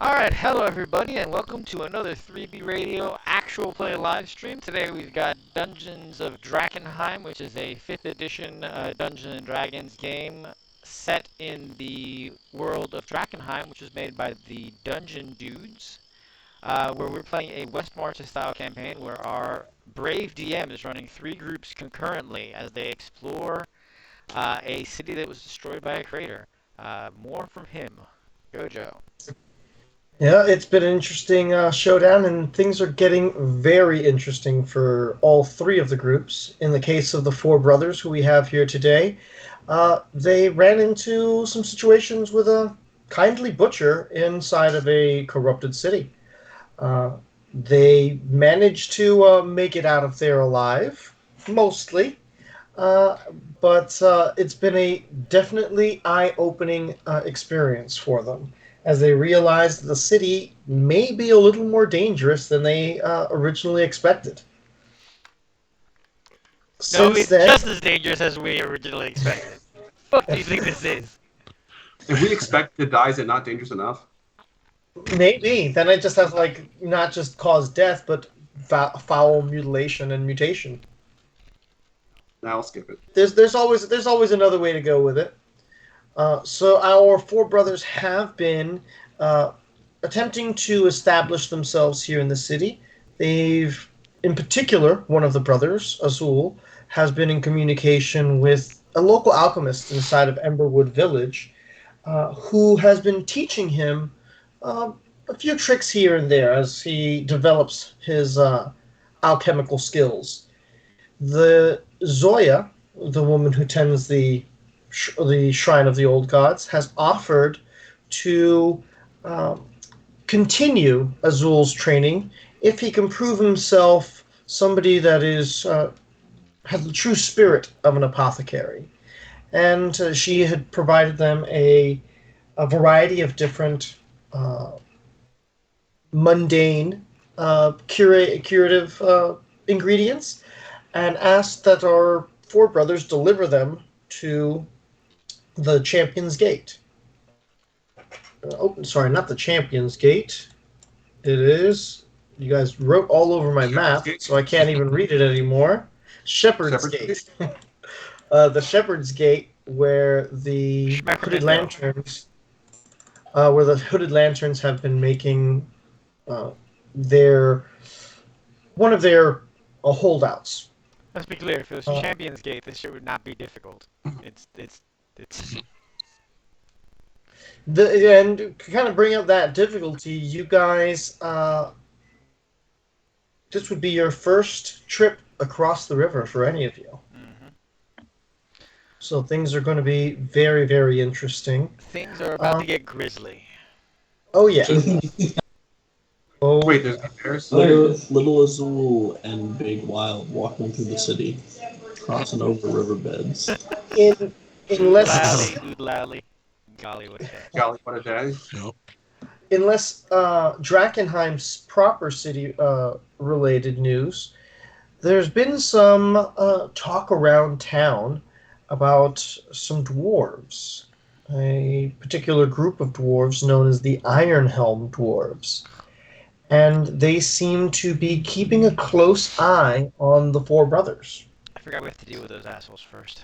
Alright, hello everybody, and welcome to another 3B Radio actual play live stream. Today we've got Dungeons of Drakkenheim, which is a 5th edition Dungeons & Dragons game set in the world of Drakkenheim, which is made by the Dungeon Dudes, where we're playing a West Marches-style campaign where our brave DM is running 3 groups concurrently as they explore a city that was destroyed by a crater. More from him. Go, Joe. Yeah, it's been an interesting showdown, and things are getting very interesting for all 3 of the groups. In the case of the 4 brothers who we have here today, they ran into some situations with a kindly butcher inside of a corrupted city. Uh, they managed to make it out of there alive, mostly, uh, but it's been a definitely eye-opening experience for them as they realize that the city may be a little more dangerous than they originally expected. No, Since it's then, just as dangerous as we originally expected. Fuck do you think this is? If we expect to die, is it not dangerous enough? maybe then it just has like not just cause death, but foul mutilation and mutation. Now I'll skip it. There's always another way to go with it. So our 4 brothers have been attempting to establish themselves here in the city. They've, in particular, one of the brothers, Azul, has been in communication with a local alchemist inside of Emberwood Village, who has been teaching him a few tricks here and there as he develops his alchemical skills. The Zoya, the woman who tends the Shrine of the Old Gods, has offered to um, continue Azul's training if he can prove himself somebody that has the true spirit of an apothecary. And she had provided them a variety of different mundane curative ingredients, and asked that our 4 brothers deliver them to the Champion's Gate. Sorry, not the Champion's Gate. It is. You guys wrote all over my map, so I can't even read it anymore. Shepherd's Gate. The Shepherd's Gate, where the hooded lanterns, have been making their one of their holdouts. Let's be clear, if it was Champion's Gate, this shit would not be difficult. It's And to kind of bring up that difficulty, you guys, this would be your first trip across the river for any of you. Mm-hmm. So things are going to be very, very interesting. Things are about to get grisly. Oh, yeah. Wait, there's bears? Little Azul and Big Wild walking through the city, crossing over riverbeds. Lally. Golly, what a day. Golly, what a day. Yep. Unless Drakkenheim's proper city related news, there's been some talk around town about some dwarves. A particular group of dwarves known as the Ironhelm dwarves. And they seem to be keeping a close eye on the 4 brothers. I forgot we have to deal with those assholes first.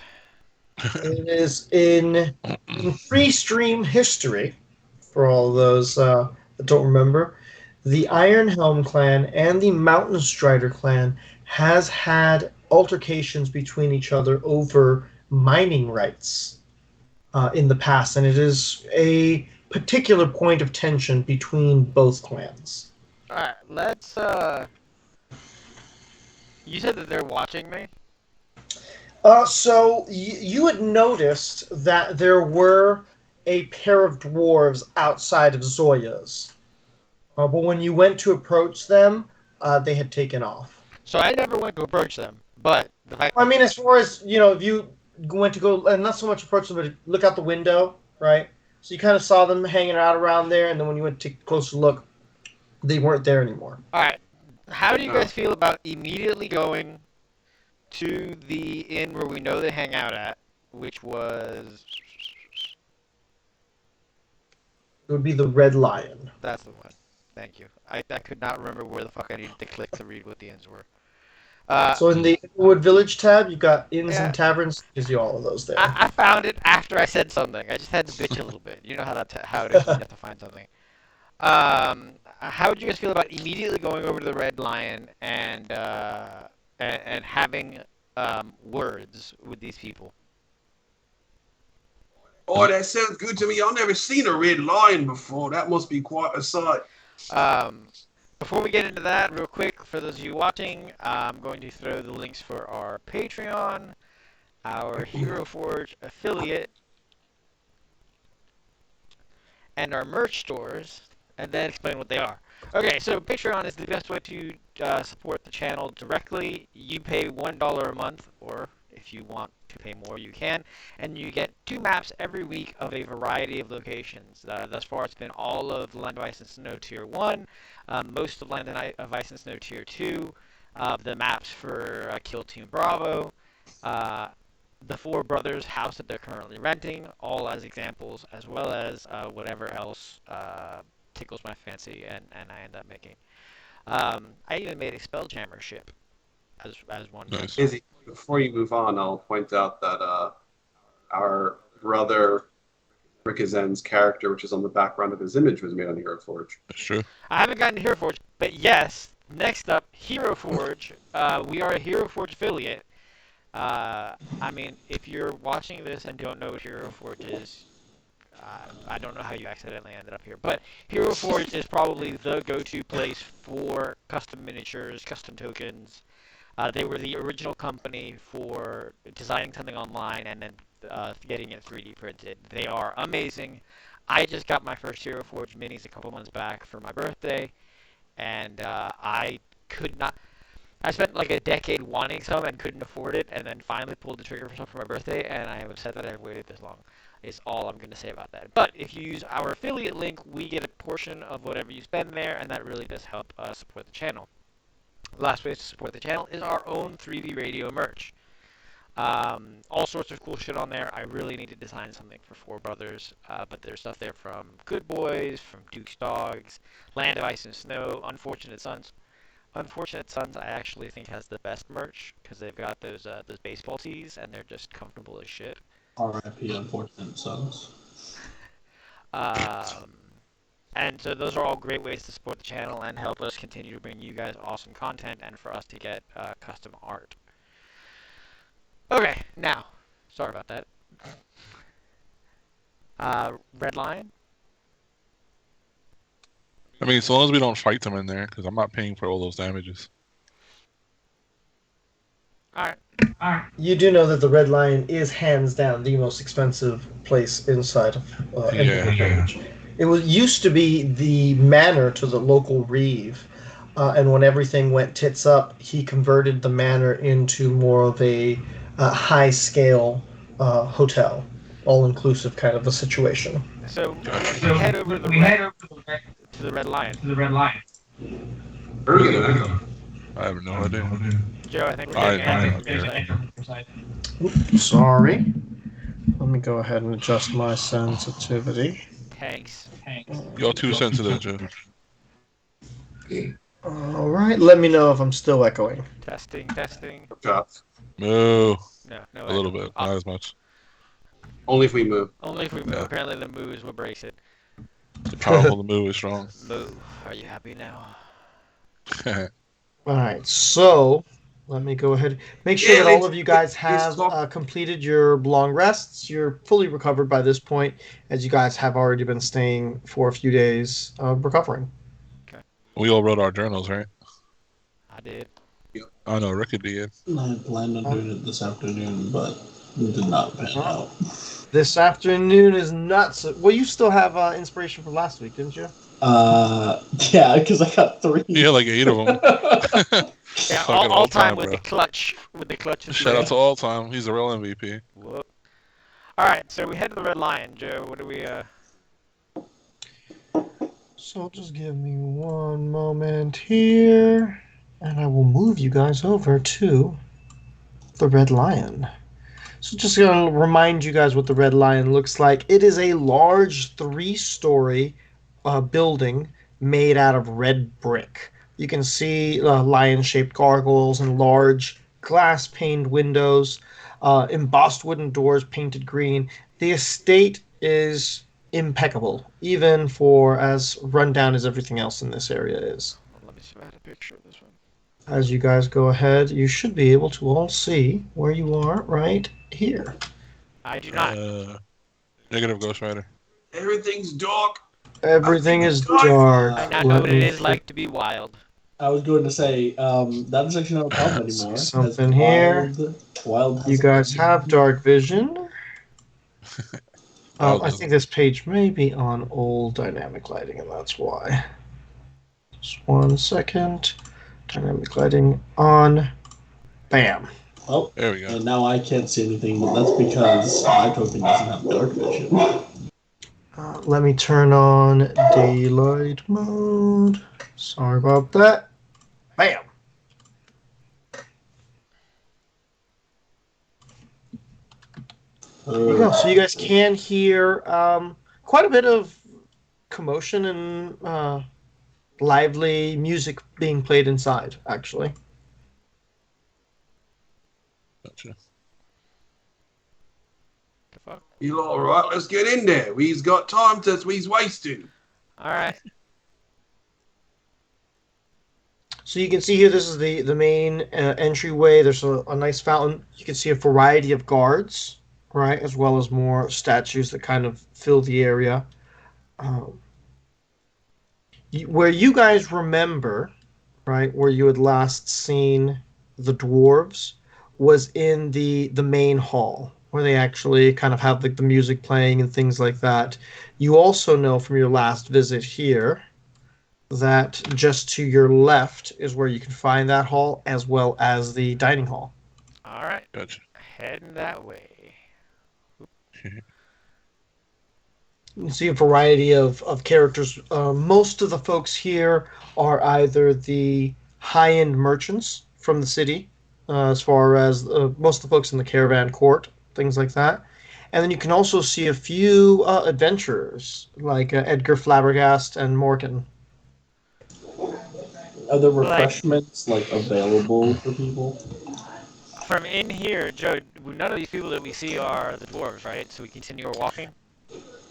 It is in pre-stream history, for all those that don't remember, the Ironhelm clan and the Mountain Strider clan has had altercations between each other over mining rights in the past, and it is a particular point of tension between both clans. Alright, let's, you said that they're watching me? So you had noticed that there were a pair of dwarves outside of Zoya's. But when you went to approach them, they had taken off. So I never went to approach them, but the fact... I mean, as far as, if you went to go, and not so much approach them, but look out the window, right? So you kind of saw them hanging out around there, and then when you went to take a closer look, they weren't there anymore. Alright, how do you guys feel about immediately going to the inn where we know they hang out at, which was... It would be the Red Lion. That's the one. Thank you. I could not remember where the fuck I needed to click to read what the inns were. So in the Inglewood Village tab, you've got inns Yeah. and taverns. Gives you all of those there. I found it after I said something. I just had to bitch a little bit. You know how it is when you have to find something. How would you guys feel about immediately going over to the Red Lion and having words with these people? Oh, that sounds good to me. I've never seen a red lion before. That must be quite a sight. Before we get into that, real quick, for those of you watching, I'm going to throw the links for our Patreon, our Hero Forge affiliate, and our merch stores, and then explain what they are. Okay, so Patreon is the best way to support the channel directly. You pay $1 a month, or if you want to pay more, you can, and you get 2 maps every week of a variety of locations. Thus far, it's been all of Land of Ice and Snow Tier 1, most of Land of Ice and Snow Tier 2, the maps for Kill Team Bravo, the Four Brothers house that they're currently renting, all as examples, as well as whatever else tickles my fancy and I end up making. I even made a Spelljammer ship as one. Nice. Izzy, before you move on, I'll point out that our brother Rickazen's character, which is on the background of his image, was made on Hero Forge. That's true. I haven't gotten to Hero Forge, but yes, next up, Hero Forge. We are a Hero Forge affiliate. I mean, if you're watching this and don't know what Hero Forge is, I don't know how you accidentally ended up here, but Hero Forge is probably the go-to place for custom miniatures, custom tokens. They were the original company for designing something online and then getting it 3D printed. They are amazing. I just got my first Hero Forge minis a couple months back for my birthday, and I could not. I spent like a decade wanting some and couldn't afford it, and then finally pulled the trigger for some for my birthday, and I am upset that I waited this long. Is all I'm going to say about that. But if you use our affiliate link, we get a portion of whatever you spend there, and that really does help support the channel. The last way to support the channel is our own 3B Radio merch. All sorts of cool shit on there. I really need to design something for Four Brothers, but there's stuff there from Good Boys, from Duke's Dogs, Land of Ice and Snow, Unfortunate Sons. Unfortunate Sons, I actually think has the best merch because they've got those baseball tees and they're just comfortable as shit. R.I.P. Unfortunate Sons. And so those are all great ways to support the channel and help us continue to bring you guys awesome content and for us to get custom art. Okay, now, sorry about that. Red Lion. I mean, as long as we don't fight them in there, because I'm not paying for all those damages. Alright. You do know that the Red Lion is hands down the most expensive place inside of Inglewood Village. It used to be the manor to the local reeve, and when everything went tits up, he converted the manor into more of a high-scale hotel, all-inclusive kind of a situation. So we head over to the Red Lion. Where are we gonna I have no idea. Joe, I think we're I getting don't anything from care. your side. Sorry. Let me go ahead and adjust my sensitivity. Thanks. You're too sensitive, Joe. All right, let me know if I'm still echoing. Testing. Shots. Moo. No, A little bit, not as much. Only if we move. Only if we move. Yeah. Apparently the moo is what breaks it. The powerful the moo is strong. Moo, are you happy now? All right, so let me go ahead. Make sure that all of you guys have completed your long rests. You're fully recovered by this point, as you guys have already been staying for a few days recovering. We all wrote our journals, right? I did. I know Ricky did. I planned on doing it this afternoon, but it did not pan out. This afternoon is nuts. Well, you still have inspiration from last week, didn't you? Yeah, because I got 3. Yeah, like 8 of them. Yeah, Fucking all time bro. with the clutch. Shout out to All Time. He's the real MVP. Whoop. All right, so we head to the Red Lion, Joe. What do we? So just give me one moment here, and I will move you guys over to the Red Lion. So just going to remind you guys what the Red Lion looks like. It is a large 3-story building made out of red brick. You can see lion-shaped gargoyles and large glass-paned windows, embossed wooden doors painted green. The estate is impeccable, even for as rundown as everything else in this area is. Let me see if I had a picture of this one. As you guys go ahead, you should be able to all see where you are right here. I do not. Negative Ghost Rider. Everything's dark. Everything is I dark. now know what it is like to be wild. I was going to say that is actually not a problem anymore. Something here. Wild You guys have dark vision. Oh, I think this page may be on old dynamic lighting, and that's why. Just 1 second. Dynamic lighting on. Bam. Oh, there we go. and now I can't see anything, but that's because my token doesn't have dark vision. Let me turn on daylight mode. Sorry about that. Bam. There you go. So you guys can hear quite a bit of commotion and lively music being played inside, actually. Gotcha. The fuck? You all right? Let's get in there. We've got time to we's wasting. All right. So you can see here, this is the main entryway. There's a nice fountain. You can see a variety of guards, right, as well as more statues that kind of fill the area. Where you guys remember, right, where you had last seen the dwarves was in the main hall, where they actually kind of have like the music playing and things like that. You also know from your last visit here that just to your left is where you can find that hall, as well as the dining hall. All right. Gotcha. Heading that way. You can see a variety of characters. Most of the folks here are either the high-end merchants from the city, as far as most of the folks in the caravan court, things like that. And then you can also see a few adventurers, like Edgar Flabbergast and Morgan. Are there refreshments available for people? From in here, Joe, none of these people that we see are the dwarves, right? So we continue our walking?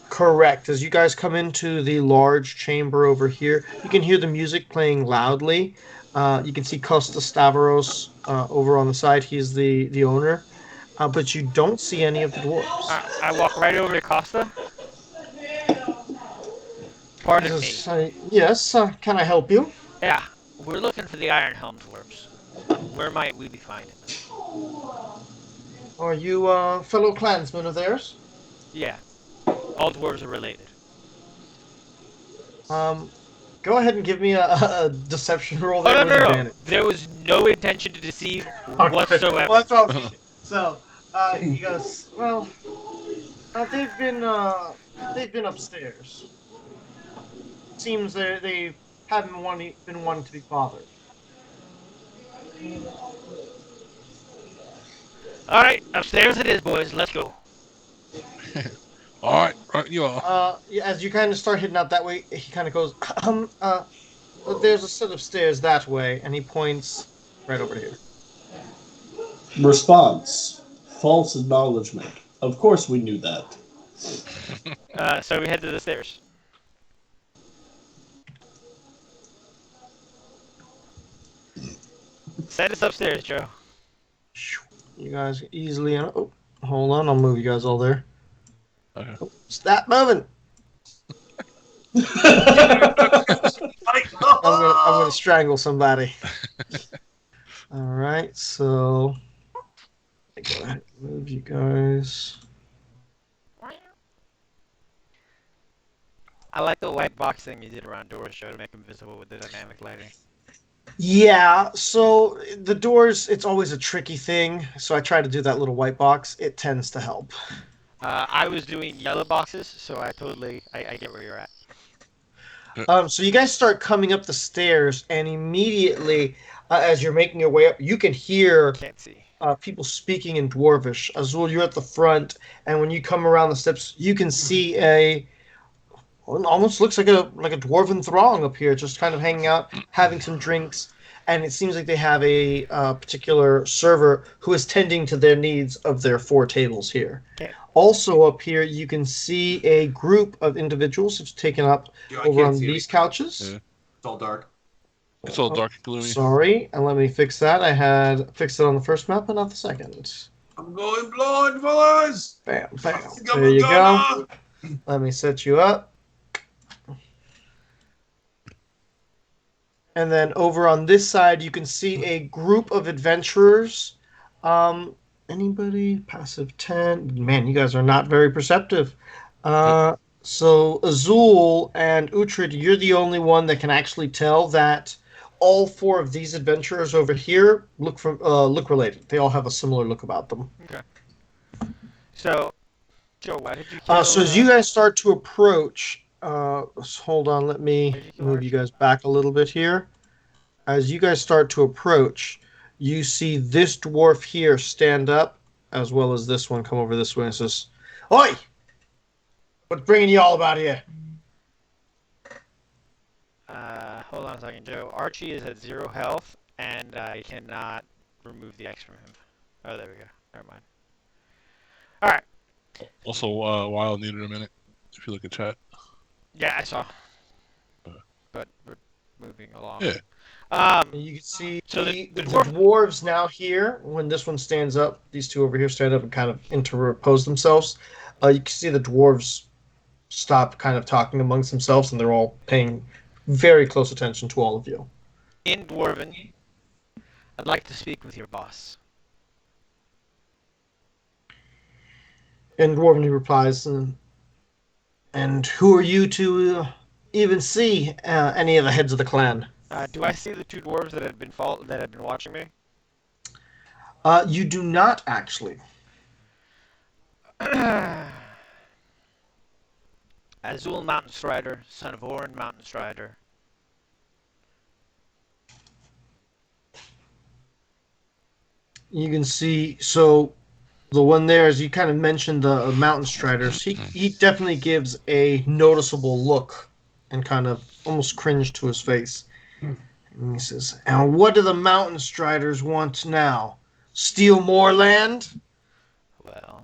Correct. As you guys come into the large chamber over here, you can hear the music playing loudly. You can see Costa Stavros over on the side. He's the owner. But you don't see any of the dwarves. I walk right over to Costa. Pardon me. Yes, can I help you? Yeah, we're looking for the Iron Helm dwarves. Where might we be finding them? Are you fellow clansmen of theirs? Yeah, all dwarves are related. Go ahead and give me a deception roll Oh, there no, with no, no. advantage. There was no intention to deceive whatsoever. Well, that's all. So, he goes, well, they've been upstairs. Seems they haven't been wanting to be bothered. All right, upstairs it is, boys. Let's go. All right, you are. Yeah, as you kind of start heading out that way, he kind of goes, there's a set of stairs that way, and he points right over here. Response. False acknowledgement. Of course we knew that. So we head to the stairs. Send us upstairs, Joe. You guys easily. Oh, hold on, I'll move you guys all there. Okay. Oh, stop moving. I'm gonna strangle somebody. All right, so I gotta move you guys. I like the white box thing you did around doors, Joe, to make them visible with the dynamic lighting. Yeah, so the doors, it's always a tricky thing. So I try to do that little white box. It tends to help. I was doing yellow boxes, so I get where you're at. So you guys start coming up the stairs, and immediately, as you're making your way up, you can hear people speaking in Dwarvish. Azul, you're at the front, and when you come around the steps, you can see Well, it almost looks like a dwarven throng up here, just kind of hanging out, having some drinks, and it seems like they have a particular server who is tending to their needs of their 4 tables here. Okay. Also up here, you can see a group of individuals who've taken up Yo, I over can't on see these anything. couches. Yeah. It's all dark. It's all Oh, dark and gloomy. sorry, and let me fix that. I had fixed it on the first map, but not the second. I'm going blind, fellas. Bam, I bam. think I'm There you go. gonna. Let me set you up. And then over on this side, you can see a group of adventurers. Um, Anybody? Passive 10. Man, you guys are not very perceptive. So Azul and Uhtred, you're the only one that can actually tell that all 4 of these adventurers over here look related. They all have a similar look about them. Okay. So, Joe, why did you kill? So as you guys start to approach, hold on, let Why me did you kill move you Archie? guys back a little bit here. As you guys start to approach, you see this dwarf here stand up, as well as this one come over this way and says, "Oi! What's bringing you all about here?" Hold on a second, Joe. Archie is at 0 health, and I cannot remove the X from him. Oh, there we go. Never mind. All right. Also, Wild needed a minute. If you look at chat. Yeah, I saw. But we're moving along. Yeah. And you can see So the the dwarf- dwarves now here. When this one stands up, these 2 over here stand up and kind of interpose themselves. You can see the dwarves stop kind of talking amongst themselves, and they're all paying very close attention to all of you. In Dwarven, I'd like to speak with your boss. And Dwarven he replies, "And who are you to even see any of the heads of the clan?" Do I see the 2 dwarves that had been watching me? You do not actually. Azul Mountain Strider, son of Orin Mountain Strider. You can see, so the one there, as you kind of mentioned, the mountain striders, he definitely gives a noticeable look and kind of almost cringe to his face. And he says, "And what do the mountain striders want now? Steal more land?" Well,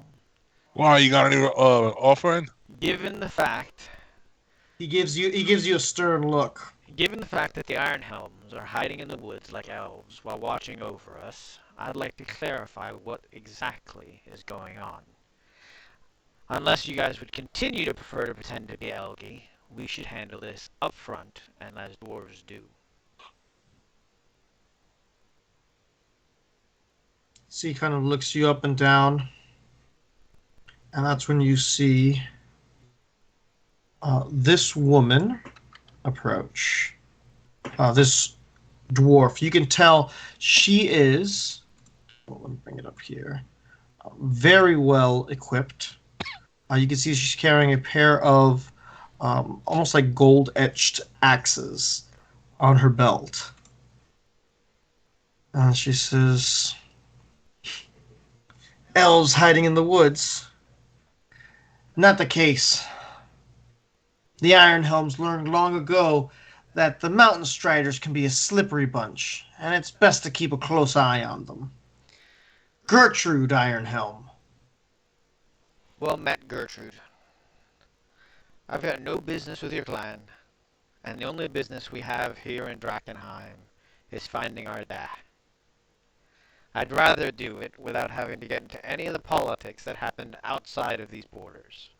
Why, you got any offering? given the fact He gives you a stern look. Given the fact that the Iron Helms are hiding in the woods like elves while watching over us, I'd like to clarify what exactly is going on. Unless you guys would continue to prefer to pretend to be Elgi, we should handle this up front and as dwarves do. So he kind of looks you up and down, and that's when you see this woman approach. This dwarf. You can tell she is. Well, let me bring it up here. Very well equipped. You can see she's carrying a pair of almost like gold etched axes on her belt. And she says, "Elves hiding in the woods. Not the case. The Iron Helms learned long ago that the Mountain Striders can be a slippery bunch, and it's best to keep a close eye on them. Gertrude Ironhelm." Well met, Gertrude. I've got no business with your clan, and the only business we have here in Drakenheim is finding our dad. I'd rather do it without having to get into any of the politics that happened outside of these borders.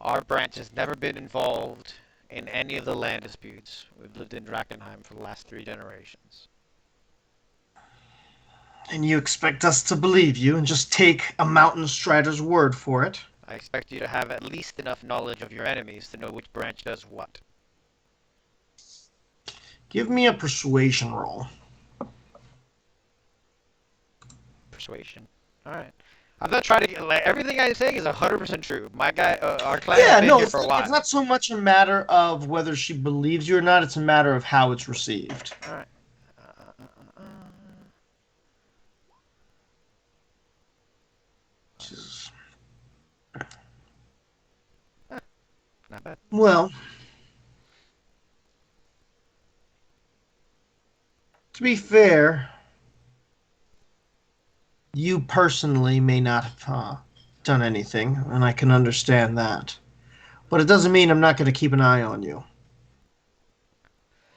Our branch has never been involved in any of the land disputes. We've lived in Drakenheim for the last 3 generations. And you expect us to believe you and just take a Mountain Strider's word for it? I expect you to have at least enough knowledge of your enemies to know which branch does what. Give me a persuasion roll. Persuasion. Alright. I'm not trying to get, like, everything I say is 100% true. My guy, our clan Yeah, has been no, here for a while. it's not so much a matter of whether she believes you or not, it's a matter of how it's received. Alright. Well, to be fair, you personally may not have done anything, and I can understand that. But it doesn't mean I'm not going to keep an eye on you.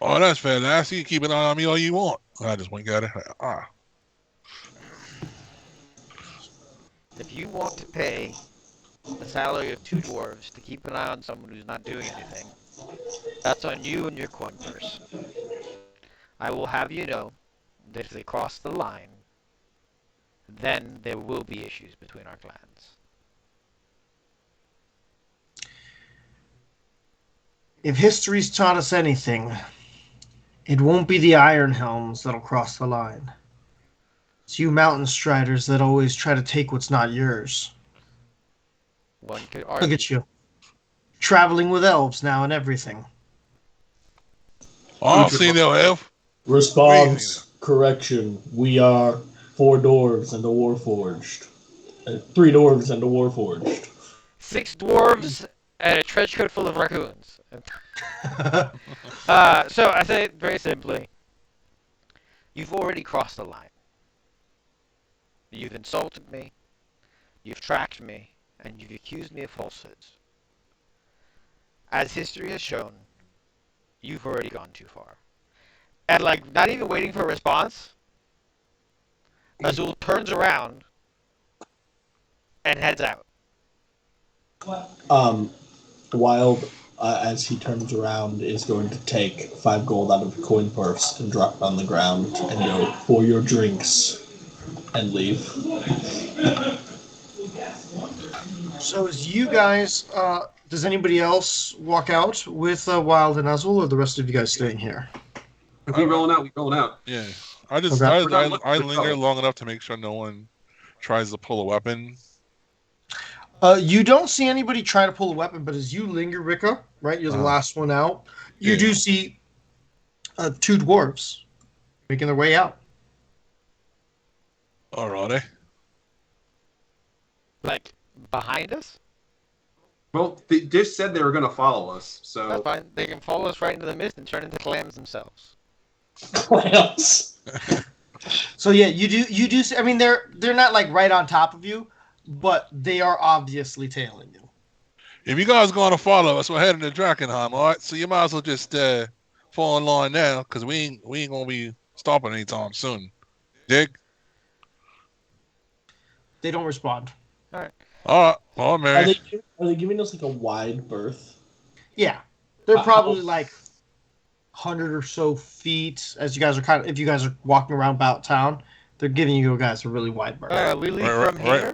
Oh, that's fair, lass. You can keep an eye on me all you want. I just went got it. If you want to pay the salary of 2 dwarves to keep an eye on someone who's not doing anything, that's on you and your coin purse. I will have you know that if they cross the line, then there will be issues between our clans. If history's taught us anything, it won't be the Iron Helms that'll cross the line. It's you mountain striders that always try to take what's not yours. One could Look argue. at you. Traveling with elves now and everything. Oh, see no elf. Response, correction. We are 4 dwarves and a warforged. 3 dwarves and a warforged. 6 dwarves and a trench coat full of raccoons. So I say it very simply. You've already crossed the line. You've insulted me, you've tracked me, and you've accused me of falsehoods. As history has shown, you've already gone too far. And like, not even waiting for a response, Azul turns around and heads out. Wild, as he turns around, is going to take 5 gold out of the coin purse and drop it on the ground and go, for your drinks, and leave. So as you guys, does anybody else walk out with Wild and Azul, or the rest of you guys staying here? If we rolling out, we rolling out. Yeah. I just Okay. I linger long enough to make sure no one tries to pull a weapon. You don't see anybody try to pull a weapon, but as you linger, Rika, right, you're the last one out, you do see 2 dwarves making their way out. Alrighty. Like, behind us? Well, they just said they were going to follow us, so That's fine. They can follow us right into the mist and turn into clams themselves. Clams. So yeah, you do see, I mean, they're not like right on top of you, but they are obviously tailing you. If you guys going to follow us, we're heading to Drakenheim, all right? So you might as well just fall in line now, because we ain't going to be stopping anytime soon. Dig? They don't respond. All right. All right. Well, Mary. Are they giving us like a wide berth? Yeah, they're probably like 100 or so feet. As you guys are if you guys are walking around about town, they're giving you guys a really wide berth. We leave from here.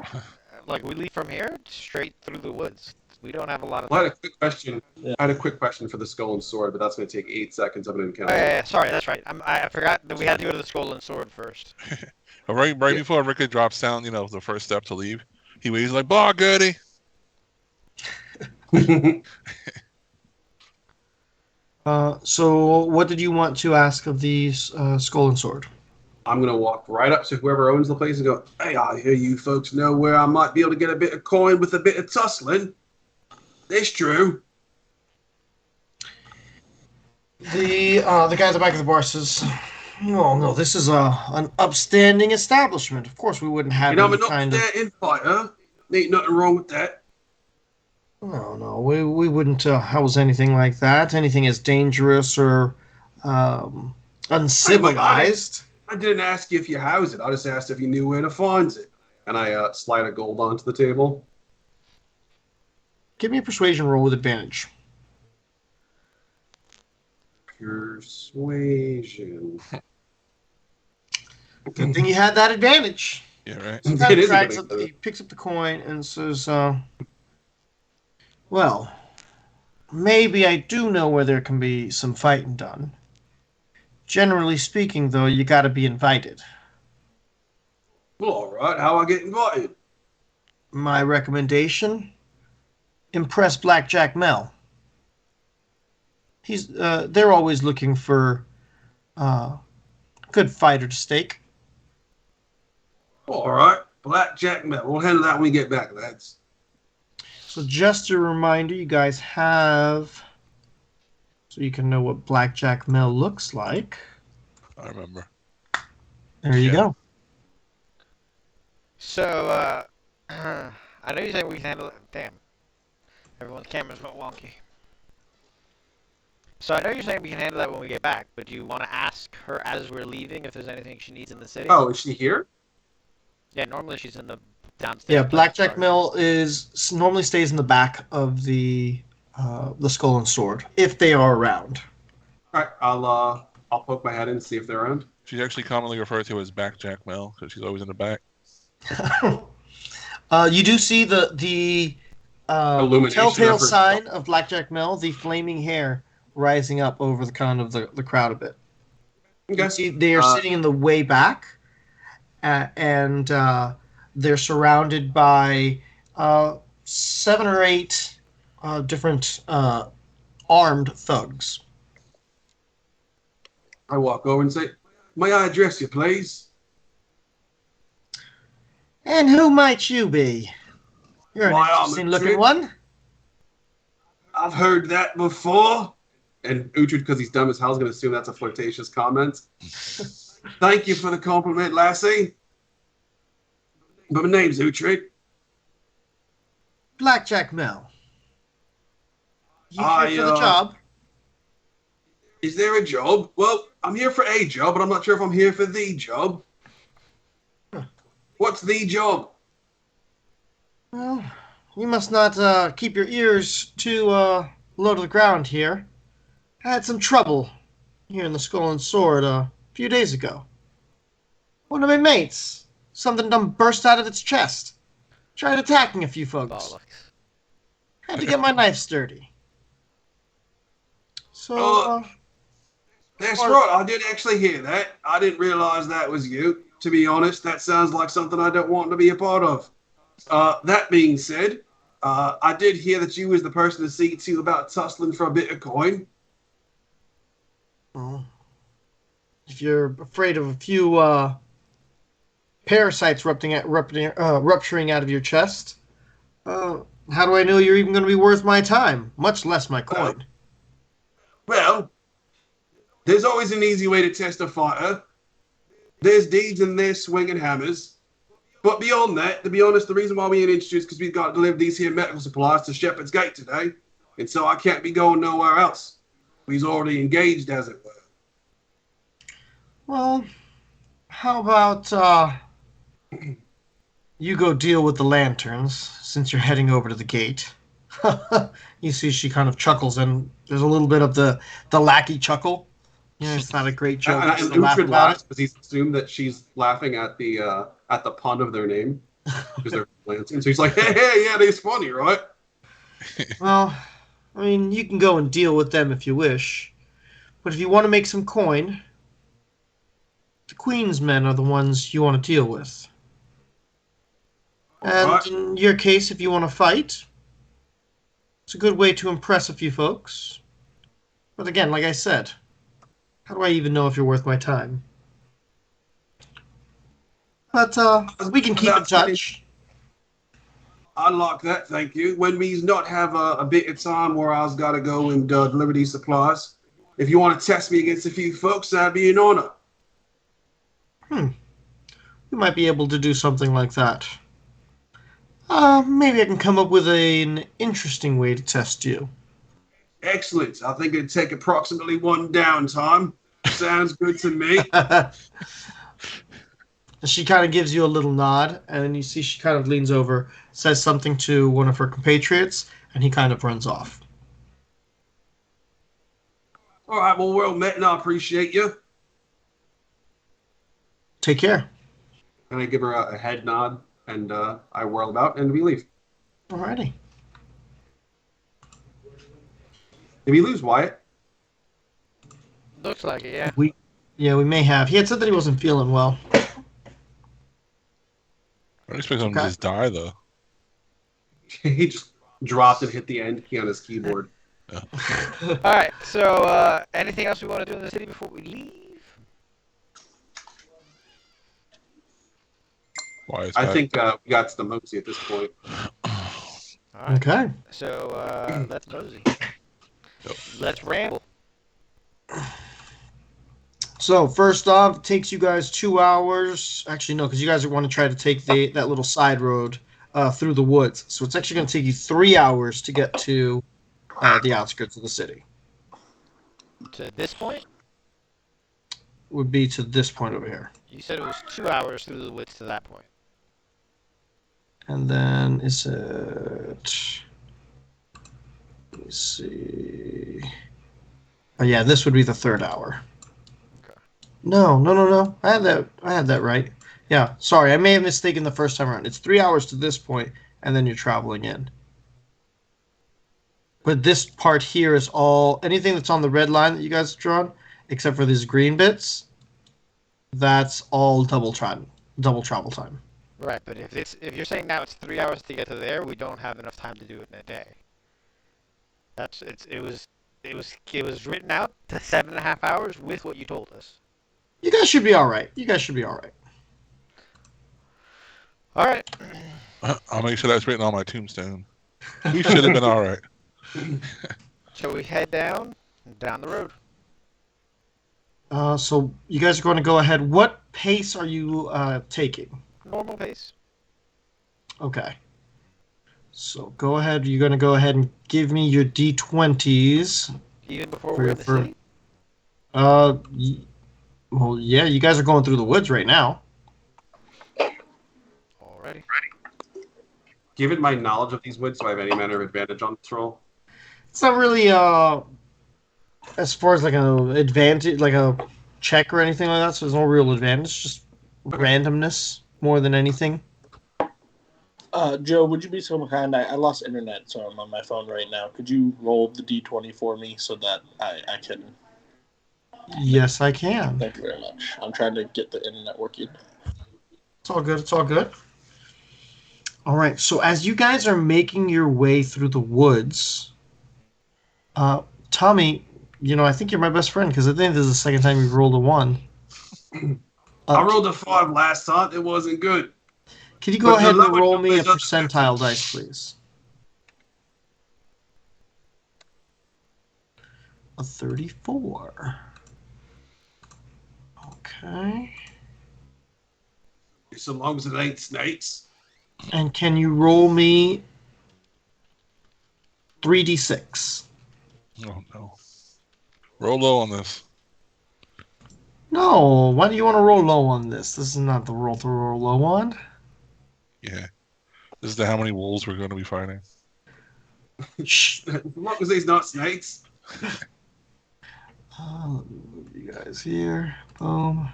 Like, we leave from here straight through the woods. We don't have a lot of I time. had a quick question. Yeah. I had a quick question for the skull and sword, but that's going to take 8 seconds. I'm going to Oh, count. yeah, sorry, that's right. I forgot that we had to go to the skull and sword first. Right before Ricky drops down, the first step to leave, he waves like, "Bye, Gertie." So what did you want to ask of these skull and sword? I'm going to walk right up to whoever owns the place and go, "Hey, I hear you folks know where I might be able to get a bit of coin with a bit of tussling. It's true." The guy at the back of the bar says, "Oh no, this is an upstanding establishment. Of course, we wouldn't have I'm any not kind of." there infighter. Ain't nothing wrong with that. No, we wouldn't house anything like that. Anything as dangerous or uncivilized. I didn't ask you if you house it. I just asked if you knew where to find it. And I slide a gold onto the table. Give me a persuasion roll with advantage. Persuasion. Good thing you had that advantage. Yeah, right. He picks up the coin and says, "Well, maybe I do know where there can be some fighting done. Generally speaking, though, you got to be invited. Well, all right. How I get invited? My recommendation: impress Blackjack Mel. They're always looking for good fighter to stake." All right. Blackjack Mel. We'll handle that when we get back, lads. So just a reminder, you guys have, so you can know what Blackjack Mel looks like. I remember. There you Yeah. go. So, I know you said we can handle it. Damn. Everyone's cameras went wonky. So I know you're saying we can handle that when we get back, but do you want to ask her as we're leaving if there's anything she needs in the city? Oh, is she here? Yeah, normally she's in the downstairs. Yeah, playing Blackjack cards. Mill normally stays in the back of the Skull and Sword if they are around. All right, I'll poke my head in and see if they're around. She's actually commonly referred to as Backjack Mel because she's always in the back. You do see the Illumination telltale of her- sign of Blackjack Mill, the flaming hair rising up over the kind of the crowd a bit. You Okay. see they are sitting in the way back, and they're surrounded by 7 or 8 different armed thugs. I walk over and say, "May I address you, please?" And who might you be? You're an Why, I'm a interesting looking trick. one. I've heard that before. And Uhtred, because he's dumb as hell, is going to assume that's a flirtatious comment. Thank you for the compliment, lassie. But my name's Uhtred. Blackjack Mel. You I, here for the job? Is there a job? Well, I'm here for a job, but I'm not sure if I'm here for the job. Huh. What's the job? Well, you must not keep your ears too low to the ground here. I had some trouble here in the Skull and Sword a few days ago. One of my mates, something done burst out of its chest. Tried attacking a few folks. Bollocks. Had to get my knife sturdy. So, That's Or- right, I did actually hear that. I didn't realize that was you. To be honest, that sounds like something I don't want to be a part of. That being said, I did hear that you was the person to see to about tussling for a bit of coin. well, if you're afraid of a few parasites rupturing out of your chest, how do I know you're even going to be worth my time, much less my coin? Well, there's always an easy way to test a fighter. There's deeds and there's swinging hammers. But beyond that, to be honest, the reason why we ain't introduced is because we've got to deliver these here medical supplies to Shepherd's Gate today. And so I can't be going nowhere else. We's already engaged, as it were. Well, how about you go deal with the lanterns since you're heading over to the gate? You see, she kind of chuckles, and there's a little bit of the lackey chuckle. Yeah, it's not a great joke. And just to laugh Uhtred about laughs it. because he's assumed that she's laughing at the pun of their name because they're Lansing. So he's like, hey, yeah, that's funny, right? Well, I mean, you can go and deal with them if you wish, but if you want to make some coin, the Queen's men are the ones you want to deal with. And Alright. in your case, if you want to fight, it's a good way to impress a few folks. But again, like I said, how do I even know if you're worth my time? But we can keep in touch. I like that, thank you. When we's not have a bit of time where I's got to go and deliver these supplies, if you want to test me against a few folks, that'd be an honor. We might be able to do something like that. Maybe I can come up with an interesting way to test you. Excellent. I think it'd take approximately one downtime. Sounds good to me. She kind of gives you a little nod, and then you see she kind of leans over, says something to one of her compatriots, and he kind of runs off. All right, well met, and I appreciate you. Take care. And I give her a head nod, and I whirl about, and we leave. Alrighty. Did we lose Wyatt? Looks like it, yeah. We may have. He had said that he wasn't feeling well. I don't expect him to Okay. just die, though. He just dropped and hit the end key on his keyboard. Alright, so anything else we want to do in the city before we leave? Why is I that? think we got to the Moxie at this point. All right. Okay. So let's mosey. Yep. Let's ramble. So first off, it takes you guys 2 hours. Actually, no, because you guys want to try to take that little side road through the woods. So it's actually going to take you 3 hours to get to the outskirts of the city. To this point, Would be to this point over here. you said it was 2 hours through the woods to that point. And then is it? Let me see. Oh yeah, this would be the third hour. Okay. No. I had that right. Yeah, sorry, I may have mistaken the first time around. It's 3 hours to this point, and then you're traveling in. But this part here is all anything that's on the red line that you guys have drawn, except for these green bits. That's all double travel time. Right, but if you're saying now it's 3 hours to get to there, we don't have enough time to do it in a day. It was written out to 7.5 hours with what you told us. You guys should be all right. All right. I'll make sure that's written on my tombstone. We should have been all right. So we head down the road. So you guys are going to go ahead. What pace are you taking? Normal pace. Okay. So go ahead. You're going to go ahead and give me your D20s. Even before we're in the city. Well, yeah, you guys are going through the woods right now. Alrighty. Given my knowledge of these woods, do I have any manner of advantage on this roll? It's not really as far as like an advantage, like a check or anything like that. So there's no real advantage, just randomness more than anything. Joe, would you be so kind? I lost internet, so I'm on my phone right now. Could you roll the D20 for me so that I can? Yes, I can. Thank you very much. I'm trying to get the internet working. It's all good. All right. So as you guys are making your way through the woods, Tommy, I think you're my best friend because I think this is the second time you've rolled a 1. I rolled a 5 last time. It wasn't good. Can you go ahead and roll me a percentile dice, please? A 34. Okay. So long as it ain't snakes. And can you roll me 3d6? Oh no. Roll low on this. No, why do you want to roll low on this? This is not the roll to roll low on. Yeah. This is how many wolves we're going to be fighting. Shh. As long as these not snakes. Let me move you guys here. Boom.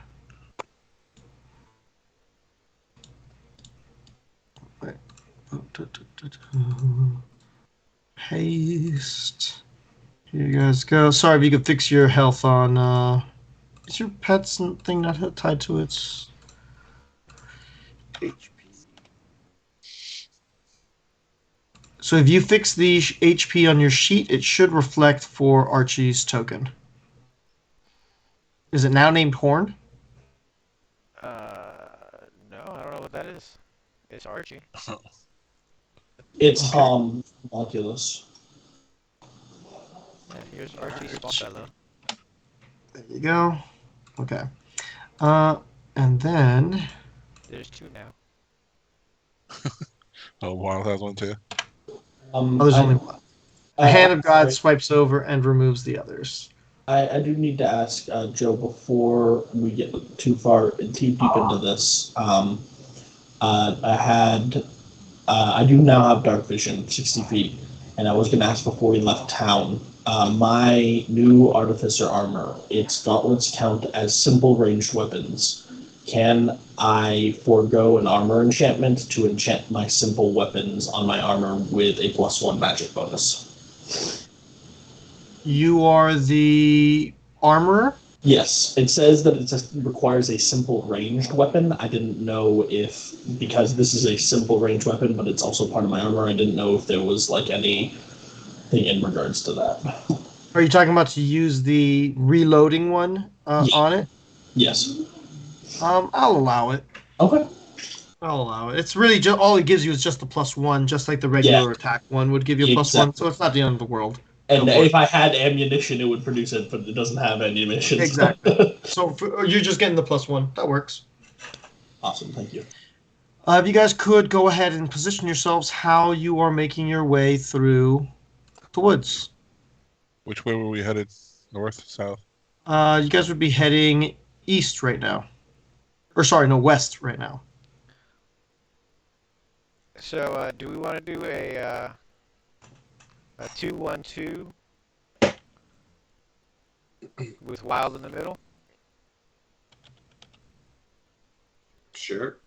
Wait. Paste. Here you guys go. Sorry if you could fix your health on. Is your pet's thing not tied to its HP? So if you fix the HP on your sheet, it should reflect for Archie's token. Is it now named Horn? No, I don't know what that is. It's Archie. It's Oculus. Yeah, here's Archie's small fellow. There you go. Okay. And then There's 2 now. Oh, Wild has one too. there's only one. The Hand of God swipes over and removes the others. I do need to ask Joe before we get too deep into this. I do now have dark vision, 60 feet, and I was going to ask before we left town. My new artificer armor, its gauntlets count as simple ranged weapons. Can I forego an armor enchantment to enchant my simple weapons on my armor with a +1 magic bonus? You are the armorer? Yes, it says that it requires a simple ranged weapon. I didn't know if, because this is a simple ranged weapon, but it's also part of my armor, I didn't know if there was like anything in regards to that. Are you talking about to use the reloading one on it? Yes. I'll allow it. Okay. I'll allow it. It's really just all it gives you is just the +1, just like the regular attack one would give you a +1. So it's not the end of the world. And if I had ammunition, it would produce it, but it doesn't have ammunition. Exactly. So you're just getting the +1. That works. Awesome, thank you. If you guys could go ahead and position yourselves how you are making your way through the woods. Which way were we headed? North, south? You guys would be heading east right now. Or sorry, no, west right now. So, do we want to do a 2-1-2 with Wild in the middle? Sure.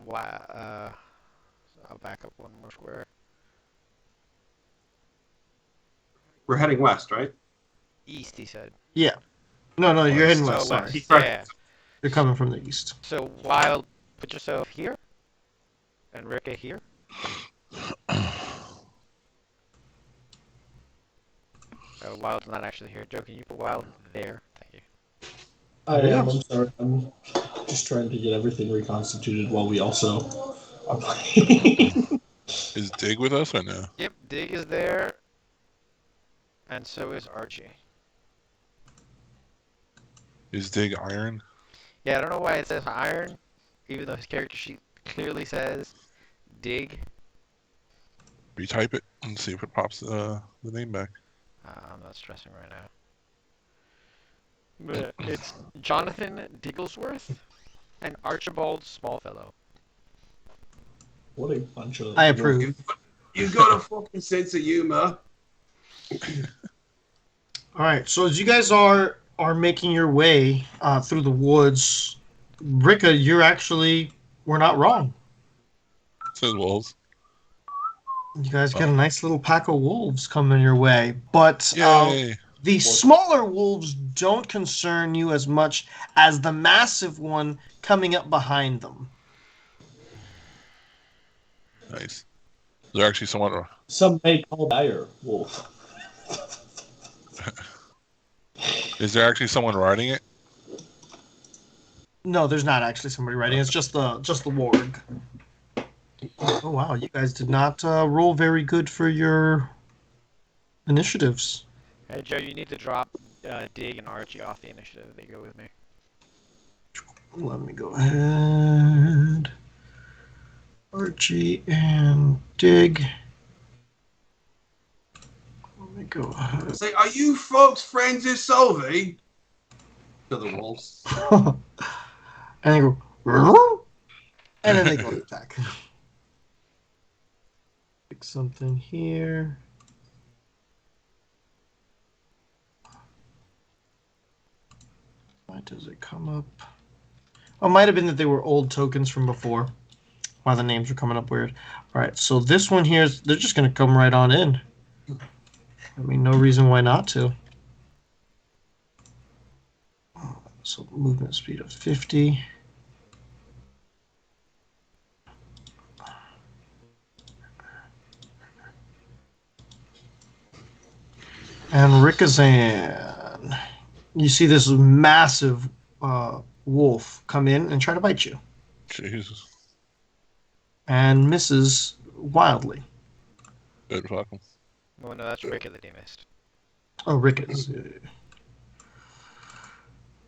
I'll back up one more square. We're heading west, right? East, he said. Yeah. No, you're heading Oh, west. Sorry. west. Yeah. You're coming from the east. So, Wild, put yourself here, and Ricka here. Wild's not actually here. Joking, you put Wild there. Thank you. I am. I'm sorry. I'm just trying to get everything reconstituted while we also are playing. Is Dig with us or no? Yep, Dig is there, and so is Archie. Is Dig iron? Yeah, I don't know why it says iron, even though his character sheet clearly says Dig. Retype it and see if it pops the name back. I'm not stressing right now. But it's Jonathan Digglesworth and Archibald Smallfellow. What a bunch of... I approve. You've got a fucking sense of humor. All right. So as you guys are making your way through the woods, Ricka, we're not wrong. Says wolves. You guys got a nice little pack of wolves coming your way, but Yay! the smaller wolves don't concern you as much as the massive one coming up behind them. Nice. Is there actually someone? Some may call dire wolf. Is there actually someone riding it? No, there's not actually somebody riding. It's just the warg. Oh wow, you guys did not roll very good for your initiatives. Hey Joe, you need to drop Dig and Archie off the initiative. They go with me. Let me go ahead. Archie and Dig. Let me go ahead. Say, are you folks friends with Solvay? To the wolves. And they go, and then they go attack. Pick something here. Why does it come up? Oh, it might have been that they were old tokens from before. Why the names are coming up weird. All right, so this one here, they're just going to come right on in. I mean, no reason why not to. So movement speed of 50. And Rikazan. You see this massive wolf come in and try to bite you. Jesus. And misses wildly. Good fucking. Oh no, that's Ricka that he missed. Oh, Ricketts.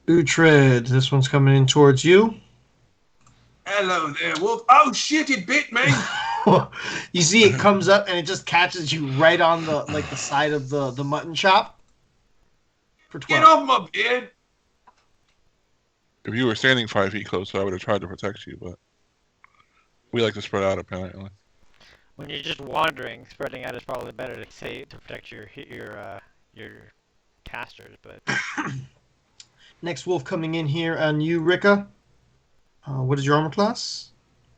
Uhtred, this one's coming in towards you. Hello there, wolf. Oh shit, it bit me. You see it comes up and it just catches you right on the side of the mutton chop. For 12. Get off my beard. If you were standing 5 feet closer, I would have tried to protect you, but we like to spread out apparently. When you're just wandering, spreading out is probably better to say to protect your casters. But Next wolf coming in here on you, Ricka. What is your armor class?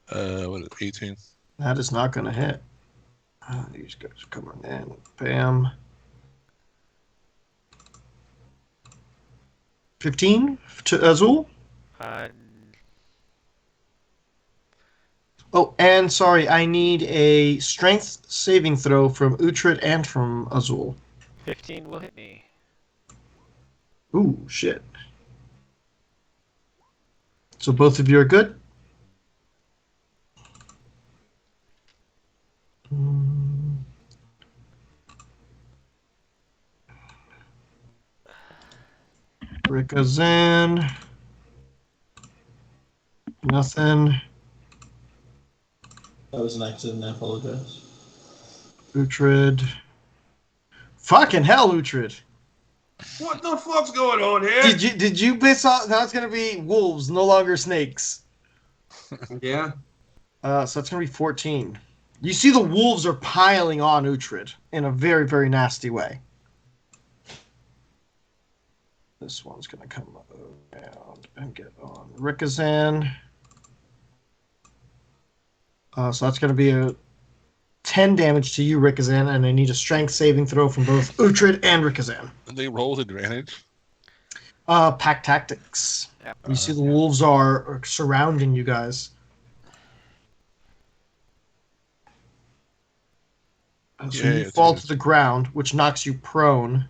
What is it, 18? That is not going to hit. These guys are coming in. Bam. 15 to Azul. Oh, and sorry, I need a strength saving throw from Uhtred and from Azul. 15 will hit me. Ooh, shit. So both of you are good. Rikazan. Nothing. That was an accident. I apologize. Uhtred. Fucking hell, Uhtred. What the fuck's going on here? Did you piss off? Now it's gonna be wolves, no longer snakes. Yeah. So it's gonna be 14. You see the wolves are piling on Uhtred in a very, very nasty way. This one's gonna come around and get on Rikazan. So that's gonna be a 10 damage to you, Rikazan, and I need a strength saving throw from both Uhtred and Rikazan. And they roll advantage. Pack tactics. Yep. You see the wolves are surrounding you guys. So you fall to the ground, which knocks you prone,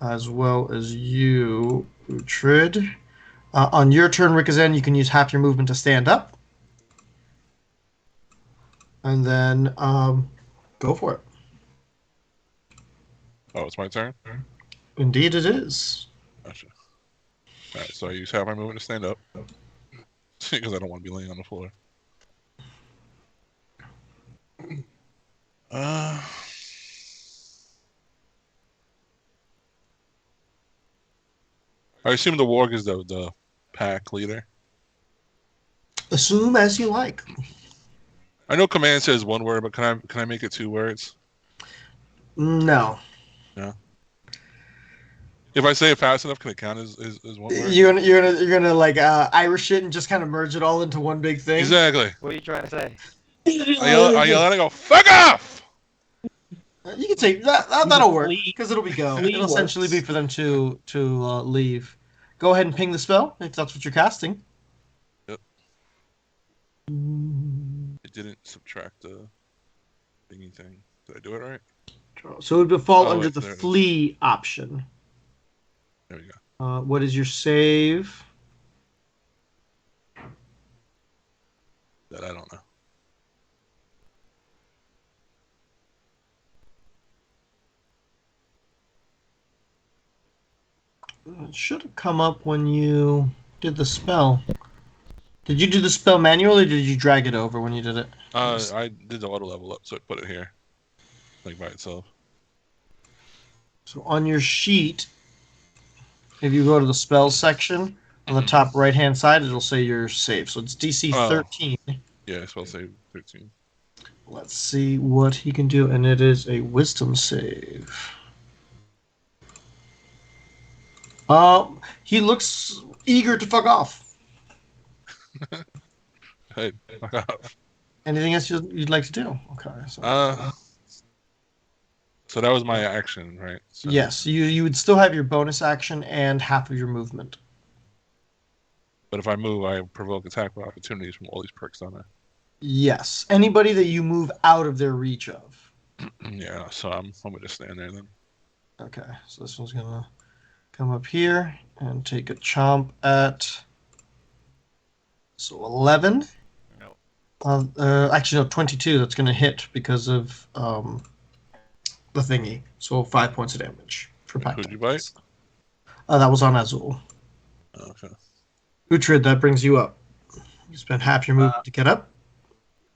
as well as you, Uhtred. On your turn, Rikazan, you can use half your movement to stand up. And then go for it. Oh, it's my turn? Indeed it is. Gotcha. Alright, so I use half my movement to stand up. Because I don't want to be laying on the floor. I assume the warg is the pack leader. Assume as you like. I know command says one word, but can I make it 2 words? No. No. If I say it fast enough, can it count as one word? You're gonna like Irish it and just kind of merge it all into one big thing. Exactly. What are you trying to say? I yell and I go, fuck off! You can say that'll work because it'll be go. Flee It'll essentially be works. for them to leave. Go ahead and ping the spell if that's what you're casting. Yep. It didn't subtract the thingy thing. Did I do it right? So it would fall Oh, under wait, the there it is. flee option. There we go. What is your save? That I don't know. It should have come up when you did the spell. Did you do the spell manually or did you drag it over when you did it? I did the auto level up, so I put it here. Like by itself. So on your sheet, if you go to the spells section, on the top right-hand side, it'll say your save. So it's DC 13. Yeah, spell save 13. Let's see what he can do, and it is a wisdom save. He looks eager to fuck off. Hey, fuck off. Anything else you'd like to do? Okay. So that was my action, right? So, Yes, you would still have your bonus action and half of your movement. But if I move, I provoke attack of opportunities from all these perks on it. Yes, anybody that you move out of their reach of. Yeah, so I'm gonna just stand there then. Okay, so this one's gonna come up here and take a chomp at 11. No. Actually, no, 22. That's gonna hit because of the thingy. So 5 points of damage for pack. Who'd you bite? That was on Azul. Okay. Uhtred, that brings you up. You spend half your movement to get up.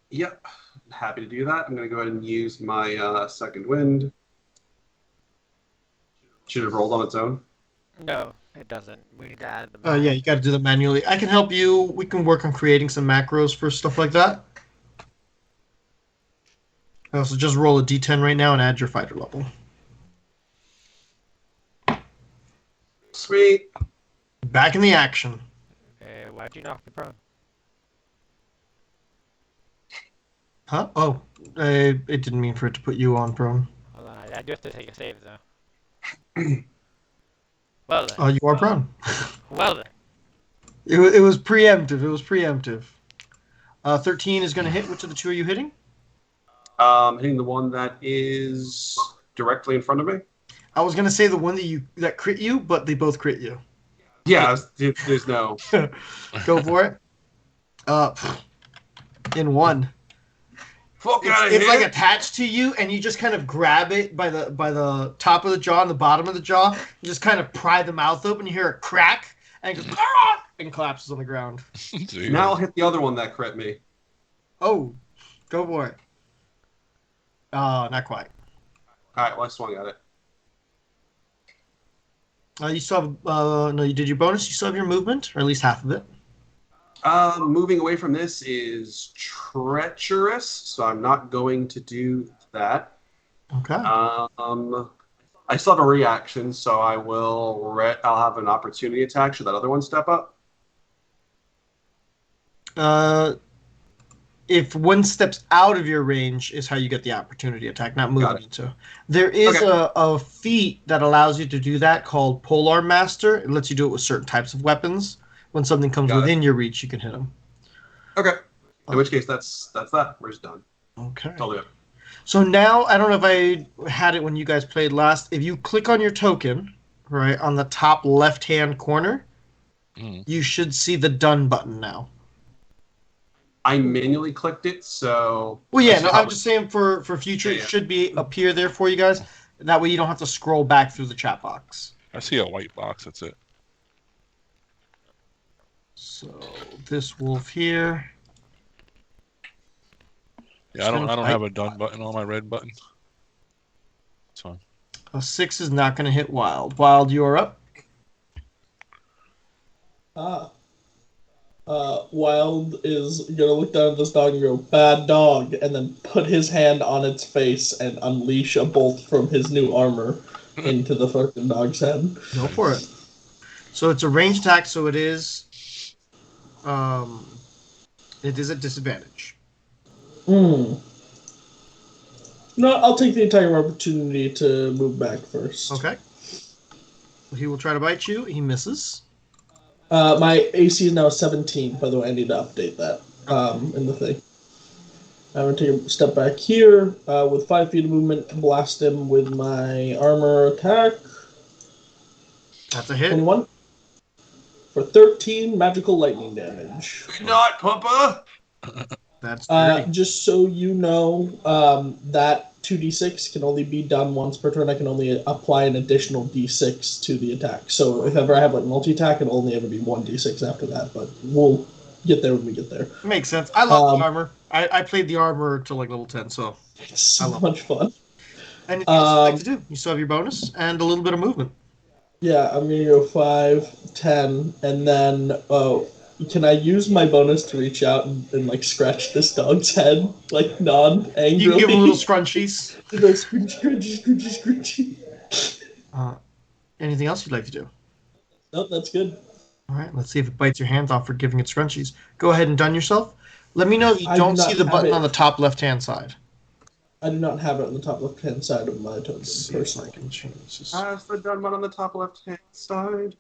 Yep. Happy to do that. I'm going to go ahead and use my second wind. Should have rolled on its own. No, it doesn't. We need to add the. Yeah, you got to do that manually. I can help you. We can work on creating some macros for stuff like that. So just roll a d10 right now and add your fighter level. Sweet. Back in the action. Why'd you knock me prone? Huh? Oh, it didn't mean for it to put you on prone. Hold on, I do have to take a save though. Well then. Oh, you are prone. Well then. It was preemptive. It was preemptive. 13 is going to hit. Which of the two are you hitting? Hitting the one that is directly in front of me. I was going to say the one that crit you, but they both crit you. Yeah, there's no. Go for it. In one. Fuck out of It's here! like attached to you, and you just kind of grab it by the top of the jaw and the bottom of the jaw. You just kind of pry the mouth open. You hear a crack, and it goes and collapses on the ground. Jesus. Now I'll hit the other one that crit me. Oh, go for it. Not quite. All right, well I swung at it. You still have no. You did your bonus. You still have your movement, or at least half of it. Moving away from this is treacherous, so I'm not going to do that. Okay. I still have a reaction, so I will. I'll have an opportunity attack. Should that other one step up? If one steps out of your range is how you get the opportunity attack, not moving into. There is a feat that allows you to do that called Polar Master. It lets you do it with certain types of weapons. When something comes within your reach, you can hit them. Okay. In which case, that's that. We're just done. Okay. Totally up. So now, I don't know if I had it when you guys played last. If you click on your token, right, on the top left-hand corner, you should see the done button now. I manually clicked it, so... Well, yeah, no, I'm just saying for future, Yeah. it should appear there for you guys. That way you don't have to scroll back through the chat box. I see a white box. That's it. So this wolf here. Yeah, I don't have a done button on my red button. It's fine. A 6 is not going to hit Wild. Wild, you're up. Wild is gonna look down at this dog and go, "Bad dog," and then put his hand on its face and unleash a bolt from his new armor into the fucking dog's head. Go for it. So it's a ranged attack, so it is at disadvantage. No, I'll take the entire opportunity to move back first. Okay. He will try to bite you. He misses. My AC is now 17, by the way. I need to update that in the thing. I'm going to take a step back here with 5 feet of movement to blast him with my armor attack. That's a hit. 21 for 13 magical lightning damage. Good night, Papa! That's 30. Just so you know, that 2d6 can only be done once per turn. I can only apply an additional d6 to the attack. So if ever I have like multi-attack, it'll only ever be 1d6 after that. But we'll get there when we get there. Makes sense. I love the armor. I played the armor till like level 10, so it's so much fun. anything else you'd like to do? You still have your bonus and a little bit of movement. Yeah, I'm going to go 5, 10, and then can I use my bonus to reach out and like scratch this dog's head, like non-angrily? You can give him little scrunchies. Scrunchy. Anything else you'd like to do? Nope, that's good. All right, let's see if it bites your hands off for giving it scrunchies. Go ahead and done yourself. Let me know if you I don't do not see the have button it. on the top left-hand side. I do not have it on the top left-hand side of my token, See if I personally. can change this. That's the done one on the top left-hand side.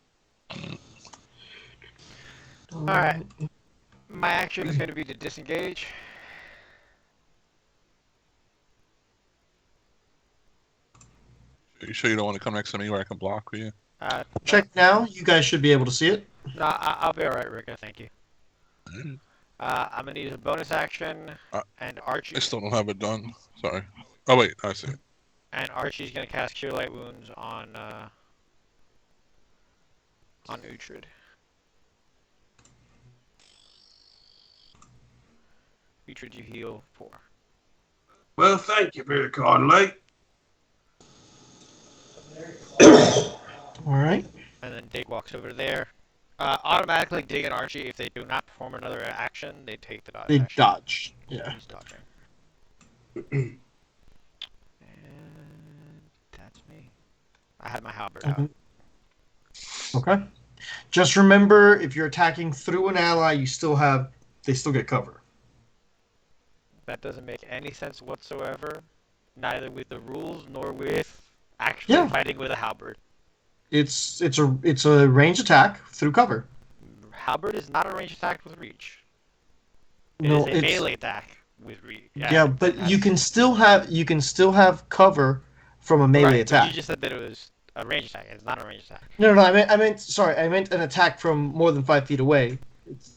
Alright. My action is going to be to disengage. Are you sure you don't want to come next to me where I can block with you? Check now. You guys should be able to see it. No, I'll be alright, Rika, thank you. I'm going to need a bonus action, and Archie... I still don't have it done. Sorry. Oh, wait. I see. And Archie's going to cast Cure Light Wounds on Uhtred. Uhtred, you heal 4. Well, thank you very kindly. All right. And then Dig walks over there. Automatically, Dig and Archie, if they do not perform another action, they take the dodge They action. dodge. Yeah. He's dodging. And that's me. I had my halberd out. Okay. Just remember, if you're attacking through an ally, they still get cover. That doesn't make any sense whatsoever, neither with the rules nor with actually fighting with a halberd. It's a ranged attack through cover. Halberd is not a ranged attack with reach. It No, is a it's melee attack with reach. yeah, but you can still have cover from a melee Right, but attack. you just said that it was a ranged attack. It's not a ranged attack. No. I meant an attack from more than 5 feet away.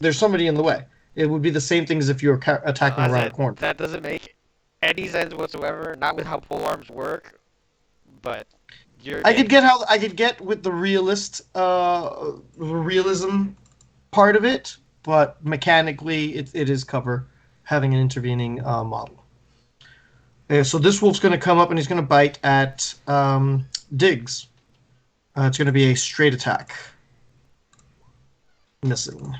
There's somebody in the way. It would be the same thing as if you were attacking around a corner. That doesn't make any sense whatsoever. Not with how pole arms work, but I could get with the realism part of it, but mechanically it is cover having an intervening model. So this wolf's going to come up and he's going to bite at Diggs. It's going to be a straight attack. Missing.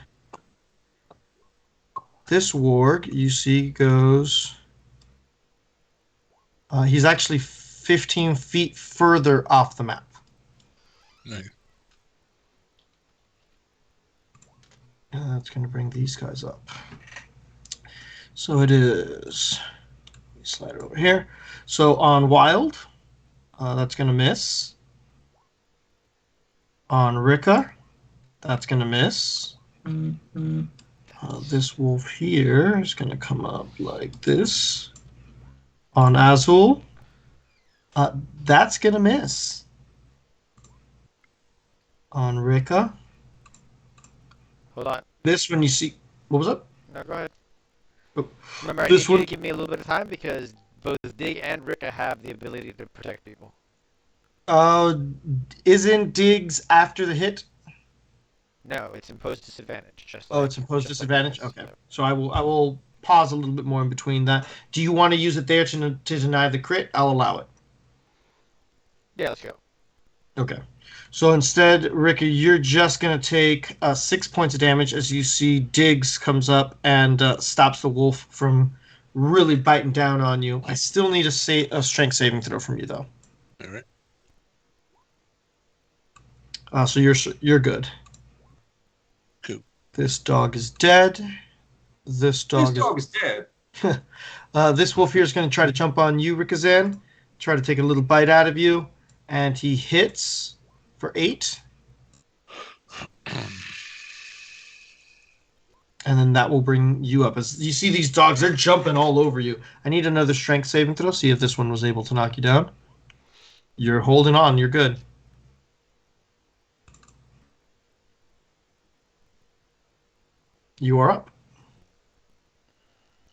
This warg, you see, goes... he's actually 15 feet further off the map. Nice. That's going to bring these guys up. So it is... Slide it over here. So on wild, that's going to miss. On Rika, that's going to miss. This wolf here is going to come up like this. On Azul, that's going to miss. On Rika. Hold on. This one you see... What was it? No, go ahead. Oh. Remember, I This need you one- to give me a little bit of time because both Dig and Rika have the ability to protect people. Isn't Diggs after the hit? No, it's imposed disadvantage. It's imposed just like disadvantage? this. Okay. So I will pause a little bit more in between that. Do you want to use it there to deny the crit? I'll allow it. Yeah, let's go. Okay. So instead, Ricky, you're just going to take 6 points of damage as you see Diggs comes up and stops the wolf from really biting down on you. I still need a strength saving throw from you, though. All right. So you're good. Cool. This dog is dead. This dog is dead. This wolf here is going to try to jump on you, Rikazan. Try to take a little bite out of you. And he hits for 8. And then that will bring you up. As you see these dogs, they're jumping all over you. I need another strength saving throw. See if this one was able to knock you down. You're holding on. You're good. You are up.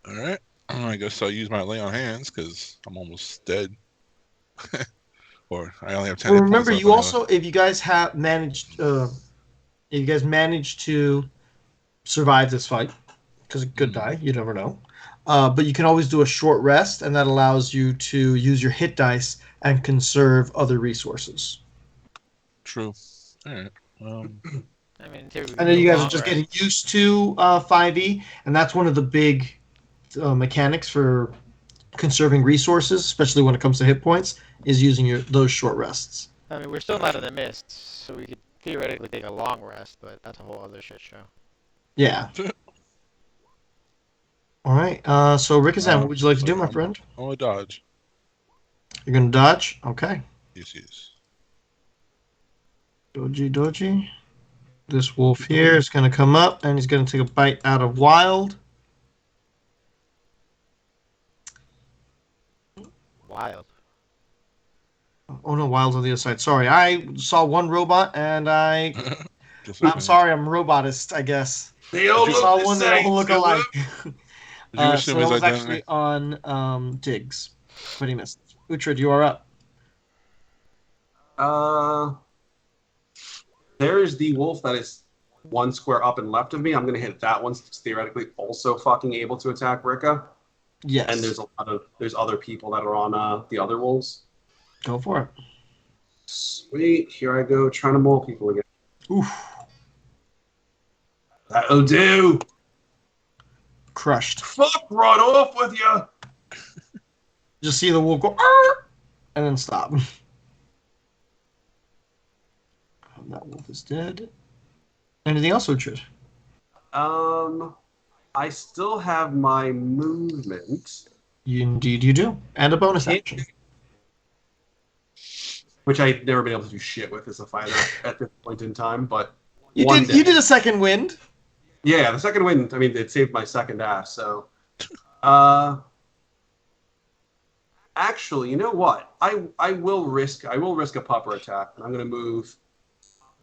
All right. I guess I'll use my lay on hands because I'm almost dead. Or I only have 10 Well, hit remember, points you left also, if you guys have managed, if you guys managed to survive this fight, because it could die, you never know. But you can always do a short rest, and that allows you to use your hit dice and conserve other resources. True. All right. I mean, in theory, we I can know do you a guys are long just rest. getting used to 5e, and that's one of the big mechanics for conserving resources, especially when it comes to hit points, is using those short rests. I mean, we're still not in the mist, so we could theoretically take a long rest, but that's a whole other shit show. Yeah. All right. So Rikazan, what would you like to do, my friend? I'm going to dodge. You're gonna dodge. Okay. Yes. Doji. This wolf here is gonna come up and he's gonna take a bite out of Wild. Wild. Oh no, Wild's on the other side. Sorry, I saw one robot and I'm sorry, I'm robotist, I guess. They all I look saw the one same. that all look alike. Did you assume So his that was identity? actually on Diggs, but he missed. Uhtred, you are up. There's the wolf that is one square up and left of me. I'm going to hit that one. It's theoretically also fucking able to attack Rika. Yes. And there's other people that are on the other wolves. Go for it. Sweet. Here I go, trying to maul people again. Oof. That'll do. Crushed. Fuck right off with you. Just see the wolf go, "Arr!" and then stop. That wolf is dead. Anything else, Uhtred? I still have my movement, Indeed you do. And a bonus action. which I've never been able to do shit with as a fighter at this point in time. But You one did day. a second wind. Yeah, the second wind. I mean, it saved my second ass. So, Actually, you know what? I will risk a pupper attack, and I'm going to move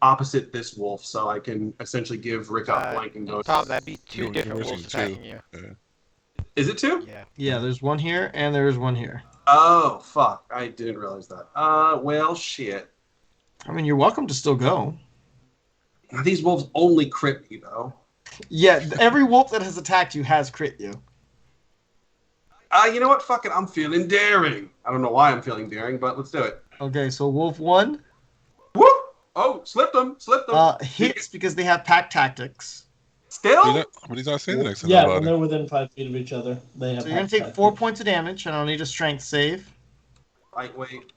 opposite this wolf so I can essentially give Rick a flanking bonus. Tom, that'd be two You're different risking wolves two. attacking you. Yeah. Is it two? Yeah. Yeah, there's one here and there's one here. Oh, fuck. I didn't realize that. Well, shit. I mean, you're welcome to still go. These wolves only crit me, though. Yeah, every wolf that has attacked you has crit you. You know what? Fuck it. I'm feeling daring. I don't know why I'm feeling daring, but let's do it. Okay, so wolf 1 Whoop! Oh, slipped them. hits because they have pack tactics. Still? But he's not standing next to Yeah, when nobody. they're within 5 feet of each other, they have. So you're going to take 4 points of damage, and I'll need a strength save. Lightweight.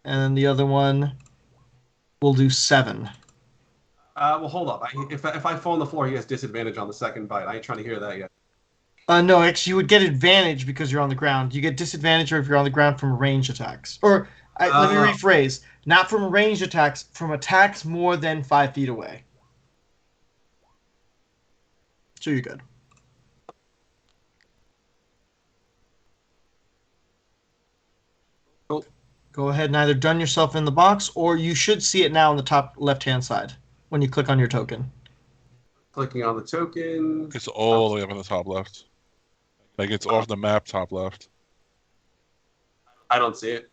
And then the other one will do 7. Well, hold up. If I fall on the floor, he has disadvantage on the second bite. I ain't trying to hear that yet. No, actually, you would get advantage because you're on the ground. You get disadvantage if you're on the ground from range attacks. Or, let me rephrase. Not from range attacks, from attacks more than 5 feet away. So you're good. Cool. Go ahead and either done yourself in the box, or you should see it now on the top left-hand side when you click on your token. Clicking on the token. It's all the way up on the top left. Like it's off the map, top left. I don't see it.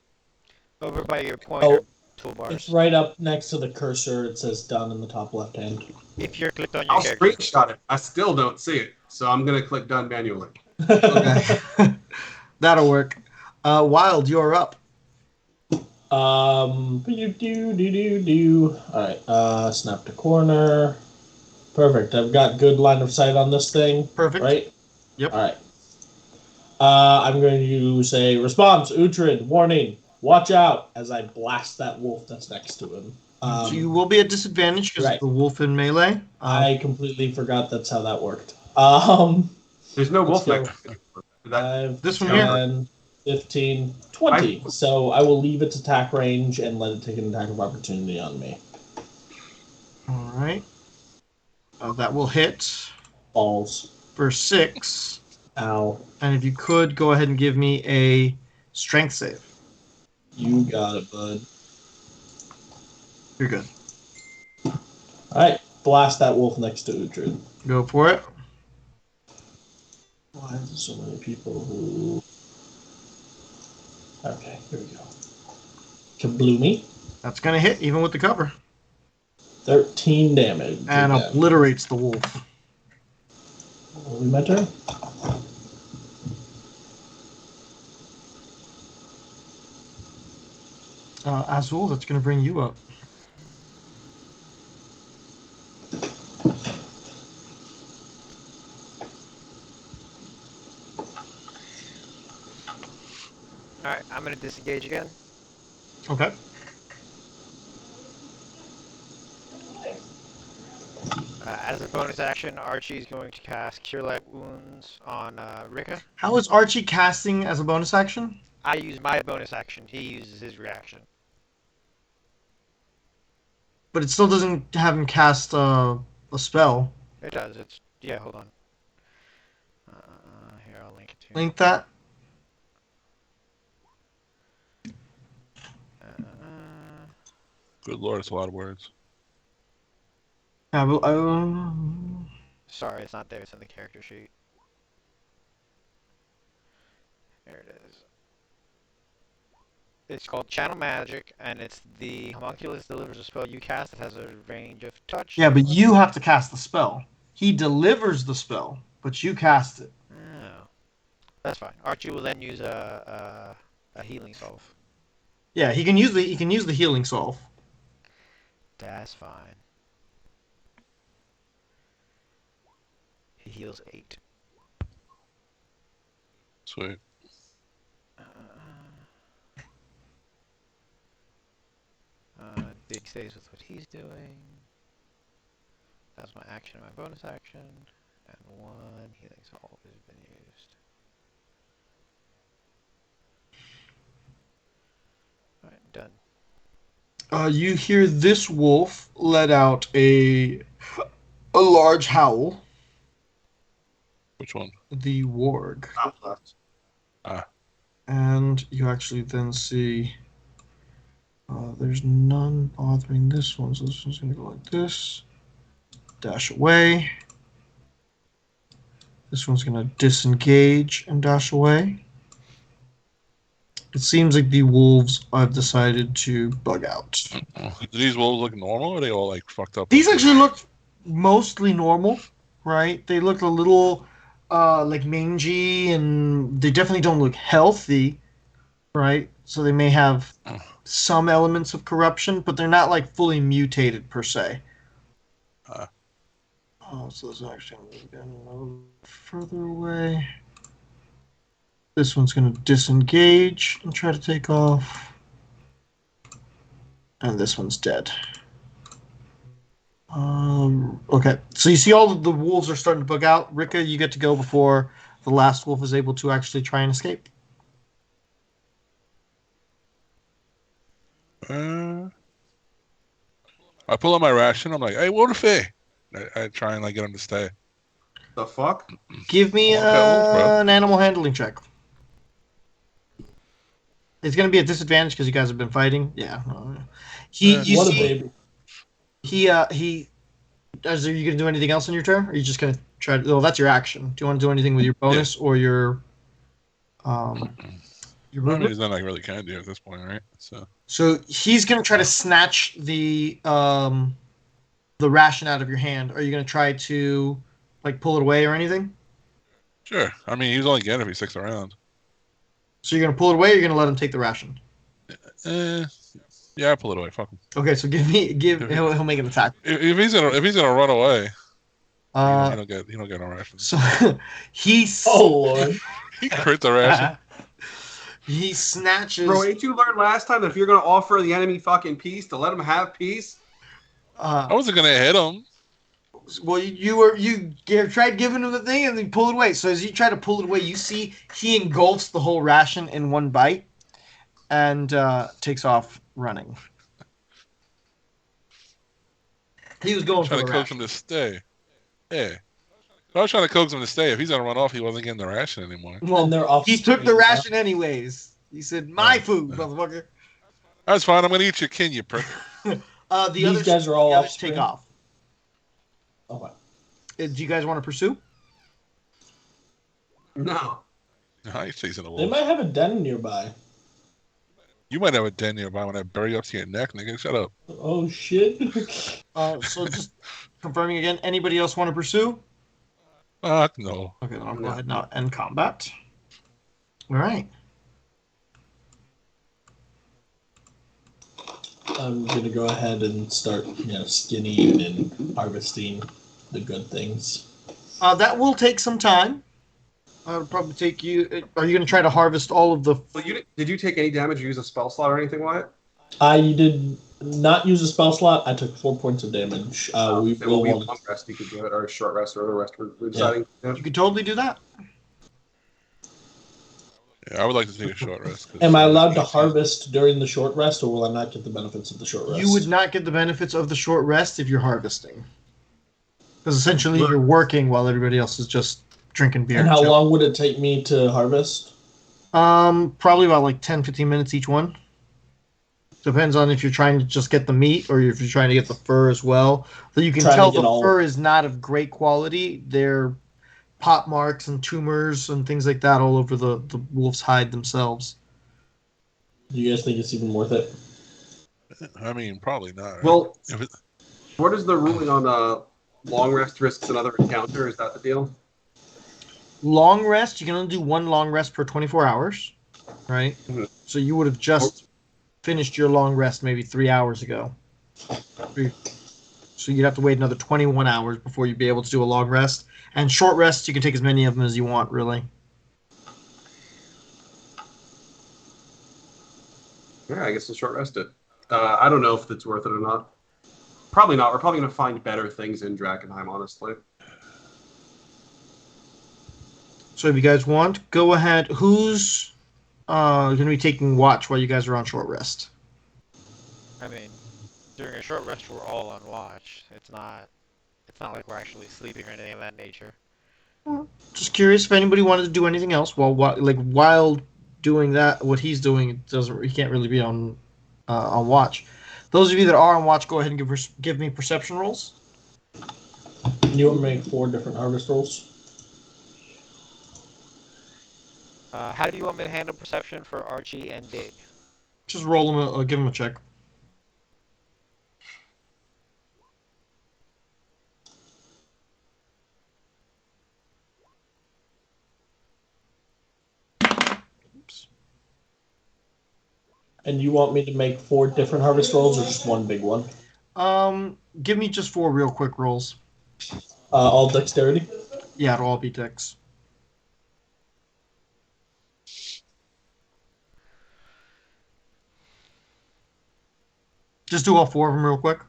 Over by your pointer toolbars. It's right up next to the cursor. It says done in the top left hand. If you're clicked on your I'll character. screenshot it. I still don't see it. So I'm going to click done manually. Okay. That'll work. Wild, you're up. All right. Snap to corner. Perfect. I've got good line of sight on this thing. Perfect. Right? Yep. All right. I'm going to say response, Uhtred, warning, watch out, as I blast that wolf that's next to him. So you will be at disadvantage because right. of the wolf in melee. I completely forgot that's how that worked. There's no wolf go. next to it. This one 10, 15, 20. So I will leave its attack range and let it take an attack of opportunity on me. All right. That will hit Balls. for 6. Ow. And if you could, go ahead and give me a strength save. You got it, bud. You're good. Alright, blast that wolf next to Uhtred. Go for it. Why is there so many people who... Okay, here we go. Kabloomy. That's going to hit, even with the cover. 13 damage. And again. obliterates the wolf. Will we my turn? Azul, that's going to bring you up. Alright, I'm going to disengage again. Okay. As a bonus action, Archie is going to cast Cure Light Wounds on Rika. How is Archie casting as a bonus action? I use my bonus action. He uses his reaction. But it still doesn't have him cast a spell. It does. It's yeah. Hold on. Here, I'll link it to you. Link that. Good lord, it's a lot of words. Yeah, but, Sorry, it's not there. It's in the character sheet. There it is. It's called Channel Magic, and it's the homunculus delivers a spell you cast that has a range of touch. yeah, but you have to cast the spell. He delivers the spell, but you cast it. Oh, that's fine. Archie will then use a healing salve. Yeah, he can use the healing salve. That's fine. He heals 8. Sweet. Big stays with what he's doing. That's my action, my bonus action, and 1 healing salve has been used. Alright, done. You hear this wolf let out a large howl. Which one? The warg. Top left. And you actually then see there's none bothering this one, so this one's going to go like this. Dash away. This one's going to disengage and dash away. It seems like the wolves have decided to bug out. Do these wolves look normal, or are they all like fucked up? These actually look mostly normal, right? They look a little like mangy, and they definitely don't look healthy, right? So they may have some elements of corruption, but they're not like fully mutated per se. So this is actually going to move a little further away. This one's going to disengage and try to take off. And this one's dead. Okay, so you see all of the wolves are starting to bug out. Rika, you get to go before the last wolf is able to actually try and escape. I pull out my ration. I'm like, hey, Wolfie. I try and like get him to stay. The fuck? Give me an animal handling check. It's going to be a disadvantage because you guys have been fighting. Yeah. What a baby. Are you going to do anything else in your turn? Or are you just going to try to... Well, that's your action. Do you want to do anything with your bonus or your movement? There's nothing I really can do at this point, right? So he's going to try to snatch the ration out of your hand. Are you going to try to like pull it away or anything? Sure. I mean, he's only getting if he sticks around. So you're going to pull it away, or you're going to let him take the ration? Yeah, I pull it away. Fuck him. Okay, so he'll make an attack. If he's gonna run away, he don't get no ration. So he Lord. He crit the ration. He snatches. Bro, ain't you learned last time that if you're gonna offer the enemy fucking peace, to let him have peace? I wasn't gonna hit him. Well, you tried giving him the thing and then pull it away. So as you try to pull it away, you see he engulfs the whole ration in one bite and takes off running. He was going for the trying to coax him to stay. Yeah. I was trying to coax him to stay. If he's gonna run off, he wasn't getting the ration anymore. Well, he took the ration anyways. He said, "My food, motherfucker." That's fine. I'm gonna eat your kin, you prick. These guys are all off. Take off. Okay. Do you guys want to pursue? No. He's chasing a They wolf. might have a den nearby. You might have a den nearby when I bury you up to your neck, nigga. Shut up. Oh shit. So just confirming again. Anybody else want to pursue? No. Okay, then I'll go ahead now end combat. All right. I'm gonna go ahead and start, skinning and harvesting the good things. That will take some time. It'll probably take you. Are you going to try to harvest all of the? Well, did you take any damage or use a spell slot or anything, Wyatt? I did not use a spell slot. I took 4 points of damage. We have will a long rest. You could do it, or a short rest, or a rest. We're deciding. Yeah. You could totally do that. Yeah, I would like to take a short rest. Am I allowed to harvest during the short rest, or will I not get the benefits of the short rest? You would not get the benefits of the short rest if you're harvesting, because essentially you're working while everybody else is just drinking beer. And how long would it take me to harvest? Probably about like 10-15 minutes each one. Depends on if you're trying to just get the meat or if you're trying to get the fur as well. So you can tell the fur is not of great quality. They're pot marks and tumors and things like that all over the wolf's hide themselves. Do you guys think it's even worth it? I mean, probably not. Right? Well, what is the ruling on long rest risks another encounter? Is that the deal? Long rest, you can only do one long rest per 24 hours, right? Mm-hmm. So you would have just finished your long rest maybe 3 hours ago. So you'd have to wait another 21 hours before you'd be able to do a long rest. And short rests, you can take as many of them as you want, really. Yeah, I guess we'll short rest it. I don't know if it's worth it or not. Probably not. We're probably going to find better things in Drakenheim, honestly. So if you guys want, go ahead. Who's going to be taking watch while you guys are on short rest? I mean, during a short rest, we're all on watch. It's not like we're actually sleeping or anything of that nature. Just curious if anybody wanted to do anything else while doing that, what he's doing, he can't really be on watch. Those of you that are on watch, go ahead and give me perception rolls. You want to make 4 different harvest rolls? How do you want me to handle perception for Archie and Dig? Just roll them, give them a check. Oops. And you want me to make 4 different harvest rolls or just one big one? Give me just 4 real quick rolls. All dexterity? Yeah, it'll all be dex. Just do all 4 of them real quick.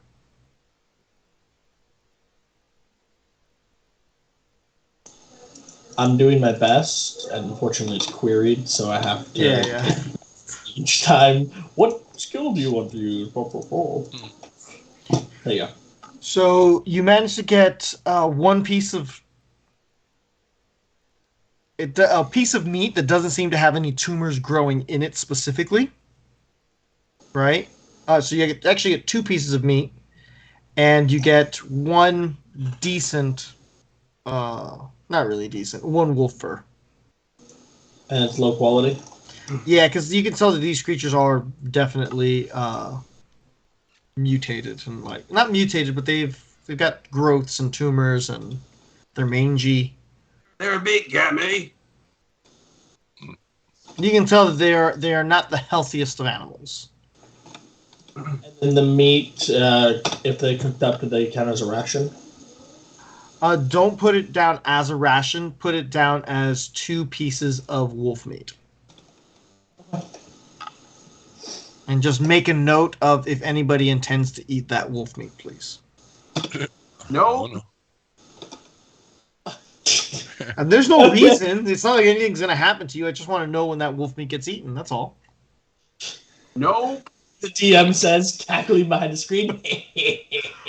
I'm doing my best, and unfortunately it's queried, so I have to Yeah. each time. What skill do you want to use? There you go. So you managed to get one piece of a piece of meat that doesn't seem to have any tumors growing in it specifically, right? So you actually get 2 pieces of meat, and you get one decent, not really decent, one wolf fur. And it's low quality? Yeah, because you can tell that these creatures are definitely mutated and not mutated, but they've got growths and tumors, and they're mangy. They're a bit gammy. You can tell that they are not the healthiest of animals. And the meat, if they cooked up, do they count as a ration? Don't put it down as a ration. Put it down as 2 pieces of wolf meat. And just make a note of if anybody intends to eat that wolf meat, please. No. And there's no reason. It's not like anything's going to happen to you. I just want to know when that wolf meat gets eaten. That's all. Nope. The DM says, cackling behind the screen.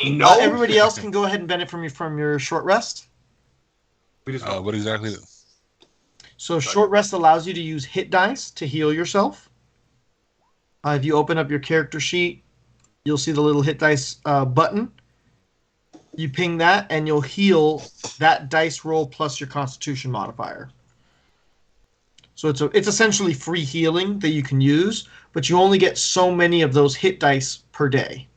No. Everybody else can go ahead and benefit from your short rest. We just What exactly? So short rest allows you to use hit dice to heal yourself. If you open up your character sheet, you'll see the little hit dice button. You ping that, and you'll heal that dice roll plus your Constitution modifier. So it's essentially free healing that you can use, but you only get so many of those hit dice per day.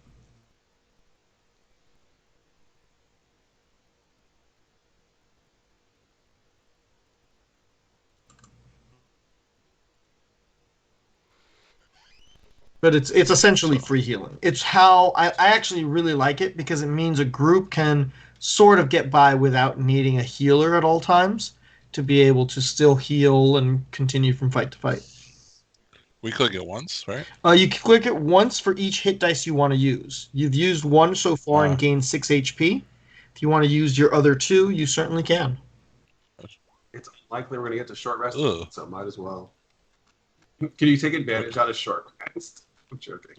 But it's essentially free healing. It's how I actually really like it, because it means a group can sort of get by without needing a healer at all times to be able to still heal and continue from fight to fight. We click it once, right? You can click it once for each hit dice you want to use. You've used 1 so far and gained 6 HP. If you want to use your other 2, you certainly can. It's likely we're gonna get to short rest, Ugh. so might as well. Can you take advantage out of short rest? I'm joking.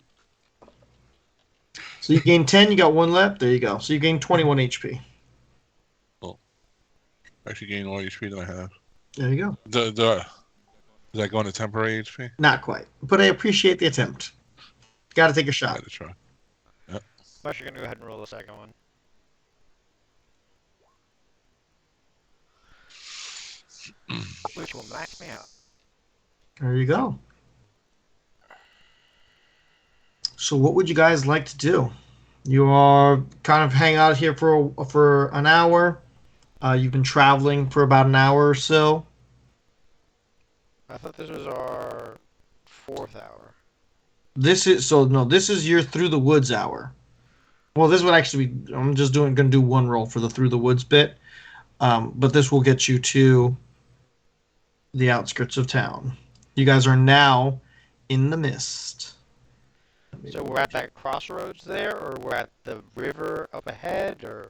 So you gain 10, you got 1 left. There you go. So you gain 21 HP. Actually gain more HP than I have. There you go. Does that go into temporary HP? Not quite, but I appreciate the attempt. Got to take a shot. Gotta try. I'm actually going to go ahead and roll the second one. Which will max me out. There you go. So what would you guys like to do? You are kind of hang out here for an hour. You've been traveling for about an hour or so. I thought this was our 4th hour. This is your through the woods hour. Well, this would actually be, I'm just going to do 1 roll for the through the woods bit. But this will get you to the outskirts of town. You guys are now in the mist. So we're at that crossroads there, or we're at the river up ahead, or...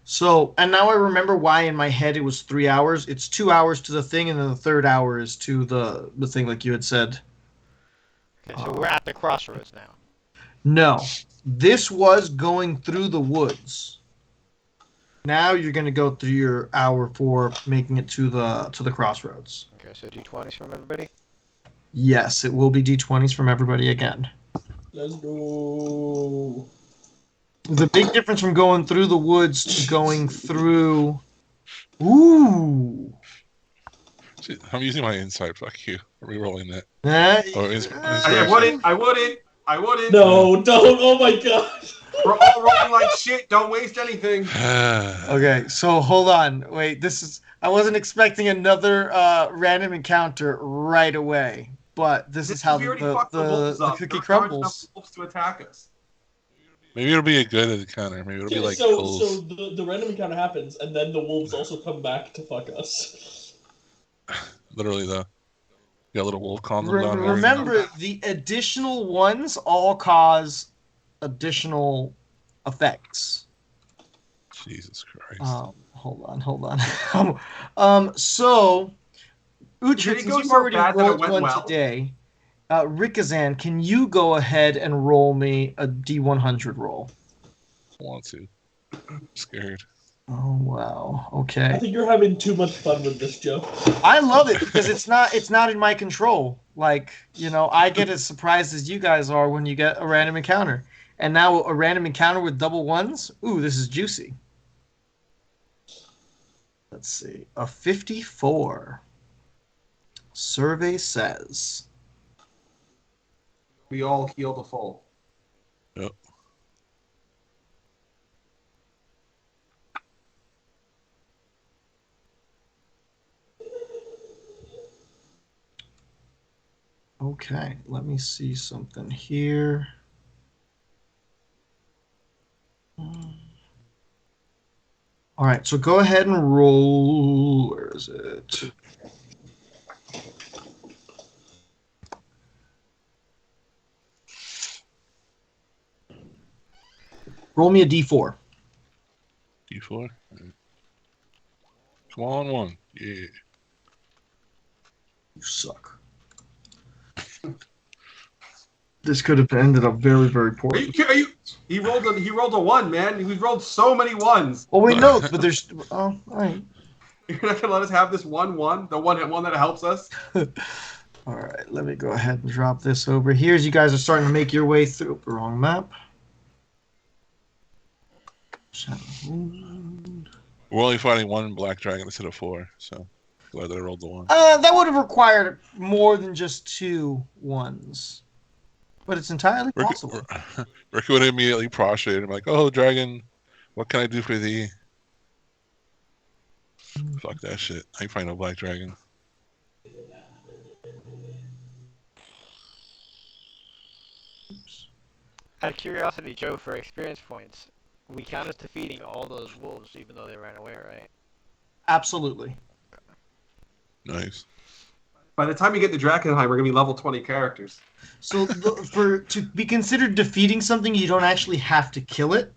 So, and now I remember why in my head it was 3 hours. It's 2 hours to the thing, and then the 3rd hour is to the thing, like you had said. Okay, so we're at the crossroads now. No, this was going through the woods. Now you're going to go through your hour for making it to the crossroads. Okay, so do 20s from everybody. Yes, it will be d20s from everybody again. Let's go. The big difference from going through the woods to going through. Ooh. Shit, I'm using my insight. Fuck you. Rerolling that. Oh, I inspiration. wouldn't. I wouldn't. I wouldn't. No, don't. Oh my god. We're all rolling like shit. Don't waste anything. Okay, so hold on. Wait, this is. I wasn't expecting another random encounter right away, but this is how We already fucked the wolves the up. cookie There aren't large enough crumbles. wolves to attack us. Maybe it'll be a good encounter. Maybe it'll be like so Hills. the random encounter happens, and then the wolves also come back to fuck us. Literally, though. You got a little wolf condom down there. Remember, the additional ones all cause additional effects. Jesus Christ. Hold on. So, Uhtred, since you've already rolled one today, Rikazan, can you go ahead and roll me a D100 roll? I want to. I'm scared. Oh wow. I Okay. think you're having too much fun with this, Joe. I love it because it's not in my control. Like, I get as surprised as you guys are when you get a random encounter. And now a random encounter with double ones? Ooh, this is juicy. Let's see. A 54. Survey says. We all heal the full. Yep. Okay, let me see something here. All right, so go ahead and roll. Where is it? Roll me a d4. D4? Come on, one. Yeah. You suck. This could have ended up very, very poorly. Are you? He rolled a one, man. We've rolled so many ones. Well, we know, but there's. Oh, all right. You're not gonna let us have this one, the one that helps us. All right, let me go ahead and drop this over here as you guys are starting to make your way through. Wrong map. We're only fighting one black dragon instead of 4, so glad that I rolled the 1. That would have required more than just 2 ones. But it's entirely possible. Rick would immediately prostrate. I'm like, oh, dragon, what can I do for thee? Fuck that shit. I ain't find no black dragon. Out of curiosity, Joe, for experience points, we counted defeating all those wolves even though they ran away, right? Absolutely. Nice. By the time you get to Drakenheim, we're gonna be level 20 characters. So to be considered defeating something, you don't actually have to kill it.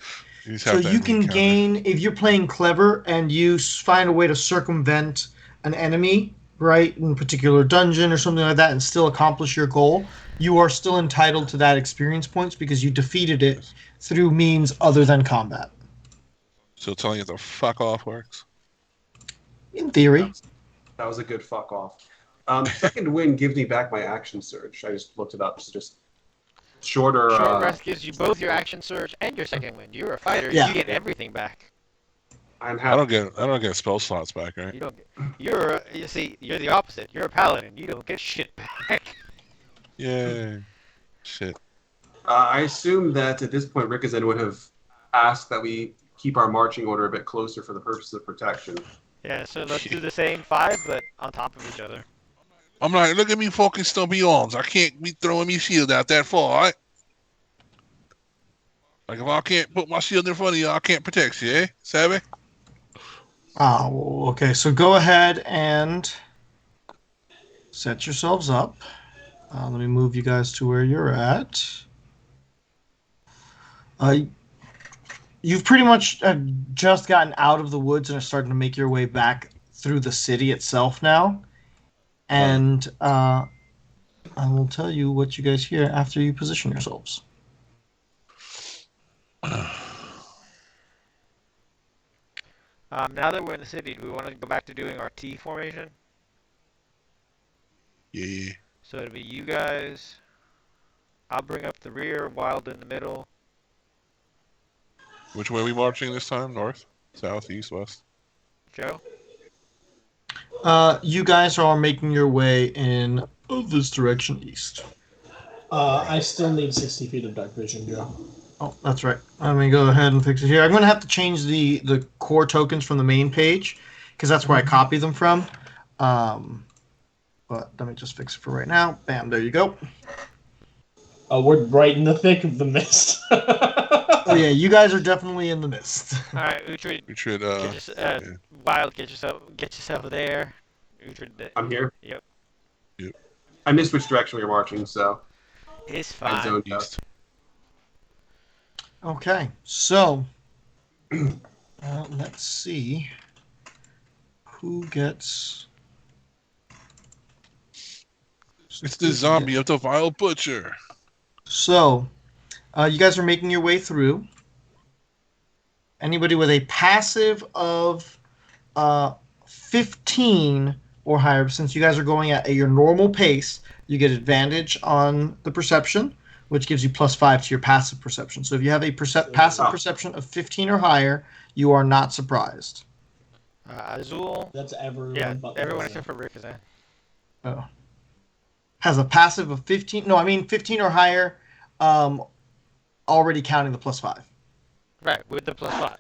So you can gain, if you're playing clever and you find a way to circumvent an enemy, right, in a particular dungeon or something like that, and still accomplish your goal, you are still entitled to that experience points because you defeated it through means other than combat. So telling it to fuck off works? In theory. That was a good fuck off. Second wind gives me back my action surge. I just looked it up. It's just shorter. Short rest gives you both your action surge and your second wind. You're a fighter. Yeah. You get everything back. I don't get spell slots back, right? You don't get. You're the opposite. You're a paladin. You don't get shit back. Yay. Shit. I assume that at this point, Rikazan would have asked that we keep our marching order a bit closer for the purpose of protection. Yeah, so let's do the same 5, but on top of each other. I'm like, look at me fucking stumpy arms. I can't be throwing me shield out that far, right? Like, if I can't put my shield in front of you, I can't protect you, eh? Savvy? Oh, okay. So go ahead and set yourselves up. Let me move you guys to where you're at. You've pretty much just gotten out of the woods and are starting to make your way back through the city itself now. And I will tell you what you guys hear after you position yourselves. Now that we're in the city, do we want to go back to doing our T formation? Yeah. So it'll be you guys. I'll bring up the rear, Wild in the middle. Which way are we marching this time? North, south, east, west? Joe? You guys are making your way in this direction east. I still need 60 feet of dark vision, Joe. Oh, that's right. Let me go ahead and fix it here. I'm going to have to change the core tokens from the main page because that's where I copy them from. But let me just fix it for right now. Bam, there you go. Oh, we're right in the thick of the mist. Oh yeah, you guys are definitely in the mist. All right, Uhtred, We should, yeah. Wild, get yourself there. Uhtred, I'm here. Yep. I missed which direction we were marching, so It's I fine. zoned out. east. Okay, so let's see who gets. It's the zombie of the vile butcher. So, you guys are making your way through. Anybody with a passive of 15 or higher, since you guys are going at your normal pace, you get advantage on the perception, which gives you +5 to your passive perception. So if you have a passive perception of 15 or higher, you are not surprised. Azul. That's everyone. Yeah, but everyone Lisa. except for Rikazan. Oh. Has a passive of 15. No, I mean 15 or higher, already counting the +5. Right, with the +5.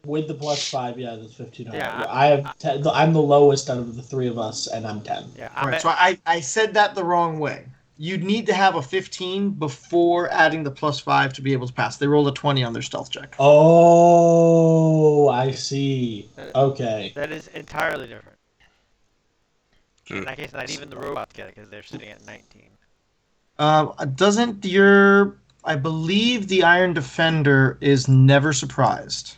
With the +5, yeah, that's 15. Yeah, I have 10, I'm the lowest out of the three of us, and I'm 10. Yeah, Right, so I said that the wrong way. You'd need to have a 15 before adding the +5 to be able to pass. They rolled a 20 on their stealth check. Oh, I see. Okay. That is entirely different. In Dude, that case, not even the robots get it because they're sitting at 19. Doesn't your... I believe the Iron Defender is never surprised.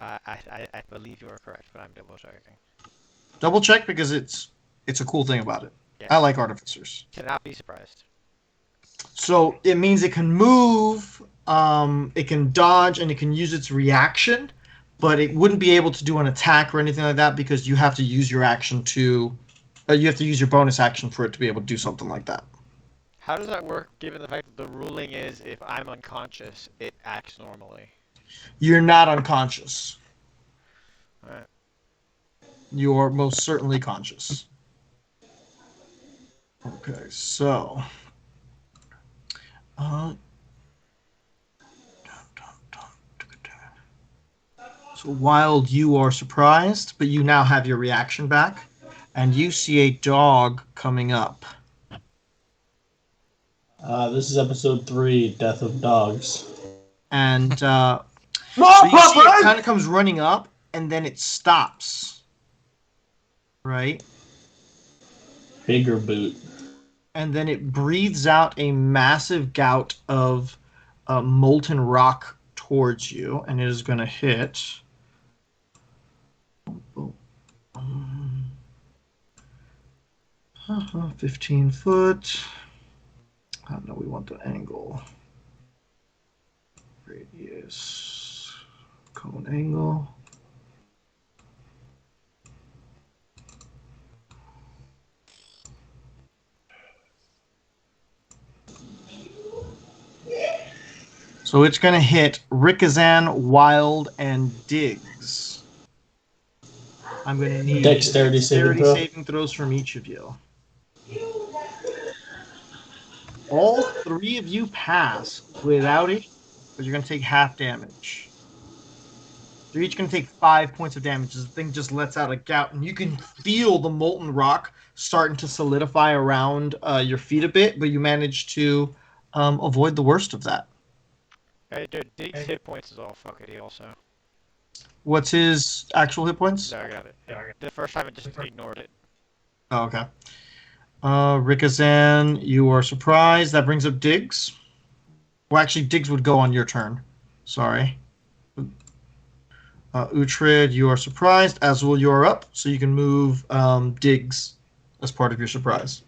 I believe you are correct, but I'm double checking. Double check because it's a cool thing about it. Yeah. I like artificers. Cannot be surprised. So it means it can move, it can dodge, and it can use its reaction, but it wouldn't be able to do an attack or anything like that because you have to use your action to... you have to use your bonus action for it to be able to do something like that. How does that work given the fact that the ruling is if I'm unconscious, it acts normally? You're not unconscious. Alright. You're most certainly conscious. Okay, so... So Wild, you are surprised, but you now have your reaction back, and you see a dog coming up. This is episode 3, Death of Dogs. And No, so you see it Papa! kind of comes running up, and then it stops. Right? Bigger boot. And then it breathes out a massive gout of molten rock towards you, and it is going to hit. 15 foot. Oh, no, we want the angle. Radius. Cone angle. So it's going to hit Rikazan, Wild, and Diggs. I'm going to need Dexterity saving throws from each of you. All 3 of you pass without it, but you're going to take half damage. You're each going to take 5 points of damage as the thing just lets out a gout, and you can feel the molten rock starting to solidify around your feet a bit, but you manage to avoid the worst of that. Hey, dude, Dig's hit points is all fuckity also. What's his actual hit points? No, I got it. The first time it just ignored it. Oh, okay. Rikazan, you are surprised. That brings up Diggs. Well, actually, Diggs would go on your turn. Sorry. Uhtred, you are surprised. Azul, you are up, so you can move Diggs as part of your surprise.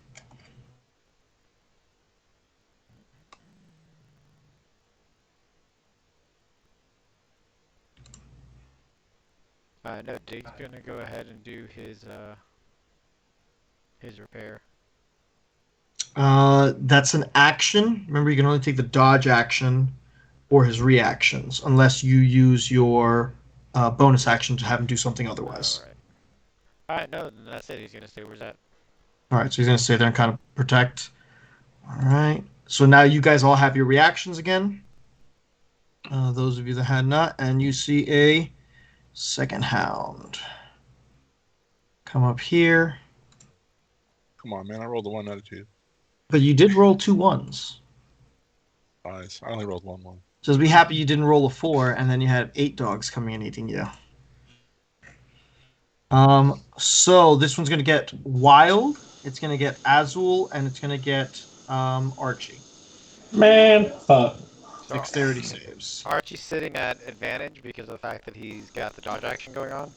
No, Dig's gonna go ahead and do his repair. That's an action. Remember, you can only take the dodge action or his reactions, unless you use your bonus action to have him do something otherwise. Alright, no, that's it. He's gonna stay where he's at. All right, so he's going to stay there and kind of protect. All right. So now you guys all have your reactions again. Those of you that had not, and you see a second hound come up here. Come on, man. I rolled a 1 out of 2. But you did roll 2 ones. Nice. I only rolled 1. So be happy you didn't roll a 4, and then you had 8 dogs coming and eating you. So this one's gonna get Wild, it's gonna get Azul, and it's gonna get Archie. Man, fuck. Dexterity saves. Archie's sitting at advantage because of the fact that he's got the dodge action going on.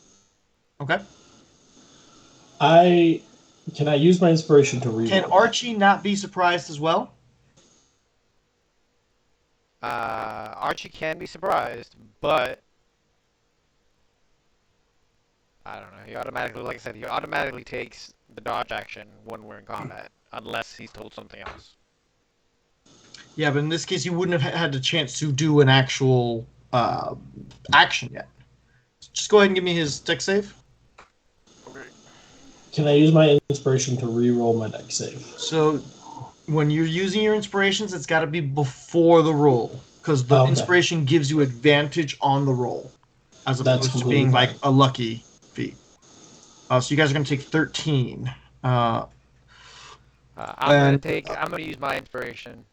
Okay. Can I use my inspiration to reroll? Can Archie not be surprised as well? Archie can be surprised, but I don't know. He automatically, like I said, he automatically takes the dodge action when we're in combat, unless he's told something else. Yeah, but in this case, you wouldn't have had the chance to do an actual action yet. Just go ahead and give me his dex save. Okay. Can I use my inspiration to reroll my dex save? So when you're using your inspirations, it's got to be before the roll, because the inspiration gives you advantage on the roll, as opposed to being like a lucky feat. So you guys are going to take 13. I'm gonna use my inspiration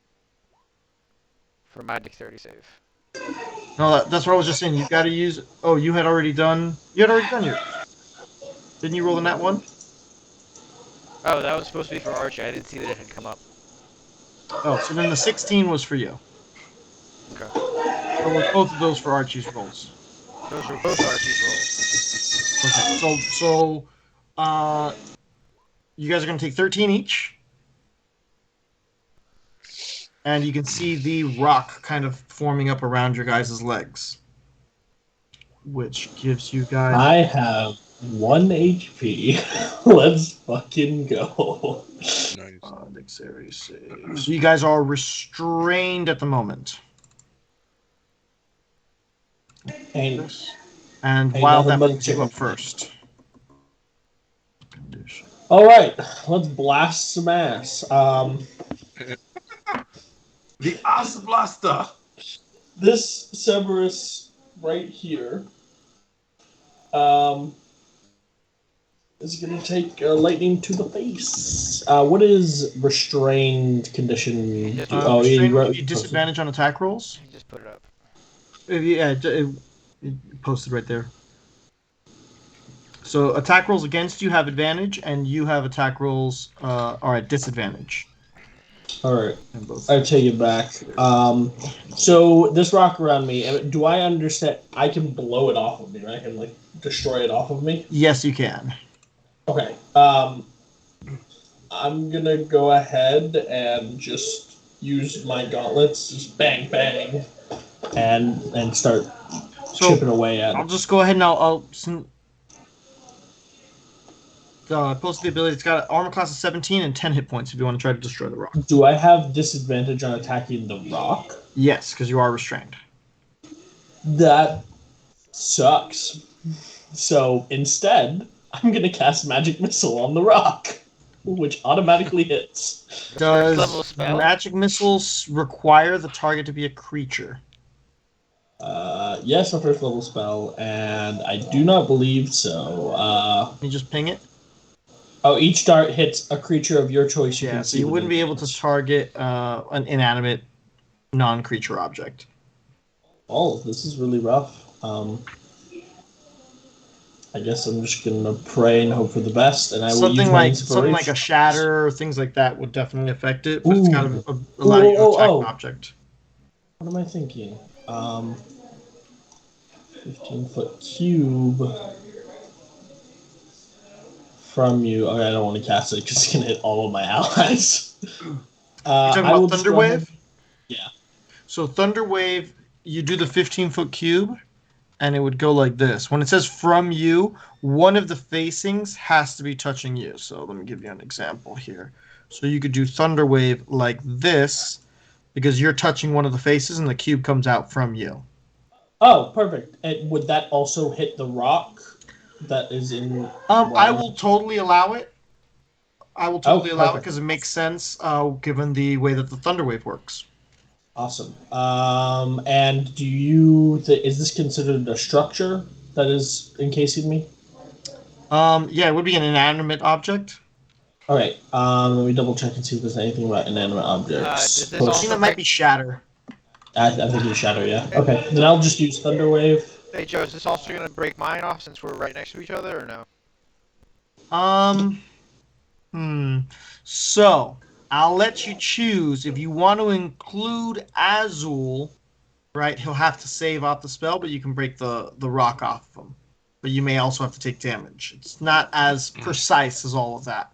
for my dexterity save. No, that's what I was just saying. You got to use. Oh, you had already done yours. Didn't you roll in that one? Oh, that was supposed to be for Archie. I didn't see that it had come up. Oh, so then the 16 was for you. Okay. Or were both of those for Archie's rolls? Those were both Archie's rolls. Okay, so you guys are going to take 13 each. And you can see the rock kind of forming up around your guys' legs. Which gives you guys... I have 1 HP. Let's fucking go. Nice. Dexterity save. So you guys are restrained at the moment. And Wild, that brings you up first. All right, let's blast some ass. The Ass Blaster. This Cerberus right here is going to take lightning to the face. What is restrained condition? Restrained will give you disadvantage on attack rolls. You just put it up. It posted right there. So attack rolls against you have advantage, and you have attack rolls are at disadvantage. All right, I'll take it back. So this rock around me, do I understand? I can blow it off of me, right? I can like destroy it off of me. Yes, you can. Okay. I'm gonna go ahead and just use my gauntlets, just bang bang, and start chipping away at it. I'll just go ahead and I'll post the ability. It's got an armor class of 17 and 10 hit points if you want to try to destroy the rock. Do I have disadvantage on attacking the rock? Yes, because you are restrained. That sucks. So instead, I'm going to cast Magic Missile on the rock, which automatically hits. Does Magic Missiles require the target to be a creature? Yes, a first level spell, and I do not believe so. Can you just ping it? Oh, each dart hits a creature of your choice. Yeah, so you wouldn't be able to target an inanimate, non-creature object. Oh, this is really rough. I guess I'm just gonna pray and hope for the best, and I will use my inspiration. Something like a shatter or things like that would definitely affect it, but it's got to allow you to attack an object. What am I thinking? 15-foot cube from you. Okay, I don't want to cast it because it's gonna hit all of my allies. You're talking about Thunder Wave? Yeah. So Thunder Wave, you do the 15-foot cube, and it would go like this. When it says from you, one of the facings has to be touching you. So let me give you an example here. So you could do Thunder Wave like this, because you're touching one of the faces and the cube comes out from you. Oh, perfect. And would that also hit the rock that is in... I will totally allow it. Perfect. Because it makes sense, given the way that the Thunder Wave works. Awesome. And is this considered a structure that is encasing me? Yeah, it would be an inanimate object. All right. Let me double check and see if there's anything about inanimate objects. Does this also It might be shatter. I think it's shadow. Yeah. Okay. Then I'll just use Thunder Wave. Hey Joe, is this also going to break mine off since we're right next to each other, or no? So, I'll let you choose. If you want to include Azul, right, he'll have to save off the spell, but you can break the rock off of him. But you may also have to take damage. It's not as precise as all of that.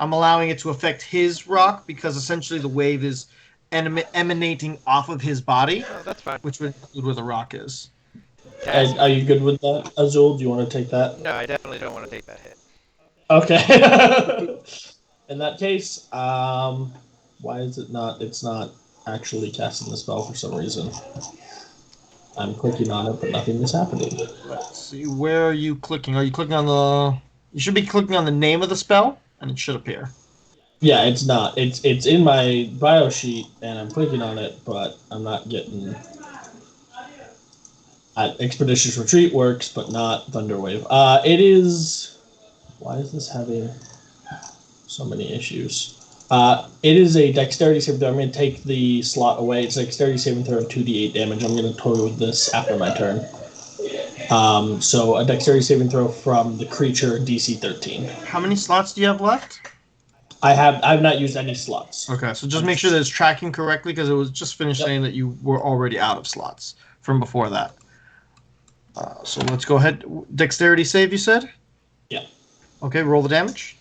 I'm allowing it to affect his rock because essentially the wave is emanating off of his body, Oh, that's fine. which would include where the rock is. And are you good with that, Azul? Do you want to take that? No, I definitely don't want to take that hit. Okay. In that case, why is it not? It's not actually casting the spell for some reason. I'm clicking on it, but nothing is happening. Let's see, where are you clicking? Are you clicking on the... You should be clicking on the name of the spell, and it should appear. Yeah, it's not. It's in my bio sheet, and I'm clicking on it, but I'm not getting... Expeditious Retreat works, but not Thunderwave. It is... Why is this having so many issues? It is a Dexterity saving throw. I'm going to take the slot away. It's a Dexterity saving throw of 2d8 damage. I'm going to toy with this after my turn. So a Dexterity saving throw from the creature, DC 13. How many slots do you have left? I've not used any slots. Okay, so just make sure that it's tracking correctly, because it was just finished saying that you were already out of slots from before that. So let's go ahead. Dexterity save, you said? Yeah. Okay, roll the damage.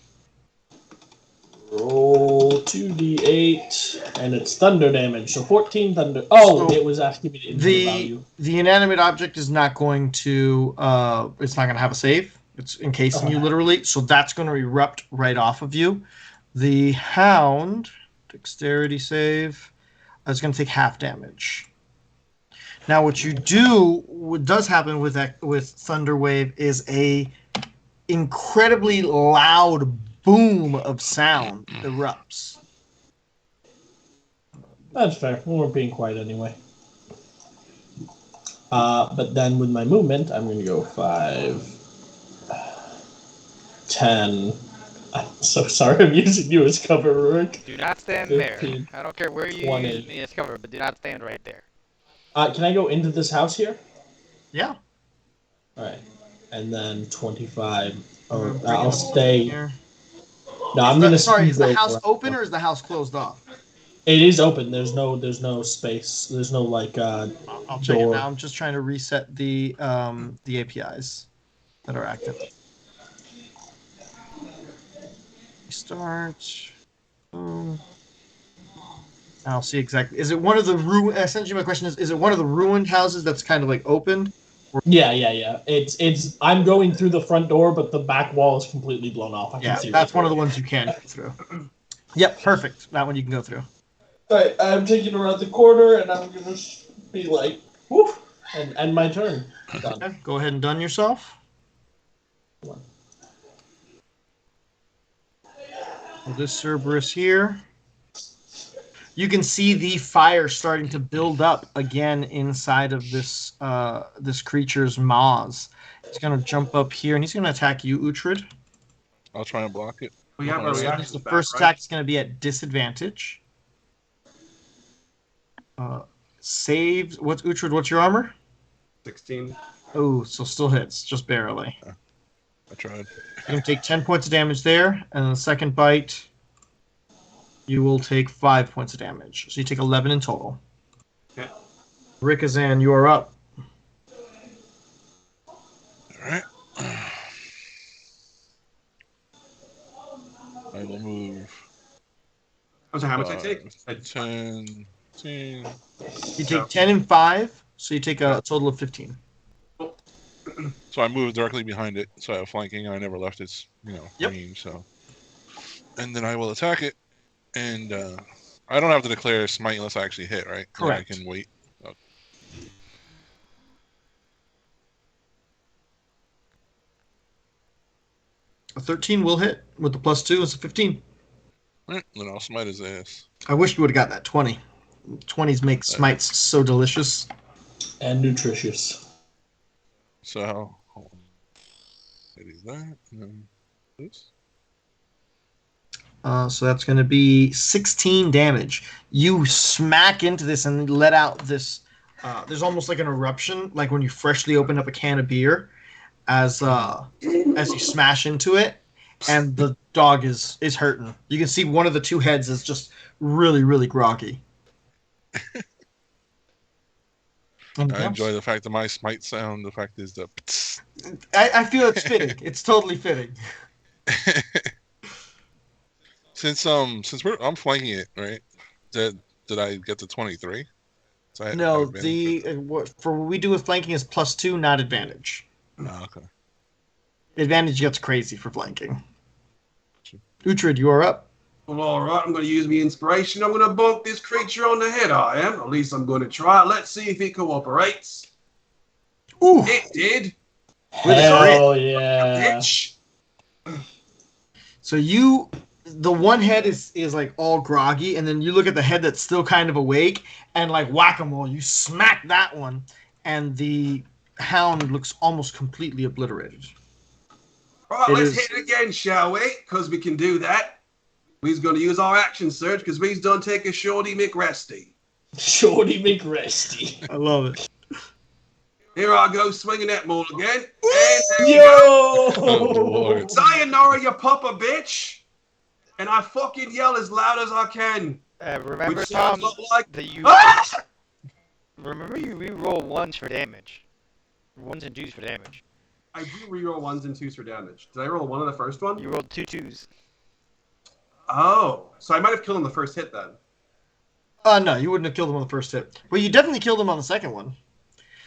Roll 2d8, and it's thunder damage. So 14 thunder. Oh, So it was asking me to input a value. The inanimate object is not going to it's not going to have a save. It's encasing you literally, so that's going to erupt right off of you. The hound dexterity save is going to take half damage. Now, what does happen with Thunder Wave is a incredibly loud boom of sound erupts. That's fair. We weren't being quiet anyway. But then with my movement, I'm going to go 5, 10. I'm so sorry I'm using you as cover, Rurik. Do not stand 15, there. I don't care where you 20. use me as cover, but do not stand right there. Can I go into this house here? Yeah. All right. And then 25. Or Bring it I'll up stay. here. No, I'm going to... Sorry, is the house open or is the house closed off? It is open. There's no space. There's no like I'll check it door. now. I'm just trying to reset the APIs that are active. Start. Boom. I'll see exactly. Is it one of the essentially my question is it one of the ruined houses that's kind of like open? Yeah. It's. I'm going through the front door, but the back wall is completely blown off. I Yeah, can see that's right one of the through it. ones you can go through. Yep, perfect. That one you can go through. All right, I'm taking around the corner, and I'm gonna be like, woof, and end my turn. Done. Okay, go ahead and done yourself. Well, this Cerberus here. You can see the fire starting to build up again inside of this this creature's maws. He's gonna jump up here and he's gonna attack you, Uhtred. I'll try and block it. We have Oh, our so reactions The back, first right? attack is gonna be at disadvantage. Saves. What's Uhtred? What's your armor? 16. Oh, so still hits, just barely. I tried. You're going to take 10 points of damage there, and the second bite, you will take 5 points of damage. So you take 11 in total. Okay. Rikazan, you are up. Alright. I will move. So how much I take? 10, 10. You take 10 and 5, so you take a total of 15. So I moved directly behind it, so I have flanking, and I never left its, Yep. range, so. And then I will attack it. And I don't have to declare smite unless I actually hit, right? Correct. I can wait. Okay. A 13 will hit with the +2. It's a 15. Then I'll smite his ass. I wish you would have got that 20. 20s make smites so delicious. And nutritious. So, hold on. It is that. And then this. So that's going to be 16 damage. You smack into this and let out this. There's almost like an eruption, like when you freshly open up a can of beer, as you smash into it, and the dog is hurting. You can see one of the two heads is just really, really groggy. I enjoy the fact that my smite sound effect is the. I feel it's fitting. It's totally fitting. Since I'm flanking it, right? Did I get to 23? No, for what we do with flanking is +2, not advantage. Oh, okay. Advantage gets crazy for flanking. Uhtred, you are up. Well, all right, I'm going to use my inspiration. I'm going to bonk this creature on the head, I am. At least I'm going to try. Let's see if it cooperates. Ooh. It did. Hell yeah. Bitch. So the one head is like all groggy, and then you look at the head that's still kind of awake, and like whack-a-mole, you smack that one, and the hound looks almost completely obliterated. Right, let's hit it again, shall we? Because we can do that. We's going to use our action surge because we's done take a Shorty McResty. Shorty McResty. I love it. Here I go, swinging that maul again. And there you Yo! go. Oh, Lord. Sayonara, you papa bitch. And I fucking yell as loud as I can. Remember, Which Tom, sounds like... that you Ah! remember you reroll ones for damage, ones and twos for damage. I do reroll 1s and 2s for damage. Did I roll 1 on the first one? You rolled 2 2s. Oh, so I might have killed him the first hit then. No, you wouldn't have killed him on the first hit. Well, you definitely killed him on the second one.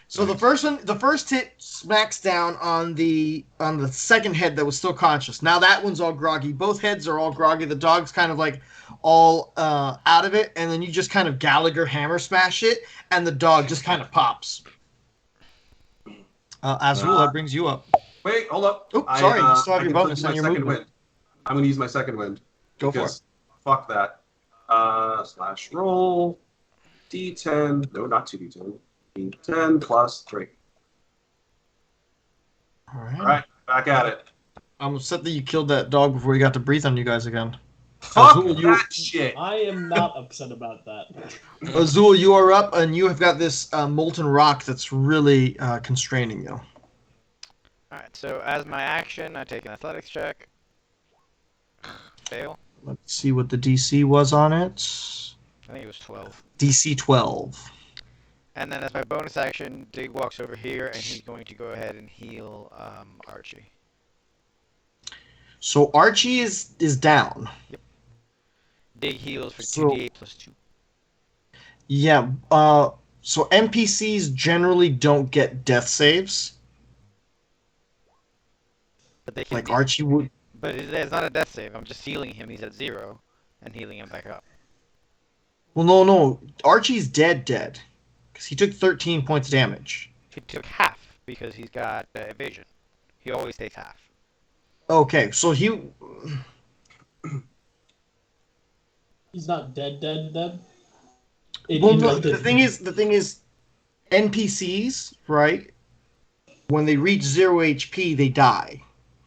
So the first hit smacks down on the second head that was still conscious. Now that one's all groggy. Both heads are all groggy. The dog's kind of like all out of it, and then you just kind of Gallagher hammer smash it, and the dog just kind of pops. Azul, that brings you up. Wait, hold up. Oh, sorry, you still have I your can bonus use my on your second movement. wind. I'm going to use my second wind. Go for because fuck that. Slash roll. D10. No, not 2D10. D10 plus 3. All right. All right, back at it. I'm upset that you killed that dog before you got to breathe on you guys again. Fuck Azul, that shit. I am not upset about that. Azul, you are up, and you have got this molten rock that's really constraining you. Alright, so as my action, I take an athletics check. Fail. Let's see what the DC was on it. I think it was 12. DC 12. And then as my bonus action, Dig walks over here, and he's going to go ahead and heal Archie. So Archie is down. Dig heals for So- 2d8 plus 2. Yeah. So NPCs generally don't get death saves, But they can like Archie would. But it's not a death save. I'm just healing him. He's at 0, and healing him back up. Well, no. Archie's dead, because he took 13 points of damage. He took half because he's got evasion. He always takes half. Okay, so he. He's not dead. Well, no. The thing is, NPCs, right? When they reach 0 HP, they die.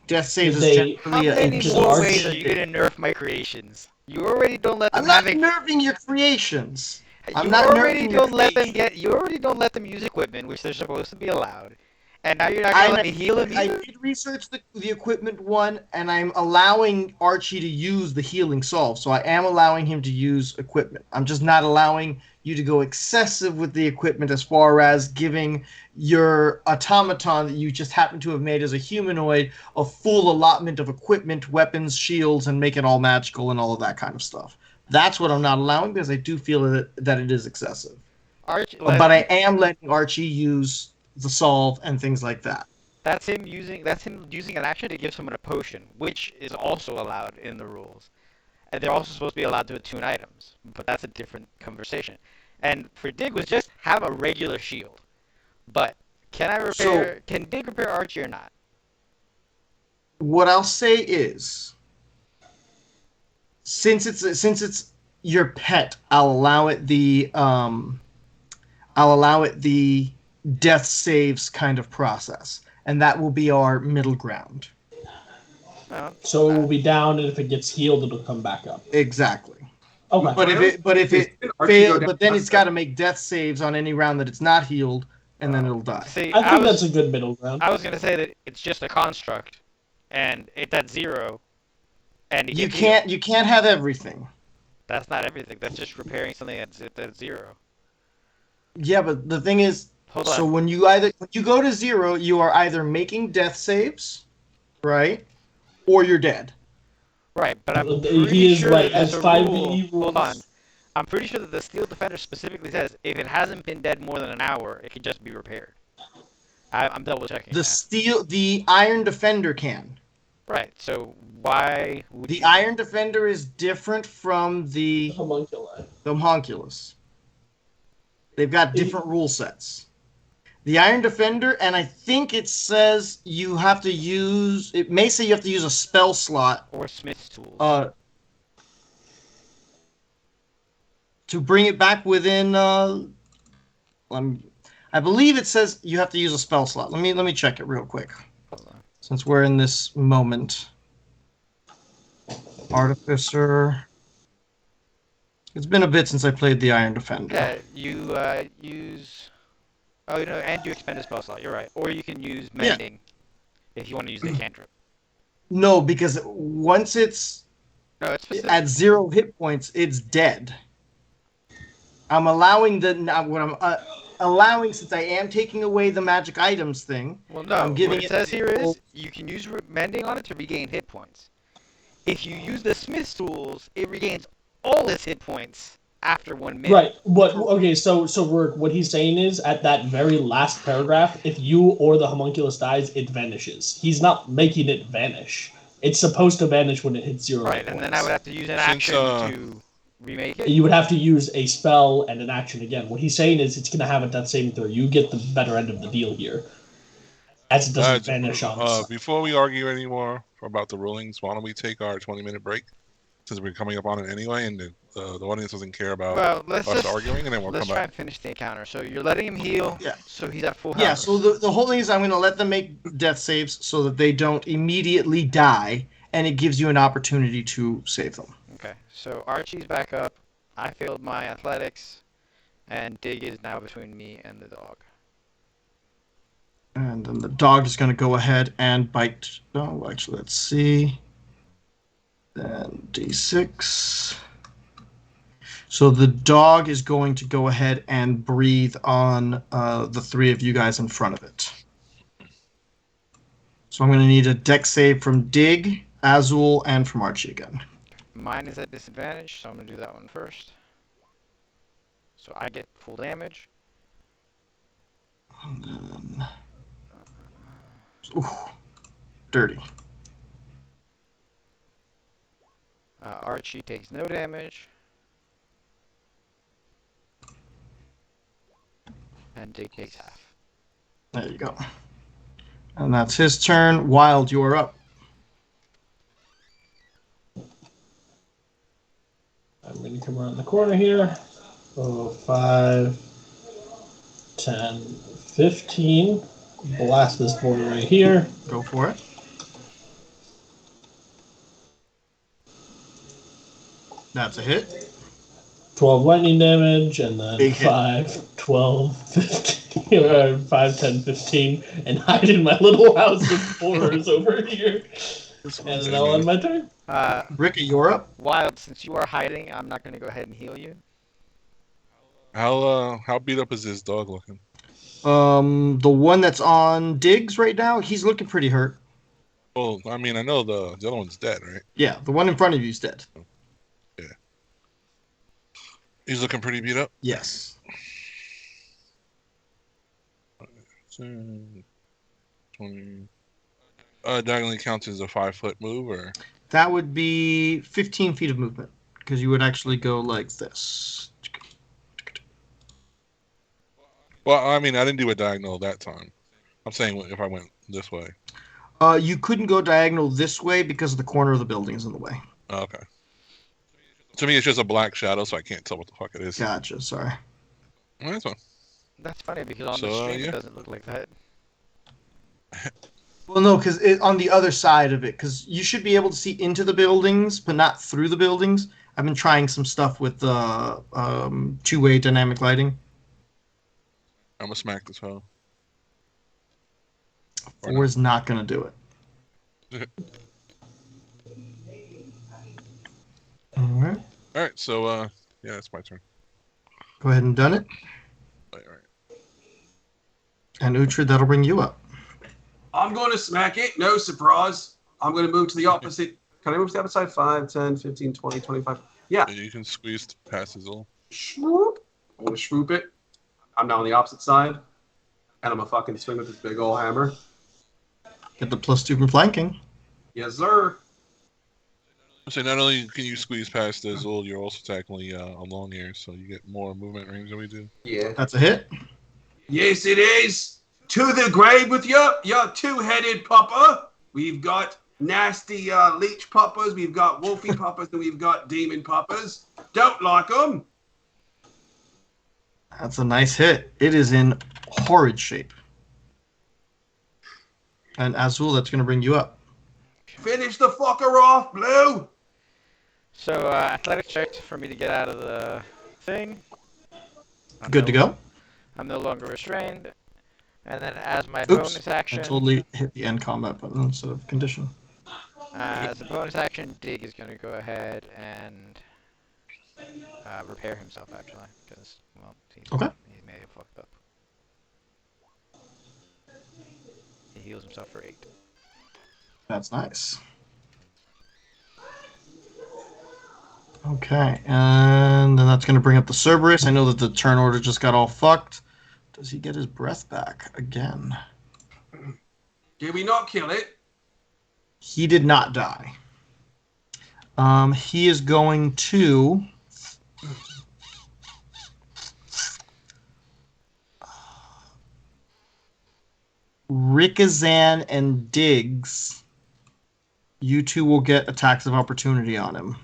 Death saves is They- How generally a many just more Archie- ways are you gonna nerf my creations? You already don't let them I'm not have nerfing your creations. I'm You not already nerfing your don't let them creations. get. You already don't let them use equipment, which they're supposed to be allowed. And now you're not gonna let me heal him I either? did research the equipment one, and I'm allowing Archie to use the healing solve. So I am allowing him to use equipment. I'm just not allowing you to go excessive with the equipment as far as giving your automaton that you just happen to have made as a humanoid a full allotment of equipment, weapons, shields, and make it all magical and all of that kind of stuff. That's what I'm not allowing because I do feel that it is excessive. Archie, But I am letting Archie use the solve and things like that. That's him using an action to give someone a potion, which is also allowed in the rules. And they're also supposed to be allowed to attune items, but that's a different conversation. And for Dig was just have a regular shield. But So can Dig repair Archie or not? what I'll say is, since it's your pet, I'll allow it the death saves kind of process, and that will be our middle ground. Well, So it will be down, and if it gets healed, it'll come back up. Exactly. Okay. But if it Archie go fail, down but then it's faster. got to make death saves on any round that it's not healed, and then it'll die. see, I think that's a good middle ground. I was gonna say that it's just a construct, and it's at 0, and it You gets healed. can't have everything. That's not everything. That's just repairing something that's 0. Yeah, but the thing is, Hold so on. when you go to 0, you are either making death saves, right, or you're dead. Right, but I'm He pretty is sure right. that there's As a 5e rule. Hold on. rules. I'm pretty sure that the Steel Defender specifically says if it hasn't been dead more than an hour, it can just be repaired. I'm double checking that. The Iron Defender can. Right. So why would The you? Iron Defender is different from the Homunculi. Homunculus. They've got different rule sets. The Iron Defender, and I think it says you have to use. It may say you have to use a spell slot Or Smith's tools. To bring it back within. I believe it says you have to use a spell slot. Let me check it real quick. Hold on. Since we're in this moment. Artificer. It's been a bit since I played the Iron Defender. Yeah, you use. Oh no, and you expend a spell slot. You're right. Or you can use mending if you want to use the cantrip. No, because once it's No, it's specific. at 0 hit points, it's dead. I'm allowing allowing, since I am taking away the magic items thing. Well, no. I'm giving What it it says here is full- you can use mending on it to regain hit points. If you use the Smith's tools, it regains all its hit points after 1 minute. Right. Okay, so Rourke, what he's saying is at that very last paragraph, if you or the homunculus dies, it vanishes. He's not making it vanish. It's supposed to vanish when it hits 0 Right, hit and points. then I would have to use an Since, action to remake it. You would have to use a spell and an action again. What he's saying is it's going to have a death saving throw. You get the better end of the deal here, as it doesn't vanish on its side. Before we argue anymore about the rulings, why don't we take our 20-minute break? Since we're coming up on it anyway, and the audience doesn't care about Well, let's us just arguing, and then we'll let's come try back. and finish the encounter. So you're letting him heal. Yeah. So he's at full health. Yeah, so the whole thing is I'm going to let them make death saves so that they don't immediately die, and it gives you an opportunity to save them. Okay. So Archie's back up. I failed my athletics, and Dig is now between me and the dog. And then the dog is going to go ahead and bite. Oh, actually, let's see. Then D6. So the dog is going to go ahead and breathe on the 3 of you guys in front of it. So I'm going to need a dex save from Dig, Azul, and from Archie again. Mine is at disadvantage, so I'm gonna do that one first. So I get full damage. And then... Ooh, dirty. Archie takes no damage. And Dig takes half. There you go. And that's his turn. Wild, you are up. I'm going to come around the corner here. Oh, 5, 10, 15. Blast this boy right here. Go for it. That's a hit. 12 lightning damage, and then Big hit. 5, 12, 15, 5, 10, 15, and hide in my little house of horrors over here. And then I'll end my turn. Ricky, you're up. Wild, since you are hiding, I'm not gonna go ahead and heal you. How beat up is this dog looking? The one that's on Diggs right now, he's looking pretty hurt. Well, I mean, I know the other one's dead, right? Yeah, the one in front of you is dead. Yeah. He's looking pretty beat up? Yes. 20. Diagonally counts as a 5-foot move, or? That would be 15 feet of movement, because you would actually go like this. Well, I mean, I didn't do a diagonal that time. I'm saying if I went this way. You couldn't go diagonal this way because the corner of the building is in the way. Okay. To me, it's just a black shadow, so I can't tell what the fuck it is. Gotcha, sorry. Well, that's fine. That's funny because on the So, stream yeah. it doesn't look like that. Well, no, because on the other side of it, because you should be able to see into the buildings, but not through the buildings. I've been trying some stuff with two-way dynamic lighting. I'm gonna smack this hoe. Or 4 no. is not going to do it. All right. All right, so yeah, it's my turn. Go ahead and done it. All right. And Uhtred, that'll bring you up. I'm going to smack it. No surprise. I'm going to move to the opposite. Can I move to the other side? 5, 10, 15, 20, 25. Yeah. So you can squeeze past his little. Shroop. I'm going to shroop it. I'm now on the opposite side. And I'm going to fucking swing with this big old hammer. Get the +2 from flanking. Yes, sir. So not only can you squeeze past the Zul, you're also technically along here, so you get more movement range than we do. Yeah. That's a hit. Yes, it is. To the grave with you, two-headed pupper. We've got nasty leech puppers, we've got wolfy puppers, and we've got demon puppers. Don't like them. That's a nice hit. It is in horrid shape. And Azul, that's going to bring you up. Finish the fucker off, Blue. So athletics check for me to get out of the thing. Good to go. I'm no longer restrained. And then as my Oops, bonus action, I totally hit the end combat button instead of condition. as a bonus action, Dig is going to go ahead and repair himself, actually, because, well, he may have fucked up. He heals himself for 8. That's nice. Okay, and then that's going to bring up the Cerberus. I know that the turn order just got all fucked. Does he get his breath back again? Did we not kill it? He did not die. He is going to... Rikazan and Diggs. You two will get attacks of opportunity on him.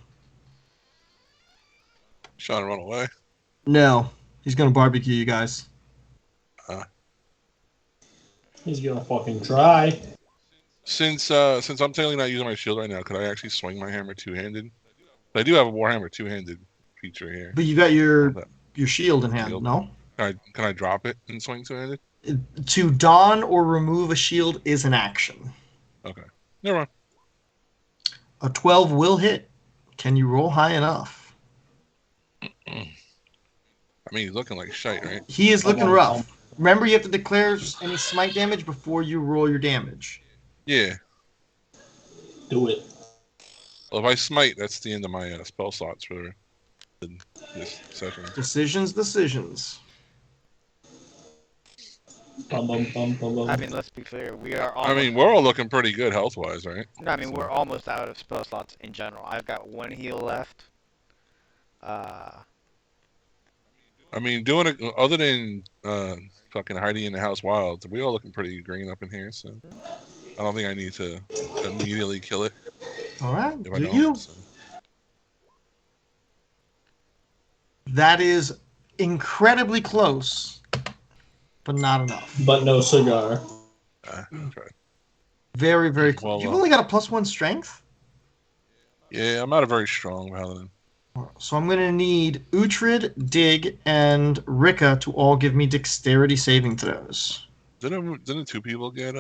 Trying to run away. No, he's going to barbecue you guys. He's gonna fucking try. Since I'm technically not using my shield right now, could I actually swing my hammer two-handed? I do have a Warhammer two-handed feature here. But you got your shield in hand, Shield. no? Can I drop it and swing two-handed? To don or remove a shield is an action. Okay. Never mind. A 12 will hit. Can you roll high enough? I mean, he's looking like shite, right? He is looking rough. Remember, you have to declare any smite damage before you roll your damage. Yeah. Do it. Well, if I smite, that's the end of my spell slots for this session. Decisions. Bum, bum, bum, bum, bum. I mean, let's be clear, we are I almost... mean, we're all looking pretty good health-wise, right? No, I mean, we're almost out of spell slots in general. I've got 1 heal left. I mean, doing it other than fucking hiding in the house wild, we all looking pretty green up in here, so I don't think I need to immediately kill it. All right, If I do don't, you? so. That is incredibly close, but not enough. But no cigar. Try. Very, very close. Well, You've only got a +1 strength? Yeah, I'm not a very strong paladin. So I'm going to need Uhtred, Dig, and Rika to all give me dexterity saving throws. Didn't 2 people get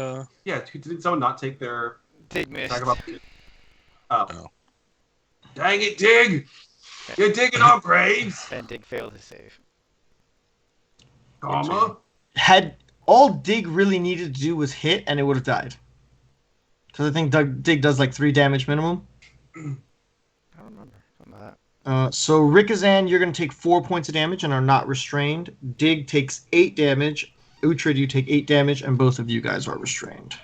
Yeah, did someone not take their... Dig missed. Talk about... Oh. Oh. Dang it, Dig! You're digging our graves! And Dig failed his save. Karma? Had all Dig really needed to do was hit, and it would have died. Because I think Dig does like 3 damage minimum. I don't remember some of that. So Rikazan, you're going to take 4 points of damage and are not restrained. Dig takes 8 damage. Uhtred, you take 8 damage, and both of you guys are restrained.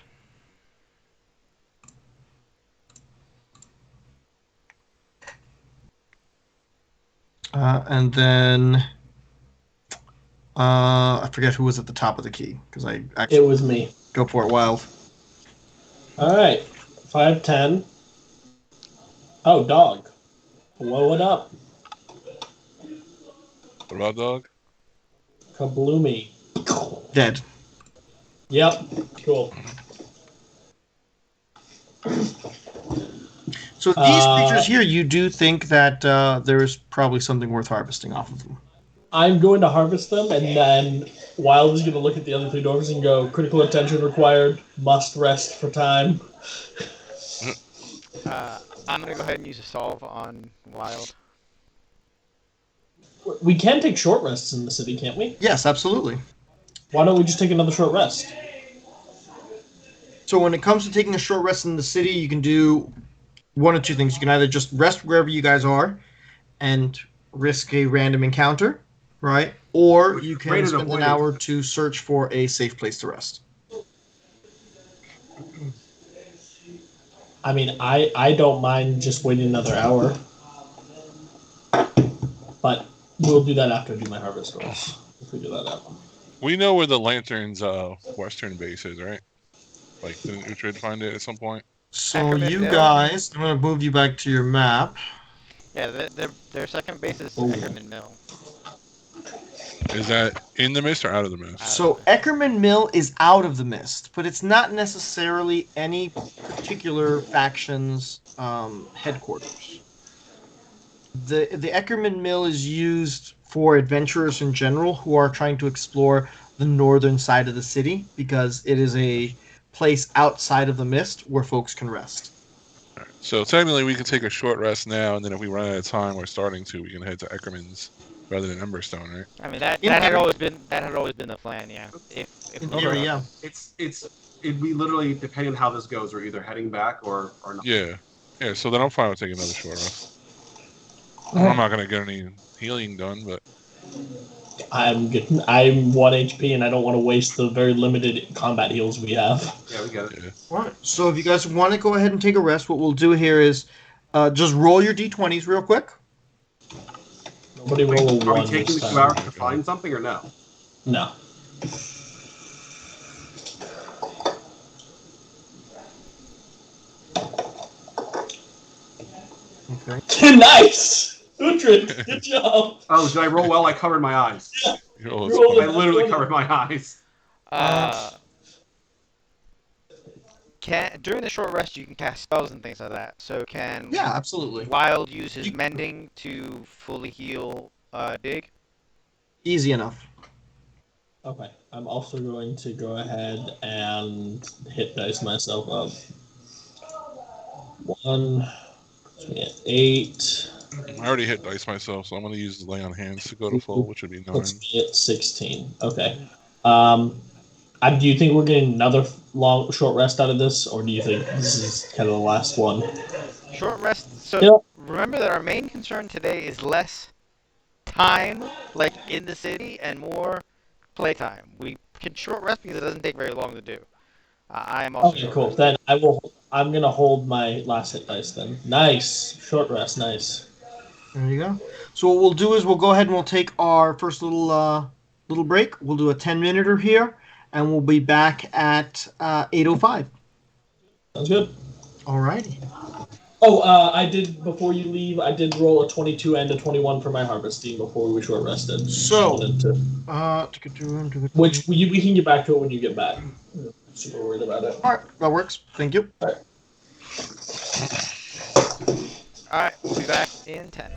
And then I forget who was at the top of the key because I It actually was me. go for it wild. All right. 5'10". Oh, dog. Blow it up. What about dog? Kabloomy. Dead. Yep. Cool. So these creatures here, you do think that there's probably something worth harvesting off of them. I'm going to harvest them, and then Wild is going to look at the other three dwarves and go, critical attention required, must rest for time. I'm gonna go ahead and use a solve on Wild. We can take short rests in the city, can't we? Yes, absolutely. Why don't we just take another short rest? So when it comes to taking a short rest in the city, you can do one of two things. You can either just rest wherever you guys are and risk a random encounter, right? Or Which you is can great at spend an avoiding. hour to search for a safe place to rest. I mean, I don't mind just waiting another hour. But we'll do that after I do my harvest rolls. We'll figure that out. We know where the Lantern's western base is, right? Like, didn't we try to find it at some point? So Ackerman you Mill. guys, I'm going to move you back to your map. Yeah, their second base is Oh. Ackerman Mill. Is that in the mist or out of the mist? So Eckerman Mill is out of the mist, but it's not necessarily any particular faction's headquarters. The Eckerman Mill is used for adventurers in general who are trying to explore the northern side of the city because it is a place outside of the mist where folks can rest. All right. So technically, we can take a short rest now, and then if we run out of time, we're starting to. We can head to Eckerman's rather than Emberstone, right? I mean that In that had theory. always been the plan. Yeah. If In we theory, were, yeah. We literally, depending on how this goes, we're either heading back or not. Yeah. Yeah. So then I'm fine with taking another short rest. I'm not gonna get any healing done, but I'm 1 HP and I don't want to waste the very limited combat heals we have. Yeah, we get it. yeah. All right. So if you guys want to go ahead and take a rest, what we'll do here is just roll your d20s real quick. Nobody roll a Are we 1 taking this the 2 time. hours to find something or no? No. Okay. Nice! Uhtred, good job! Oh, did I roll well? I covered my eyes. Oh, You're all I the- literally covered my eyes. during the short rest you can cast spells and things like that. So can Yeah, absolutely. Wild use his You- mending to fully heal Dig? Easy enough. Okay, I'm also going to go ahead and hit dice myself up. 1, 8, I already hit dice myself, so I'm gonna use the lay on hands to go to full, which would be 9. puts me at 16. Okay. Do you think we're getting another short rest out of this, or do you think this is kind of the last one? Short rest. So Yep. remember that our main concern today is less time, like in the city, and more playtime. We can short rest because it doesn't take very long to do. I am also Okay, short cool. resting. Then I'm gonna hold my last hit dice. Then nice short rest. Nice. There you go. So what we'll do is we'll go ahead and we'll take our first little break. We'll do a 10-minute here, and we'll be back at 8:05. Sounds good. Alrighty. Oh, I did before you leave. I did roll a 22 and a 21 for my harvesting before we short rested. So, Wanted to- which we can get back to it when you get back. I'm super worried about it. all right, that works. Thank you. All right, we'll be back in 10.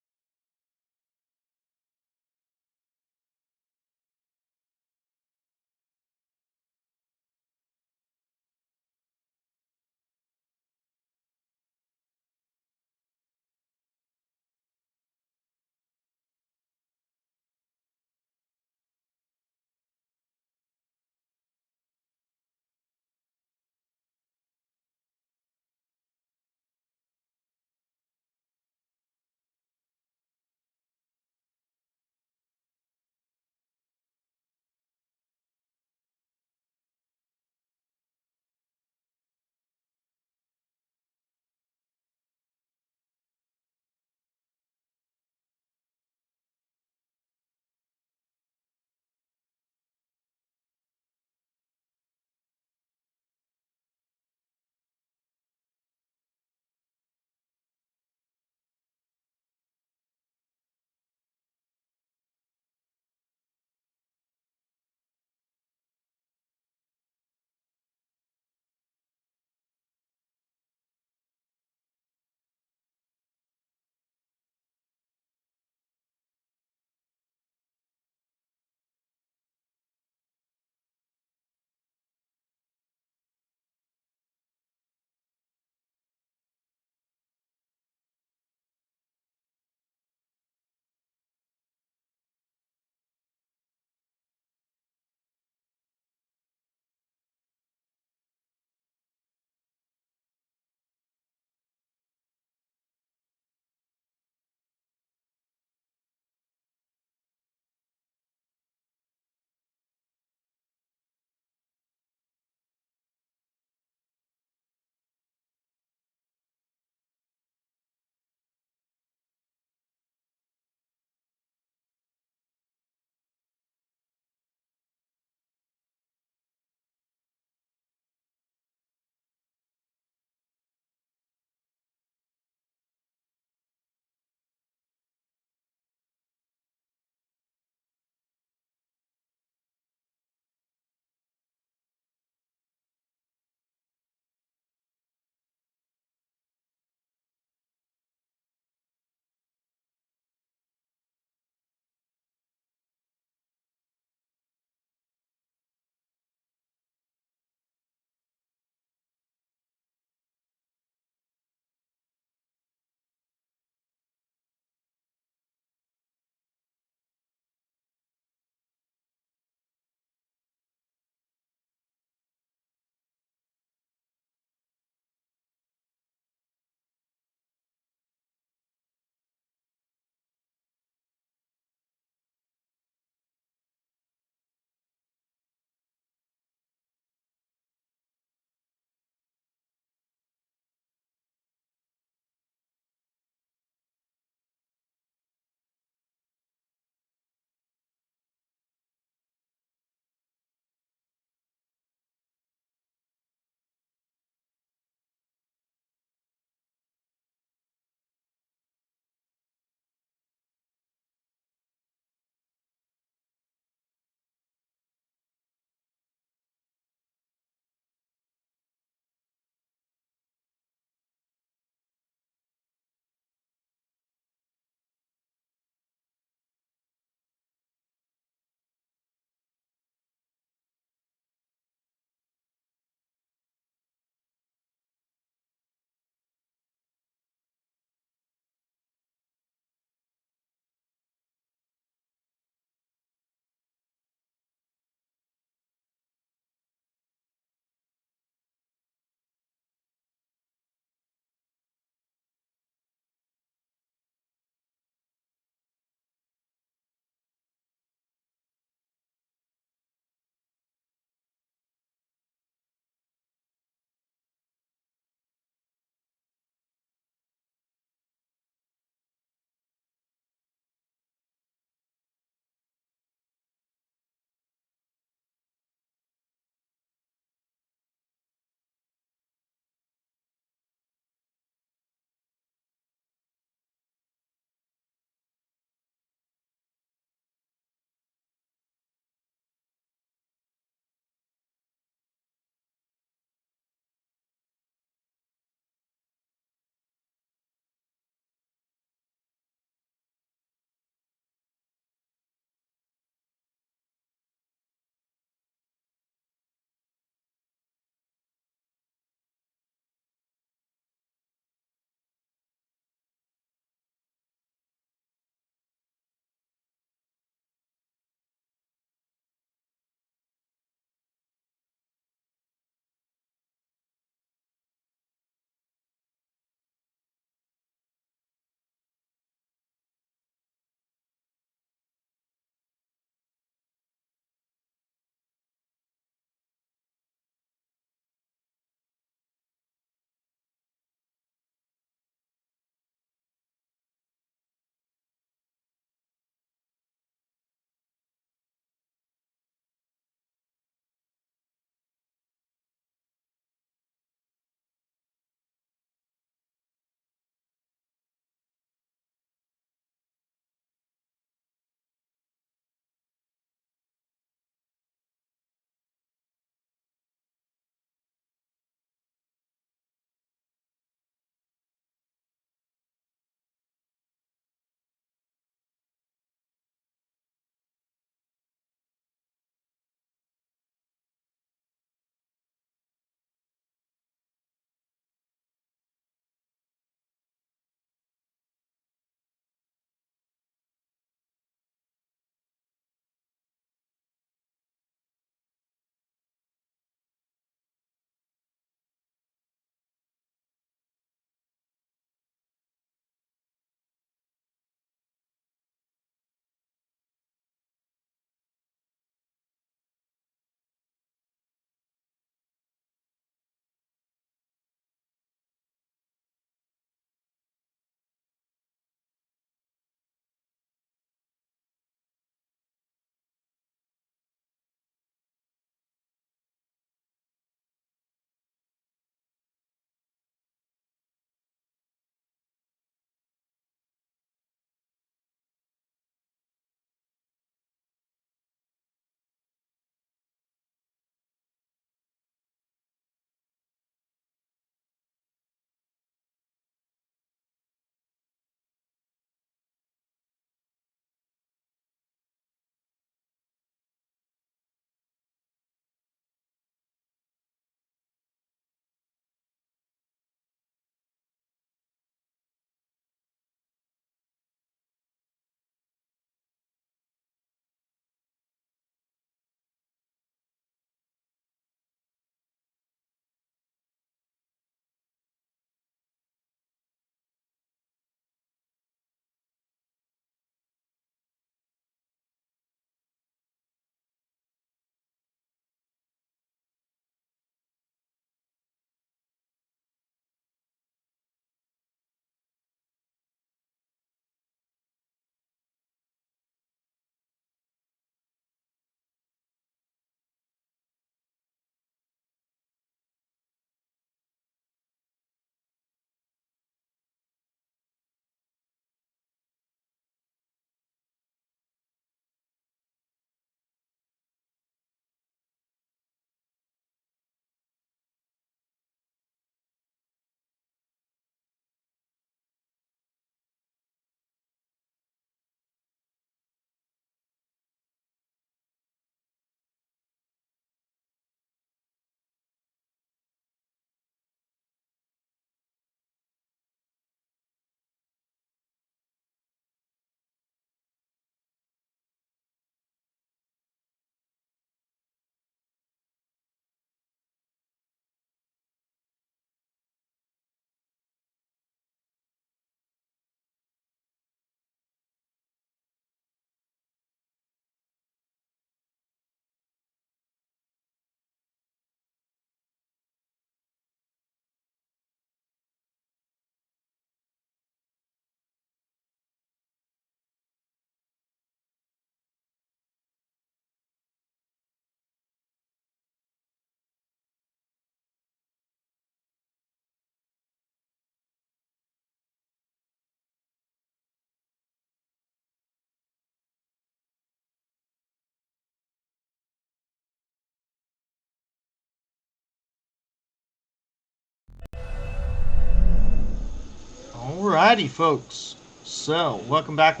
Alrighty, folks. So, welcome back.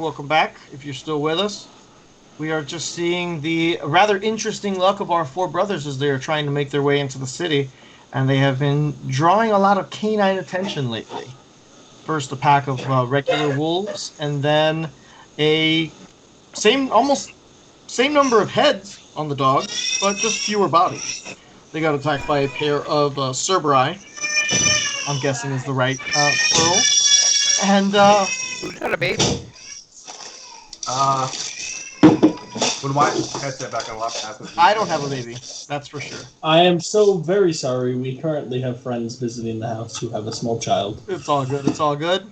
If you're still with us, we are just seeing the rather interesting luck of our four brothers as they are trying to make their way into the city, and they have been drawing a lot of canine attention lately. First, a pack of regular wolves, and then almost same number of heads on the dog, but just fewer bodies. They got attacked by a pair of Cerberus, I'm guessing is the right plural. And Who's got a baby? When Wyatt has that back on left, I don't have a baby, that's for sure. I am so very sorry. We currently have friends visiting the house who have a small child. It's all good.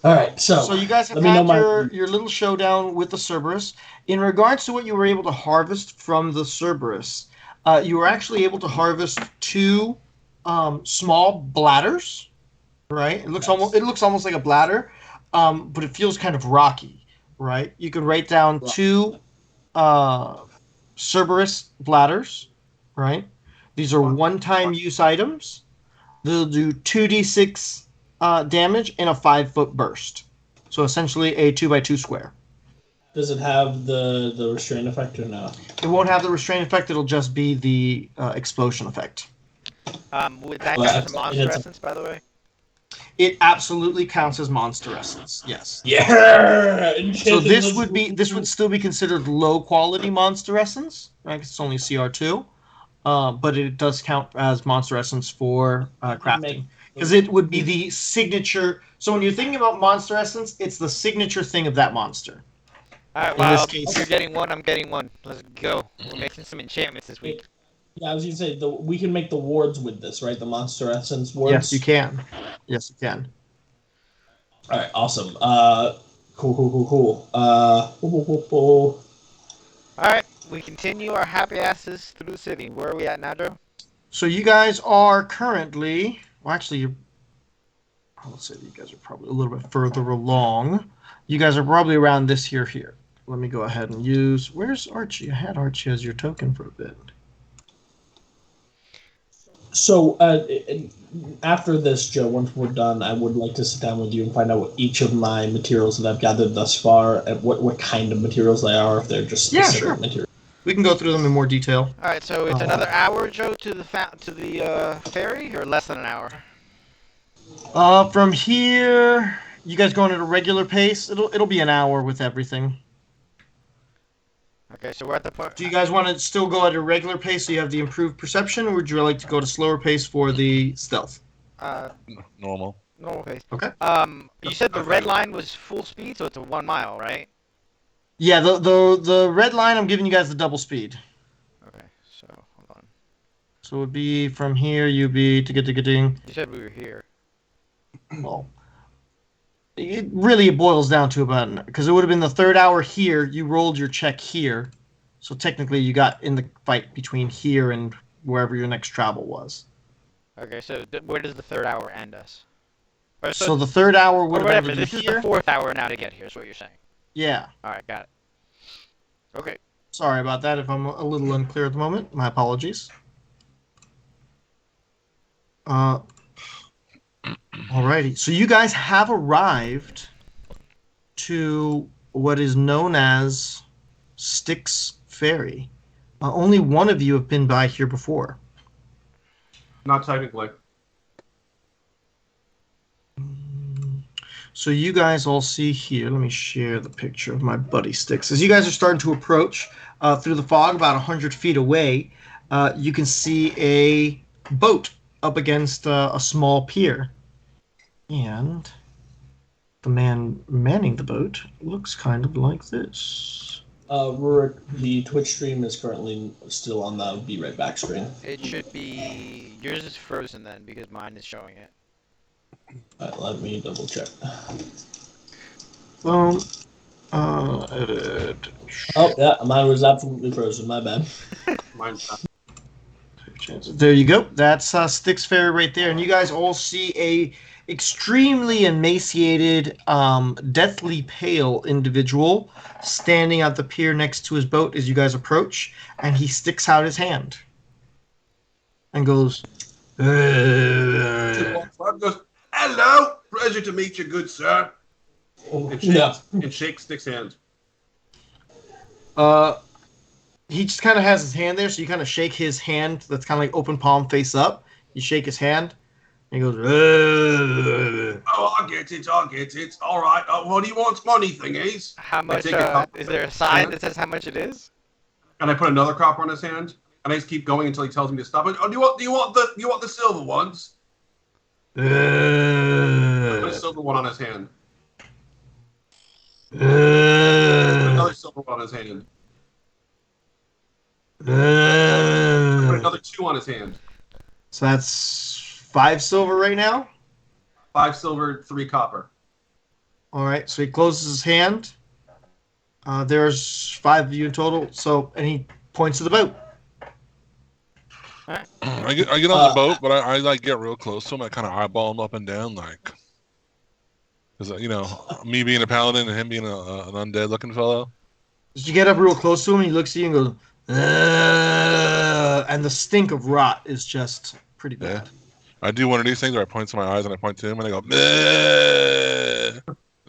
All right, so you guys have had your little showdown with the Cerberus. In regards to what you were able to harvest from the Cerberus, you were actually able to harvest two small bladders. Right, it looks almost like a bladder, but it feels kind of rocky. Right, you could write down two Cerberus bladders. Right, these are one-time use items. They'll do 2d6 damage in a 5-foot burst. So essentially a 2x2 square. Does it have the restraint effect or no? It won't have the restraint effect. It'll just be the explosion effect. Would that count as monster essence, by the way? It absolutely counts as monster essence. Yes. Yeah. So this would still be considered low quality monster essence, right? It's only CR2, but it does count as monster essence for crafting. Because it would be the signature. So when you're thinking about monster essence, it's the signature thing of that monster. Alright, well, if you're getting one, I'm getting one. Let's go. We're making some enchantments this week. Yeah, I was going to say, we can make the wards with this, right? The monster essence wards? Yes, you can. All right, awesome. Cool. All right, we continue our happy asses through the city. Where are we at now, Joe? So you guys are currently... Well, actually, let's say you guys are probably a little bit further along. You guys are probably around this here. Let me go ahead and use... Where's Archie? I had Archie as your token for a bit. So, after this, Joe, once we're done, I would like to sit down with you and find out what each of my materials that I've gathered thus far, and what kind of materials they are, if they're just specific materials. We can go through them in more detail. All right, so it's another hour, Joe, to the ferry, or less than an hour? From here, you guys going at a regular pace? It'll be an hour with everything. Okay, so we're at the point. Do you guys want to still go at a regular pace so you have the improved perception, or would you like to go to slower pace for the stealth? Normal pace. Okay. You said the red line was full speed, so it's a 1 mile, right? Yeah, the red line, I'm giving you guys the double speed. Okay, so hold on. So it would be from here, you'd be You said we were here. Well, it boils down to about, because it would have been the third hour here, you rolled your check here, so technically you got in the fight between here and wherever your next travel was. Okay, so where does the third hour end us? So the third hour would have whatever. ended This here. is the fourth hour now to get here, is what you're saying. Yeah. All right, got it. Okay. Sorry about that if I'm a little unclear at the moment. My apologies. Alrighty, so you guys have arrived to what is known as Styx Ferry. Only one of you have been by here before. Not technically. So you guys all see here, let me share the picture of my buddy Styx. As you guys are starting to approach through the fog about 100 feet away, you can see a boat up against a small pier. And the man manning the boat looks kind of like this. Rurik, the Twitch stream is currently still on the Be Right Back screen. It should be... Yours is frozen then, because mine is showing it. Let me double check. Edit. Oh, yeah, mine was absolutely frozen. My bad. Mine's not. There you go. That's Styx Ferry right there. And you guys all see a extremely emaciated, deathly pale individual standing at the pier next to his boat as you guys approach. And he sticks out his hand and goes, Hello. Pleasure to meet you, good sir. And shake Stick's hand. He just kind of has his hand there, so you kind of shake his hand. That's kind of like open palm face up. You shake his hand, and he goes. Oh, I get it. All right. What do you want? Money thingies. How much? Is there a sign that says how much it is? And I put another copper on his hand, and I just keep going until he tells me to stop. Oh, do you want the silver ones? I put a silver one on his hand. Another silver one on his hand. Put another 2 on his hand. So that's 5 silver right now? 5 silver, 3 copper. Alright, so he closes his hand. There's 5 of you in total, and he points to the boat. I get on the boat, but I like get real close to him. I kind of eyeball him up and down, like, because me being a paladin and him being an undead looking fellow. You get up real close to him, he looks at you and goes, and the stink of rot is just pretty bad. Yeah. I do one of these things where I point to my eyes and I point to him and I go, Bleh!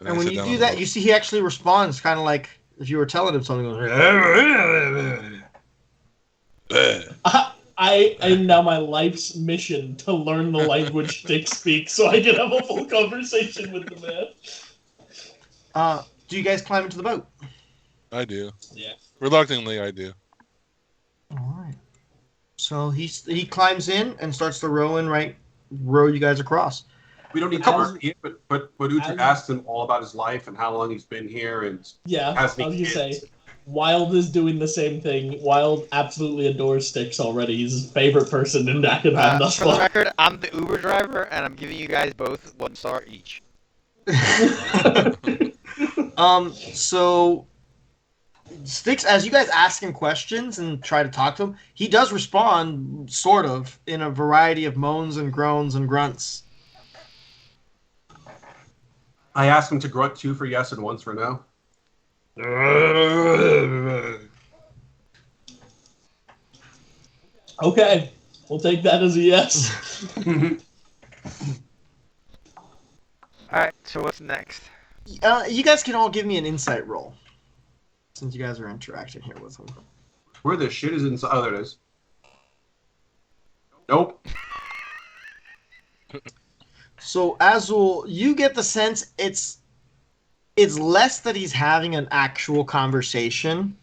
And when you do that, you see he actually responds kind of like if you were telling him something. I am now my life's mission to learn the language Stick speaks so I can have a full conversation with the man. Do you guys climb into the boat? I do. Yeah. Reluctantly, I do. All right. So he climbs in and starts to row you guys across. We don't need to argue, but Uther asks him all about his life and how long he's been here, and I was gonna say, Wild is doing the same thing. Wild absolutely adores Sticks already. He's his favorite person in Dagenheim thus For the far. record, I'm the Uber driver, and I'm giving you guys both 1 star each. So Sticks, as you guys ask him questions and try to talk to him, he does respond, sort of, in a variety of moans and groans and grunts. I asked him to grunt 2 for yes and 1 for no. Okay, we'll take that as a yes. Alright, so what's next? You guys can all give me an insight roll, since you guys are interacting here with him. Where the shit is inside? Oh, there it is. Nope. So Azul, you get the sense it's less that he's having an actual conversation,